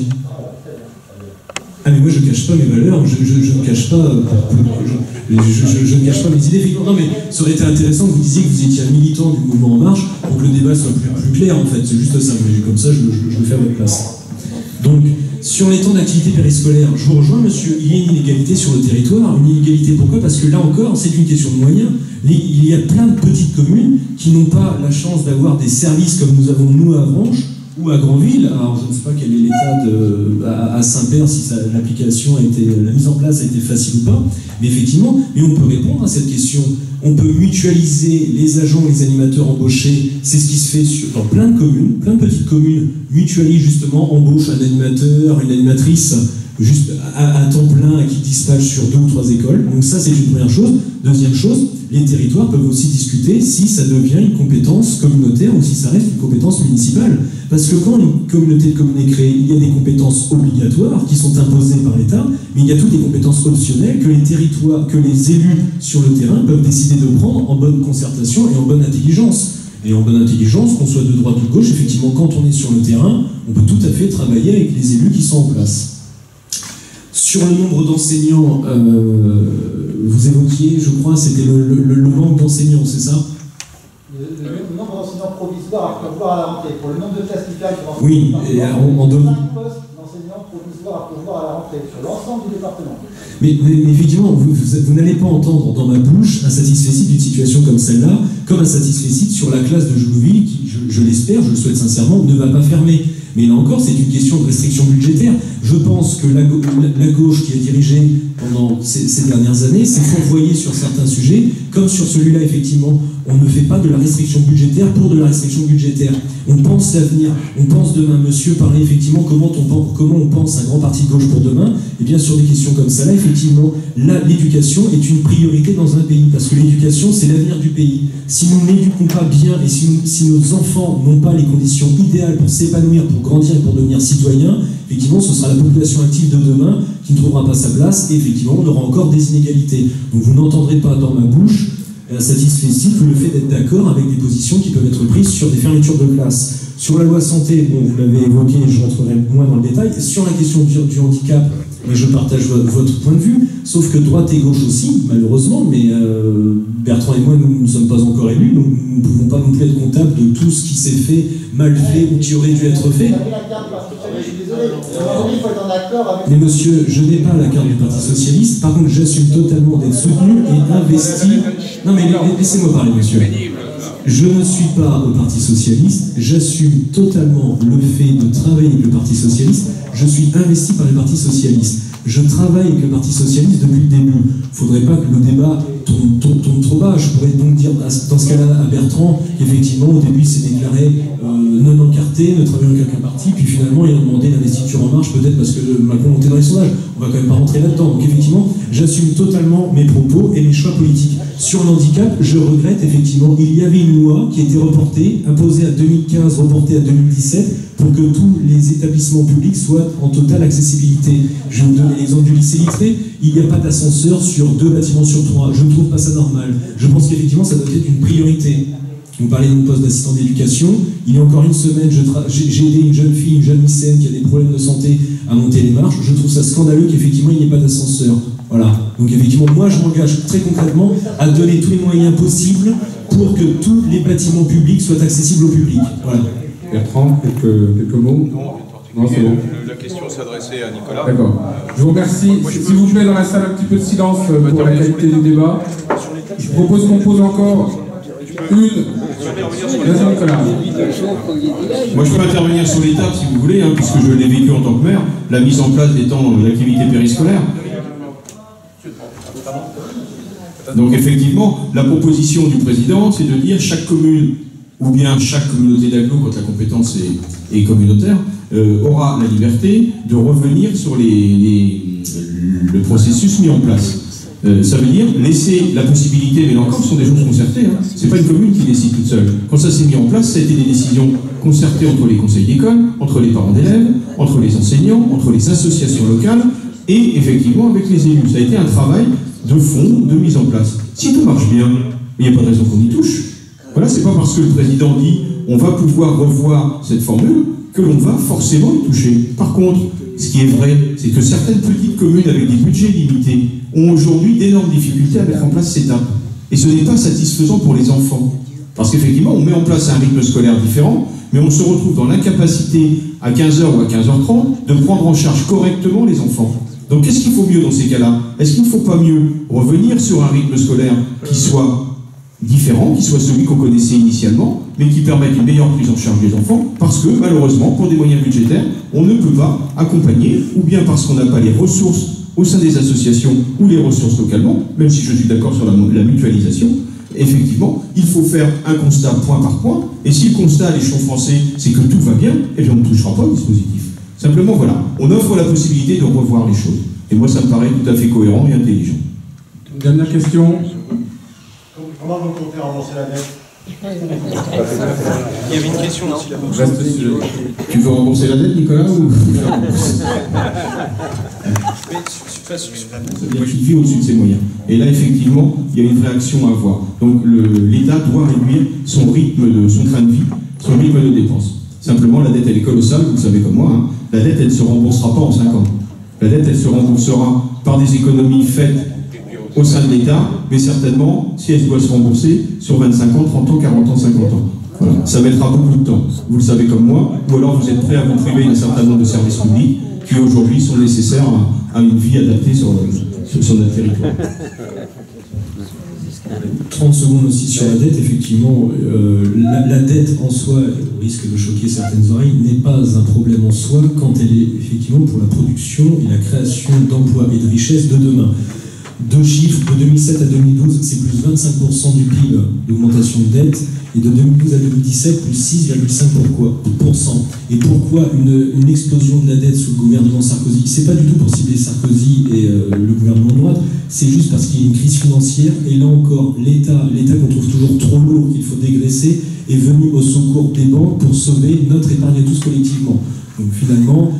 Ah mais moi je ne cache pas mes valeurs, je ne cache pas, je ne cache pas mes idées. Non mais ça aurait été intéressant que vous disiez que vous étiez un militant du mouvement En Marche pour que le débat soit plus clair en fait, c'est juste ça, mais comme ça je le fais à votre place. Donc sur les temps d'activité périscolaire, je vous rejoins monsieur, il y a une inégalité sur le territoire. Une inégalité pourquoi? Parce que là encore c'est une question de moyens. Il y a plein de petites communes qui n'ont pas la chance d'avoir des services comme nous avons nous à Avranches ou à Grandville. Alors je ne sais pas quel est l'état à Saint-Père, si l'application a été, la mise en place a été facile ou pas, mais effectivement, on peut répondre à cette question. On peut mutualiser les agents et les animateurs embauchés, c'est ce qui se fait dans plein de communes, plein de petites communes mutualisent justement, embauchent un animateur, une animatrice, juste à temps plein et qui dispatche sur 2 ou 3 écoles. Donc ça c'est une première chose. Deuxième chose, les territoires peuvent aussi discuter si ça devient une compétence communautaire ou si ça reste une compétence municipale. Parce que quand une communauté de communes est créée, il y a des compétences obligatoires qui sont imposées par l'État, mais il y a toutes des compétences optionnelles que les territoires, que les élus sur le terrain peuvent décider de prendre en bonne concertation et en bonne intelligence. Et en bonne intelligence, qu'on soit de droite ou de gauche, effectivement, quand on est sur le terrain, on peut tout à fait travailler avec les élus qui sont en place. Sur le nombre d'enseignants, vous évoquiez, je crois, c'était le manque d'enseignants, c'est ça? Le nombre d'enseignants provisoires à pourvoir à la rentrée, pour le nombre de classes qui cadrent, oui, et on donne 5 postes d'enseignants provisoires à pourvoir à la rentrée, sur l'ensemble du département. Mais effectivement, vous n'allez pas entendre dans ma bouche un satisfecit d'une situation comme celle-là, comme un satisfecit sur la classe de Génouville qui, je l'espère, je le souhaite sincèrement, ne va pas fermer. Mais là encore, c'est une question de restriction budgétaire. Je pense que la gauche qui a dirigé pendant ces dernières années s'est fourvoyée sur certains sujets, comme sur celui-là, effectivement, on ne fait pas de la restriction budgétaire pour de la restriction budgétaire. On pense l'avenir, on pense demain. Monsieur parlait effectivement comment on pense un grand parti de gauche pour demain. Et bien sur des questions comme ça, là, effectivement, l'éducation est une priorité dans un pays, parce que l'éducation, c'est l'avenir du pays. Si nous n'éduquons pas bien et si nos enfants n'ont pas les conditions idéales pour s'épanouir, pour grandir et pour devenir citoyens, effectivement, ce sera la population active de demain qui ne trouvera pas sa place, et effectivement, on aura encore des inégalités. Donc vous n'entendrez pas dans ma bouche satisfait-il que le fait d'être d'accord avec des positions qui peuvent être prises sur des fermetures de classes. Sur la loi santé, bon, vous l'avez évoqué, je rentrerai moins dans le détail. Sur la question du handicap, mais je partage votre point de vue, sauf que droite et gauche aussi, malheureusement, mais Bertrand et moi, nous ne sommes pas encore élus, donc nous ne pouvons pas non plus être comptables de tout ce qui s'est fait, mal fait ou qui aurait dû être fait. Mais monsieur, je n'ai pas la carte du Parti Socialiste, par contre j'assume totalement d'être soutenu et investi. Non mais laissez-moi parler, monsieur. Je ne suis pas au Parti Socialiste, j'assume totalement le fait de travailler avec le Parti Socialiste, je suis investi par le Parti Socialiste. Je travaille avec le Parti Socialiste depuis le début. Il ne faudrait pas que le débat tourne trop bas. Je pourrais donc dire dans ce cas-là à Bertrand qu'effectivement au début il s'est déclaré non encarté, ne travaillant avec aucun parti, puis finalement il a demandé l'investiture En Marche, peut-être parce que Macron montait dans les sondages. On va quand même pas rentrer là-dedans. Donc effectivement, j'assume totalement mes propos et mes choix politiques. Sur le handicap, je regrette effectivement, il y avait une loi qui a été reportée, imposée à 2015, reportée à 2017, pour que tous les établissements publics soient en totale accessibilité. Je vais vous donner l'exemple du lycée Littré. Il n'y a pas d'ascenseur sur 2 bâtiments sur 3. Je ne trouve pas ça normal. Je pense qu'effectivement, ça doit être une priorité. Vous parlez de mon poste d'assistant d'éducation. Il y a encore une semaine, j'ai aidé une jeune fille, une jeune lycéenne qui a des problèmes de santé à monter les marches. Je trouve ça scandaleux qu'effectivement, il n'y ait pas d'ascenseur. Voilà. Donc effectivement, moi, je m'engage très concrètement à donner tous les moyens possibles pour que tous les bâtiments publics soient accessibles au public. Voilà. Bertrand, quelques mots? Non, c'est bon. La question s'adressait à Nicolas. D'accord. Je vous remercie. S'il vous plaît, dans la salle, un petit peu de silence pour la qualité du débat. Je propose qu'on pose encore une. Vas-y, Nicolas. Moi, je peux intervenir sur l'étape, si vous voulez, hein, puisque je l'ai vécu en tant que maire, la mise en place des temps d'activité périscolaire. Donc, effectivement, la proposition du président, c'est de dire chaque commune, ou bien chaque communauté d'agglo, quand la compétence est communautaire, aura la liberté de revenir sur le processus mis en place. Ça veut dire laisser la possibilité, mais là encore, ce sont des choses concertées, hein. C'est pas une commune qui décide toute seule. Quand ça s'est mis en place, ça a été des décisions concertées entre les conseils d'école, entre les parents d'élèves, entre les enseignants, entre les associations locales, et effectivement avec les élus. Ça a été un travail de fond, de mise en place. Si tout marche bien, il n'y a pas de raison qu'on y touche. Voilà, c'est pas parce que le président dit on va pouvoir revoir cette formule que l'on va forcément y toucher. Par contre, ce qui est vrai, c'est que certaines petites communes avec des budgets limités ont aujourd'hui d'énormes difficultés à mettre en place ces étapes. Et ce n'est pas satisfaisant pour les enfants. Parce qu'effectivement, on met en place un rythme scolaire différent, mais on se retrouve dans l'incapacité à 15h ou à 15h30 de prendre en charge correctement les enfants. Donc qu'est-ce qu'il faut mieux dans ces cas-là? Est-ce qu'il ne faut pas mieux revenir sur un rythme scolaire qui soit différent, qui soit celui qu'on connaissait initialement, mais qui permette une meilleure prise en charge des enfants, parce que malheureusement, pour des moyens budgétaires, on ne peut pas accompagner, ou bien parce qu'on n'a pas les ressources au sein des associations ou les ressources localement, même si je suis d'accord sur la mutualisation. Effectivement, il faut faire un constat point par point, et si le constat à l'échelon français, c'est que tout va bien, eh bien on ne touchera pas au dispositif. Simplement, voilà, on offre la possibilité de revoir les choses. Et moi, ça me paraît tout à fait cohérent et intelligent. Dernière question. Comment vous comptez rembourser la dette? Il y avait une question aussi là-bas. Reste sujet. Tu veux rembourser la dette, Nicolas, ou... C'est-à-dire qu'il vit au-dessus de ses moyens. Et là, effectivement, il y a une vraie action à avoir. Donc l'État doit réduire son rythme de son train de vie, son rythme de dépenses. Simplement, la dette, elle est colossale, vous le savez comme moi. Hein. La dette, elle ne se remboursera pas en 5 ans. La dette, elle se remboursera par des économies faites au sein de l'État, mais certainement, si elle doit se rembourser, sur 25 ans, 30 ans, 40 ans, 50 ans. Voilà. Ça mettra beaucoup de temps, vous le savez comme moi, ou alors vous êtes prêt à vous priver d'un certain nombre de services publics qui aujourd'hui sont nécessaires à une vie adaptée sur sur notre territoire. 30 secondes aussi sur la dette, effectivement, la dette en soi, au risque de choquer certaines oreilles, n'est pas un problème en soi quand elle est effectivement pour la production et la création d'emplois et de richesses de demain. Deux chiffres, de 2007 à 2012, c'est plus 25% du PIB d'augmentation de dette, et de 2012 à 2017, plus 6,5%. Et pourquoi une explosion de la dette sous le gouvernement Sarkozy? C'est pas du tout pour cibler Sarkozy et le gouvernement de droite, c'est juste parce qu'il y a une crise financière, et là encore, l'État qu'on trouve toujours trop lourd, qu'il faut dégraisser, est venu au secours des banques pour sauver notre épargne à tous collectivement. Donc finalement,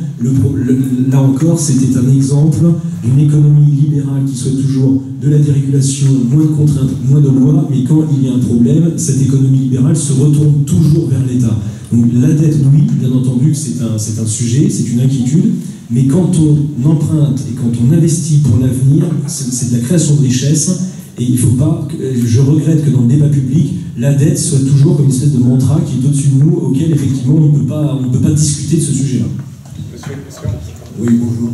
là encore, c'était un exemple d'une économie libérale qui souhaite toujours de la dérégulation, moins de contraintes, moins de lois, mais quand il y a un problème, cette économie libérale se retourne toujours vers l'État. Donc la dette, oui, bien entendu, c'est un sujet, c'est une inquiétude, mais quand on emprunte et quand on investit pour l'avenir, c'est de la création de richesse. Et il ne faut pas, je regrette que dans le débat public, la dette soit toujours comme une espèce de mantra qui est au-dessus de nous, auquel effectivement on ne peut pas discuter de ce sujet-là. Oui, bonjour.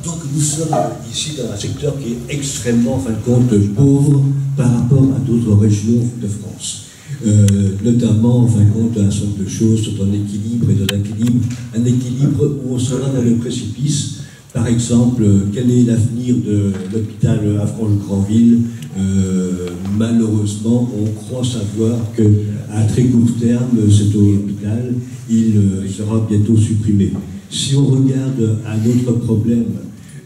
Donc nous sommes ici dans un secteur qui est extrêmement, en fin de compte, pauvre par rapport à d'autres régions de France. Notamment, en fin de compte, un certain nombre de choses sont en équilibre et de l'équilibre, un équilibre où on sera dans le précipice. Par exemple, quel est l'avenir de l'hôpital Affranches-Granville? Malheureusement, on croit savoir qu'à très court terme, cet hôpital, il sera bientôt supprimé. Si on regarde un autre problème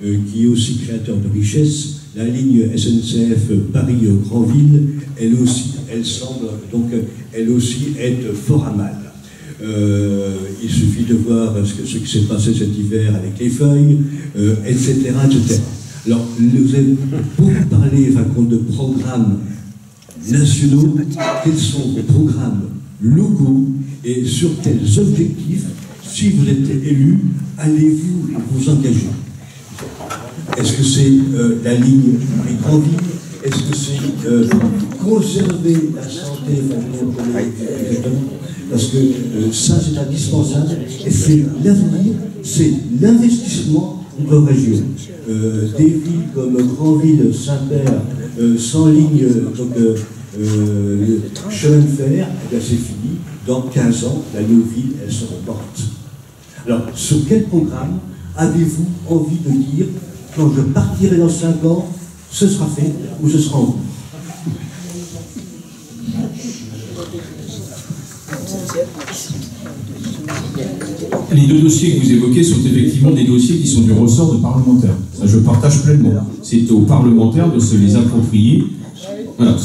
qui est aussi créateur de richesse, la ligne SNCF Paris-Granville, elle semble donc elle aussi être fort à mal. Il suffit de voir ce qui s'est passé cet hiver avec les feuilles, etc., etc. Alors, vous avez beaucoup parlé de programmes nationaux. Quels sont vos programmes locaux et sur quels objectifs, si vous êtes élu, allez-vous vous engager? Est-ce que c'est la ligne Paris-Granville? Est-ce que c'est conserver la santé parce que ça, c'est indispensable, et c'est l'avenir, c'est l'investissement de nos régions. Des villes comme Granville, Saint-Père, sans ligne, chemin de fer, c'est fini. Dans 15 ans, la nouvelle ville, elle sera morte. Alors, sur quel programme avez-vous envie de dire, quand je partirai dans 5 ans, ce sera fait ou ce sera en cours? Les deux dossiers que vous évoquez sont effectivement des dossiers qui sont du ressort de parlementaires. Ça, je partage pleinement. C'est aux parlementaires de se les approprier. Voilà.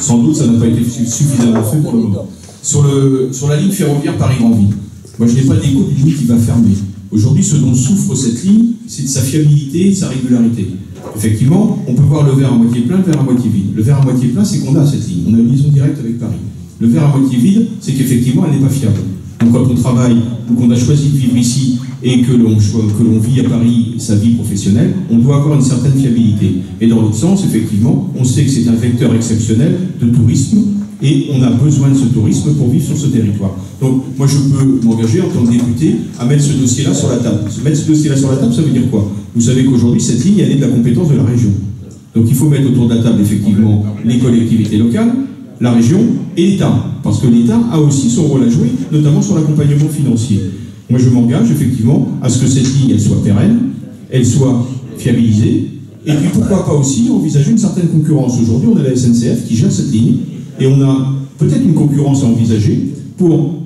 Sans doute, ça n'a pas été suffisamment fait pour le moment. Sur la ligne ferroviaire Paris-Granville, moi, je n'ai pas d'écho d'une ligne qui va fermer. Aujourd'hui, ce dont souffre cette ligne, c'est de sa fiabilité et de sa régularité. Effectivement, on peut voir le verre à moitié plein, le verre à moitié vide. Le verre à moitié plein, c'est qu'on a cette ligne. On a une liaison directe avec Paris. Le verre à moitié vide, c'est qu'effectivement, elle n'est pas fiable. Donc quand on travaille ou qu'on a choisi de vivre ici et que l'on vit à Paris sa vie professionnelle, on doit avoir une certaine fiabilité. Et dans l'autre sens, effectivement, on sait que c'est un vecteur exceptionnel de tourisme et on a besoin de ce tourisme pour vivre sur ce territoire. Donc moi je peux m'engager en tant que député à mettre ce dossier-là sur la table. Mettre ce dossier-là sur la table, ça veut dire quoi? Vous savez qu'aujourd'hui, cette ligne, elle est de la compétence de la région. Donc il faut mettre autour de la table, effectivement, les collectivités locales, la région et l'État. Parce que l'État a aussi son rôle à jouer, notamment sur l'accompagnement financier. Moi, je m'engage, effectivement, à ce que cette ligne, elle soit pérenne, elle soit fiabilisée, et puis pourquoi pas aussi envisager une certaine concurrence. Aujourd'hui, on a la SNCF qui gère cette ligne, et on a peut-être une concurrence à envisager pour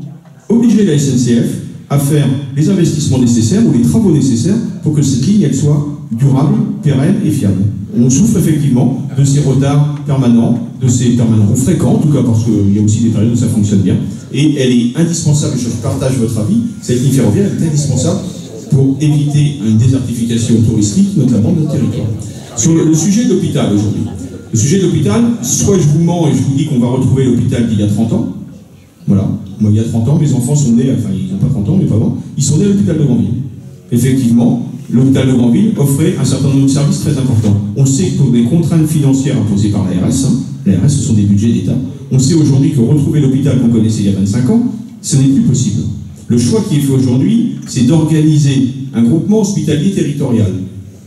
obliger la SNCF à faire les investissements nécessaires ou les travaux nécessaires pour que cette ligne, elle soit durable, pérenne et fiable. On souffre effectivement de ces retards permanents, de ces permanents fréquents, en tout cas parce qu'il y a aussi des périodes où ça fonctionne bien, et elle est indispensable, je partage votre avis, cette ligne ferroviaire est indispensable pour éviter une désertification touristique, notamment de notre territoire. Sur le sujet de l'hôpital aujourd'hui, le sujet de l'hôpital, soit je vous mens et je vous dis qu'on va retrouver l'hôpital d'il y a 30 ans, voilà, moi il y a 30 ans, mes enfants sont nés, enfin ils n'ont pas 30 ans, mais pas avant, ils sont nés à l'hôpital de Granville. Effectivement, l'hôpital de Granville offrait un certain nombre de services très importants. On sait que pour des contraintes financières imposées par l'ARS, l'ARS ce sont des budgets d'État, on sait aujourd'hui que retrouver l'hôpital qu'on connaissait il y a 25 ans, ce n'est plus possible. Le choix qui est fait aujourd'hui, c'est d'organiser un groupement hospitalier territorial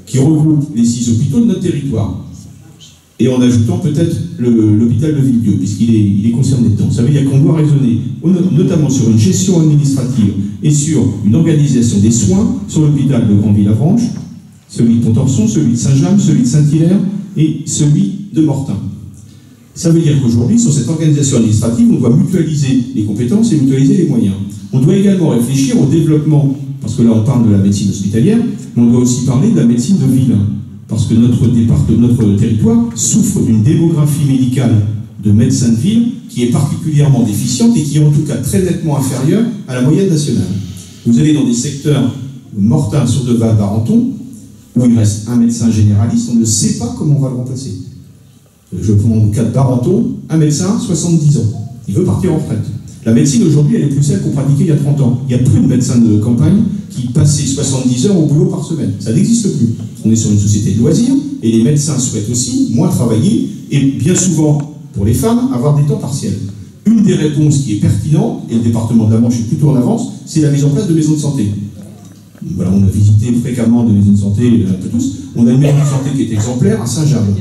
qui regroupe les 6 hôpitaux de notre territoire. Et en ajoutant peut-être l'hôpital de Villedieu, puisqu'il est concerné dedans. Ça veut dire qu'on doit raisonner notamment sur une gestion administrative et sur une organisation des soins sur l'hôpital de Granville-Avranches, celui de Pontorson, celui de Saint-James, celui de Saint-Hilaire et celui de Mortain. Ça veut dire qu'aujourd'hui, sur cette organisation administrative, on doit mutualiser les compétences et mutualiser les moyens. On doit également réfléchir au développement, parce que là on parle de la médecine hospitalière, mais on doit aussi parler de la médecine de ville. Parce que notre territoire souffre d'une démographie médicale de médecins de ville qui est particulièrement déficiente et qui est en tout cas très nettement inférieure à la moyenne nationale. Vous allez dans des secteurs de Mortain, Sourdeval, Barenton, où il reste un médecin généraliste, on ne sait pas comment on va le remplacer. Je prends le cas de Barenton, un médecin, 70 ans. Il veut partir en retraite. La médecine aujourd'hui, elle est plus celle qu'on pratiquait il y a 30 ans. Il n'y a plus de médecins de campagne qui passaient 70 heures au boulot par semaine. Ça n'existe plus. On est sur une société de loisirs et les médecins souhaitent aussi moins travailler et bien souvent, pour les femmes, avoir des temps partiels. Une des réponses qui est pertinente, et le département de la Manche est plutôt en avance, c'est la mise en place de maisons de santé. Voilà, on a visité fréquemment des maisons de santé, un peu tous. On a une maison de santé qui est exemplaire à Saint-James,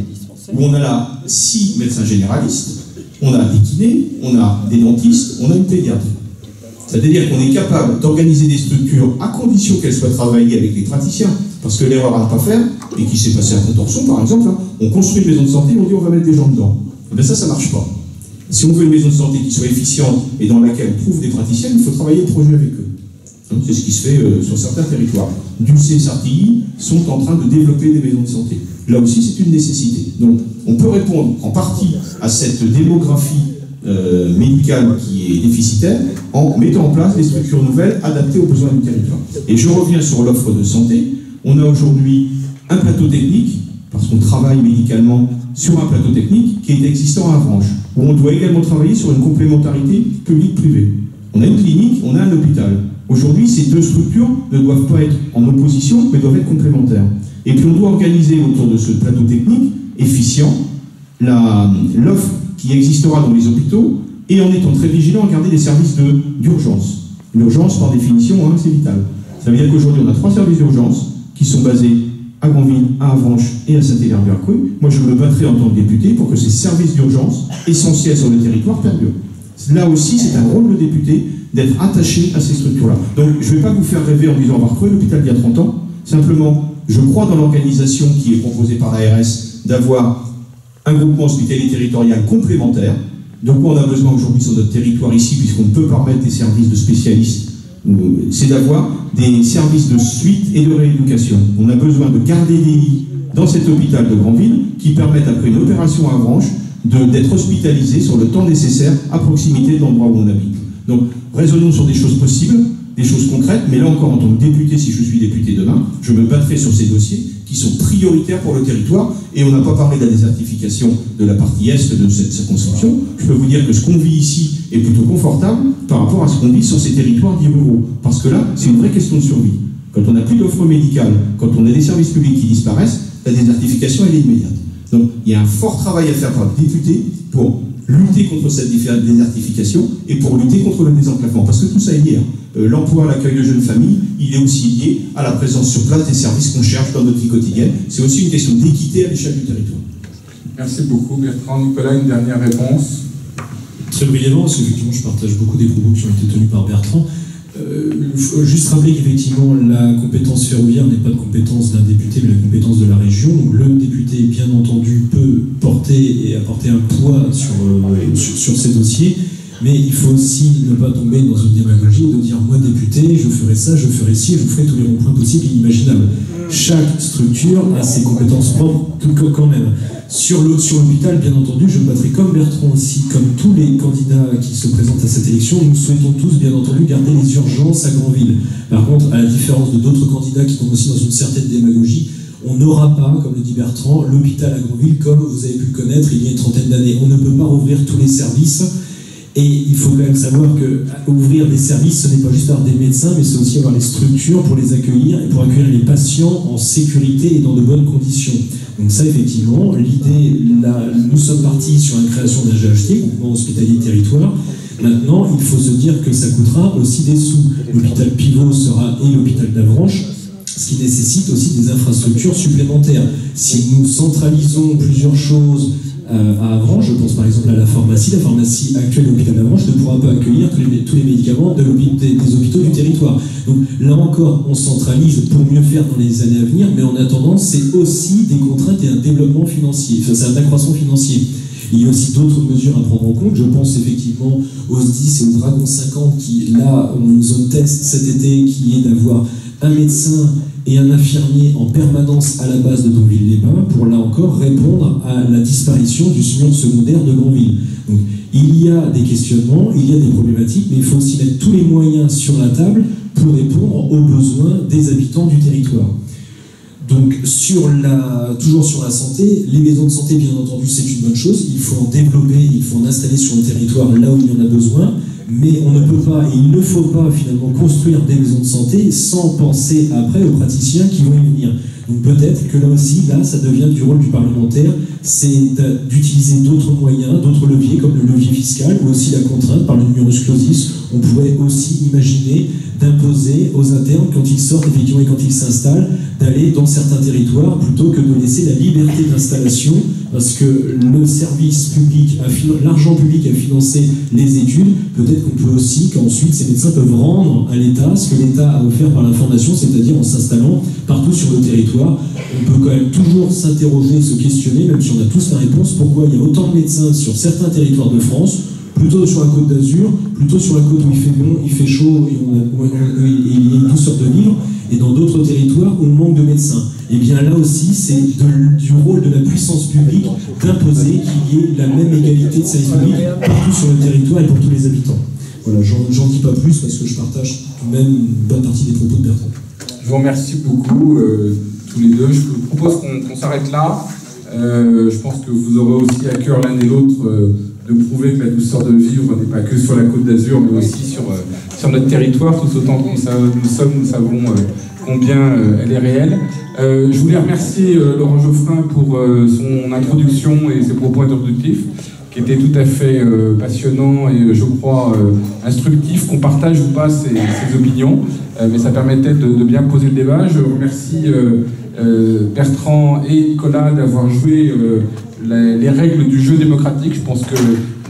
où on a là 6 médecins généralistes, on a des kinés, on a des dentistes, on a une pédiatre. C'est-à-dire qu'on est capable d'organiser des structures à condition qu'elles soient travaillées avec les praticiens. Parce que l'erreur à ne pas faire, et qui s'est passée à Pontorson par exemple, hein, on construit une maison de santé et on dit on va mettre des gens dedans. Et bien ça ne marche pas. Si on veut une maison de santé qui soit efficiente et dans laquelle on trouve des praticiens, il faut travailler le projet avec eux. C'est ce qui se fait sur certains territoires. Dulcé et Sartilly sont en train de développer des maisons de santé. Là aussi, c'est une nécessité. Donc, on peut répondre en partie à cette démographie médicale qui est déficitaire en mettant en place des structures nouvelles adaptées aux besoins du territoire. Et je reviens sur l'offre de santé. On a aujourd'hui un plateau technique, parce qu'on travaille médicalement sur un plateau technique qui est existant à Avranches, où on doit également travailler sur une complémentarité publique-privée. On a une clinique, on a un hôpital. Aujourd'hui, ces deux structures ne doivent pas être en opposition, mais doivent être complémentaires. Et puis on doit organiser autour de ce plateau technique efficient l'offre qui existera dans les hôpitaux et en étant très vigilant à garder des services d'urgence. L'urgence, par définition, hein, c'est vital. Ça veut dire qu'aujourd'hui, on a 3 services d'urgence qui sont basés à Granville, à Avranches et à Saint-Hilaire-du-Harcouët. Moi, je me battrai en tant que député pour que ces services d'urgence essentiels sur le territoire perdurent. Là aussi, c'est un rôle de député d'être attaché à ces structures-là. Donc, je ne vais pas vous faire rêver en disant on va retrouver l'hôpital d'il y a 30 ans. Simplement, je crois dans l'organisation qui est proposée par l'ARS d'avoir un groupement hospitalier territorial complémentaire. De quoi on a besoin aujourd'hui sur notre territoire ici, puisqu'on ne peut pas mettre des services de spécialistes, c'est d'avoir des services de suite et de rééducation. On a besoin de garder des lits dans cet hôpital de Granville qui permettent, après une opération à Avranches, d'être hospitalisé sur le temps nécessaire à proximité de l'endroit où on habite. Donc, raisonnons sur des choses possibles, des choses concrètes, mais là encore, en tant que député, si je suis député demain, je me battrai sur ces dossiers qui sont prioritaires pour le territoire, et on n'a pas parlé de la désertification de la partie est de cette circonscription. Je peux vous dire que ce qu'on vit ici est plutôt confortable par rapport à ce qu'on vit sur ces territoires dits ruraux, parce que là, c'est une vraie question de survie. Quand on n'a plus d'offre médicale, quand on a des services publics qui disparaissent, la désertification, elle est immédiate. Donc, il y a un fort travail à faire par le député pour lutter contre cette désertification et pour lutter contre le désenclavement. Parce que tout ça est lié. L'emploi, l'accueil de jeunes familles, il est aussi lié à la présence sur place des services qu'on cherche dans notre vie quotidienne. C'est aussi une question d'équité à l'échelle du territoire. Merci beaucoup Bertrand. Nicolas, une dernière réponse. Très brièvement, parce qu'effectivement je partage beaucoup des propos qui ont été tenus par Bertrand. Il faut juste rappeler qu'effectivement la compétence ferroviaire n'est pas de compétence d'un député mais la compétence de la région. Le député bien entendu peut porter et apporter un poids sur ces dossiers, mais il faut aussi ne pas tomber dans une démagogie de dire moi député je ferai ça, je ferai ci, je ferai tous les ronds-points possibles et imaginables. Chaque structure a ses compétences propres tout quand même. Sur l'hôpital, bien entendu, je me battrai comme Bertrand aussi, comme tous les candidats qui se présentent à cette élection. Nous souhaitons tous, bien entendu, garder les urgences à Granville. Par contre, à la différence de d'autres candidats qui tombent aussi dans une certaine démagogie, on n'aura pas, comme le dit Bertrand, l'hôpital à Granville comme vous avez pu le connaître il y a une trentaine d'années. On ne peut pas rouvrir tous les services. Et il faut quand même savoir qu'ouvrir des services, ce n'est pas juste avoir des médecins, mais c'est aussi avoir les structures pour les accueillir et pour accueillir les patients en sécurité et dans de bonnes conditions. Donc ça, effectivement, l'idée, nous sommes partis sur une création d'un GHT, groupement hospitalier territoire. Maintenant, il faut se dire que ça coûtera aussi des sous. L'hôpital pivot sera et l'hôpital d'Avranches ce qui nécessite aussi des infrastructures supplémentaires. Si nous centralisons plusieurs choses à Avranches, je pense par exemple à la pharmacie actuelle de l'hôpital d'Avranches ne pourra pas accueillir tous les médicaments des hôpitaux du territoire. Donc là encore, on centralise pour mieux faire dans les années à venir, mais en attendant, c'est aussi des contraintes et un développement financier, enfin, c'est un accroissement financier. Il y a aussi d'autres mesures à prendre en compte. Je pense effectivement aux SDIS et au Dragon 50 qui, là, ont une zone test cet été qui est d'avoir un médecin et un infirmier en permanence à la base de Donville-les-Bains pour, là encore, répondre à la disparition du SMUR secondaire de Granville. Donc, il y a des questionnements, il y a des problématiques, mais il faut aussi mettre tous les moyens sur la table pour répondre aux besoins des habitants du territoire. Donc, toujours sur la santé, les maisons de santé, bien entendu, c'est une bonne chose. Il faut en développer, il faut en installer sur le territoire là où il y en a besoin. Mais on ne peut pas, et il ne faut pas finalement construire des maisons de santé sans penser après aux praticiens qui vont y venir. Donc peut-être que là aussi, ça devient du rôle du parlementaire, c'est d'utiliser d'autres moyens, d'autres leviers, comme le levier fiscal, ou aussi la contrainte par le numerus clausus. On pourrait aussi imaginer d'imposer aux internes, quand ils sortent effectivement et quand ils s'installent, d'aller dans certains territoires plutôt que de laisser la liberté d'installation, parce que le service public, l'argent public a financé les études, peut-être qu'on peut aussi qu'ensuite ces médecins peuvent rendre à l'État ce que l'État a offert par la formation, c'est-à-dire en s'installant partout sur le territoire. On peut quand même toujours s'interroger, se questionner, même si on a tous la réponse, pourquoi il y a autant de médecins sur certains territoires de France, plutôt sur la côte d'Azur, plutôt sur la côte où il fait bon, il fait chaud et il y a une douceur de vivre, et dans d'autres territoires où on manque de médecins. Et bien là aussi, c'est du rôle de la puissance publique d'imposer qu'il y ait la même égalité de service public partout sur le territoire et pour tous les habitants. Voilà, j'en dis pas plus parce que je partage tout de même une bonne partie des propos de Bertrand. Je vous remercie beaucoup, tous les deux. Je vous propose qu'on s'arrête là. Je pense que vous aurez aussi à cœur l'un et l'autre de prouver que la douceur de vivre n'est pas que sur la Côte d'Azur, mais aussi sur notre territoire, tout autant que nous savons combien elle est réelle. Je voulais remercier Laurent Geoffrin pour son introduction et ses propos introductifs, qui étaient tout à fait passionnants et, je crois, instructifs, qu'on partage ou pas ses opinions, mais ça permettait de bien poser le débat. Je remercie Bertrand et Nicolas d'avoir joué les règles du jeu démocratique. Je pense que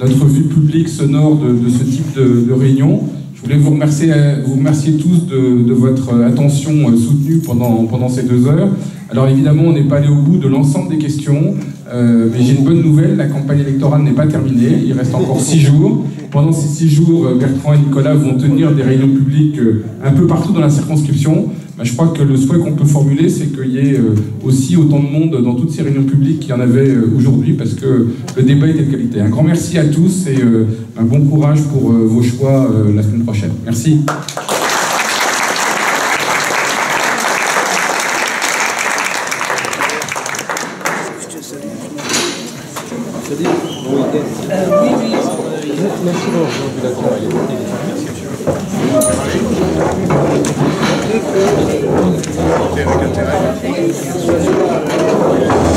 notre vue publique sonore de ce type de réunion. Je voulais vous remercier tous de votre attention soutenue pendant ces 2 heures. Alors évidemment, on n'est pas allé au bout de l'ensemble des questions, mais j'ai une bonne nouvelle, la campagne électorale n'est pas terminée, il reste encore 6 jours. Pendant ces 6 jours, Bertrand et Nicolas vont tenir des réunions publiques un peu partout dans la circonscription. Je crois que le souhait qu'on peut formuler, c'est qu'il y ait aussi autant de monde dans toutes ces réunions publiques qu'il y en avait aujourd'hui, parce que le débat était de qualité. Un grand merci à tous et un bon courage pour vos choix la semaine prochaine. Merci.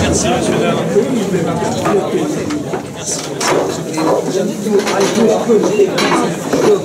Merci, monsieur Dard. Merci.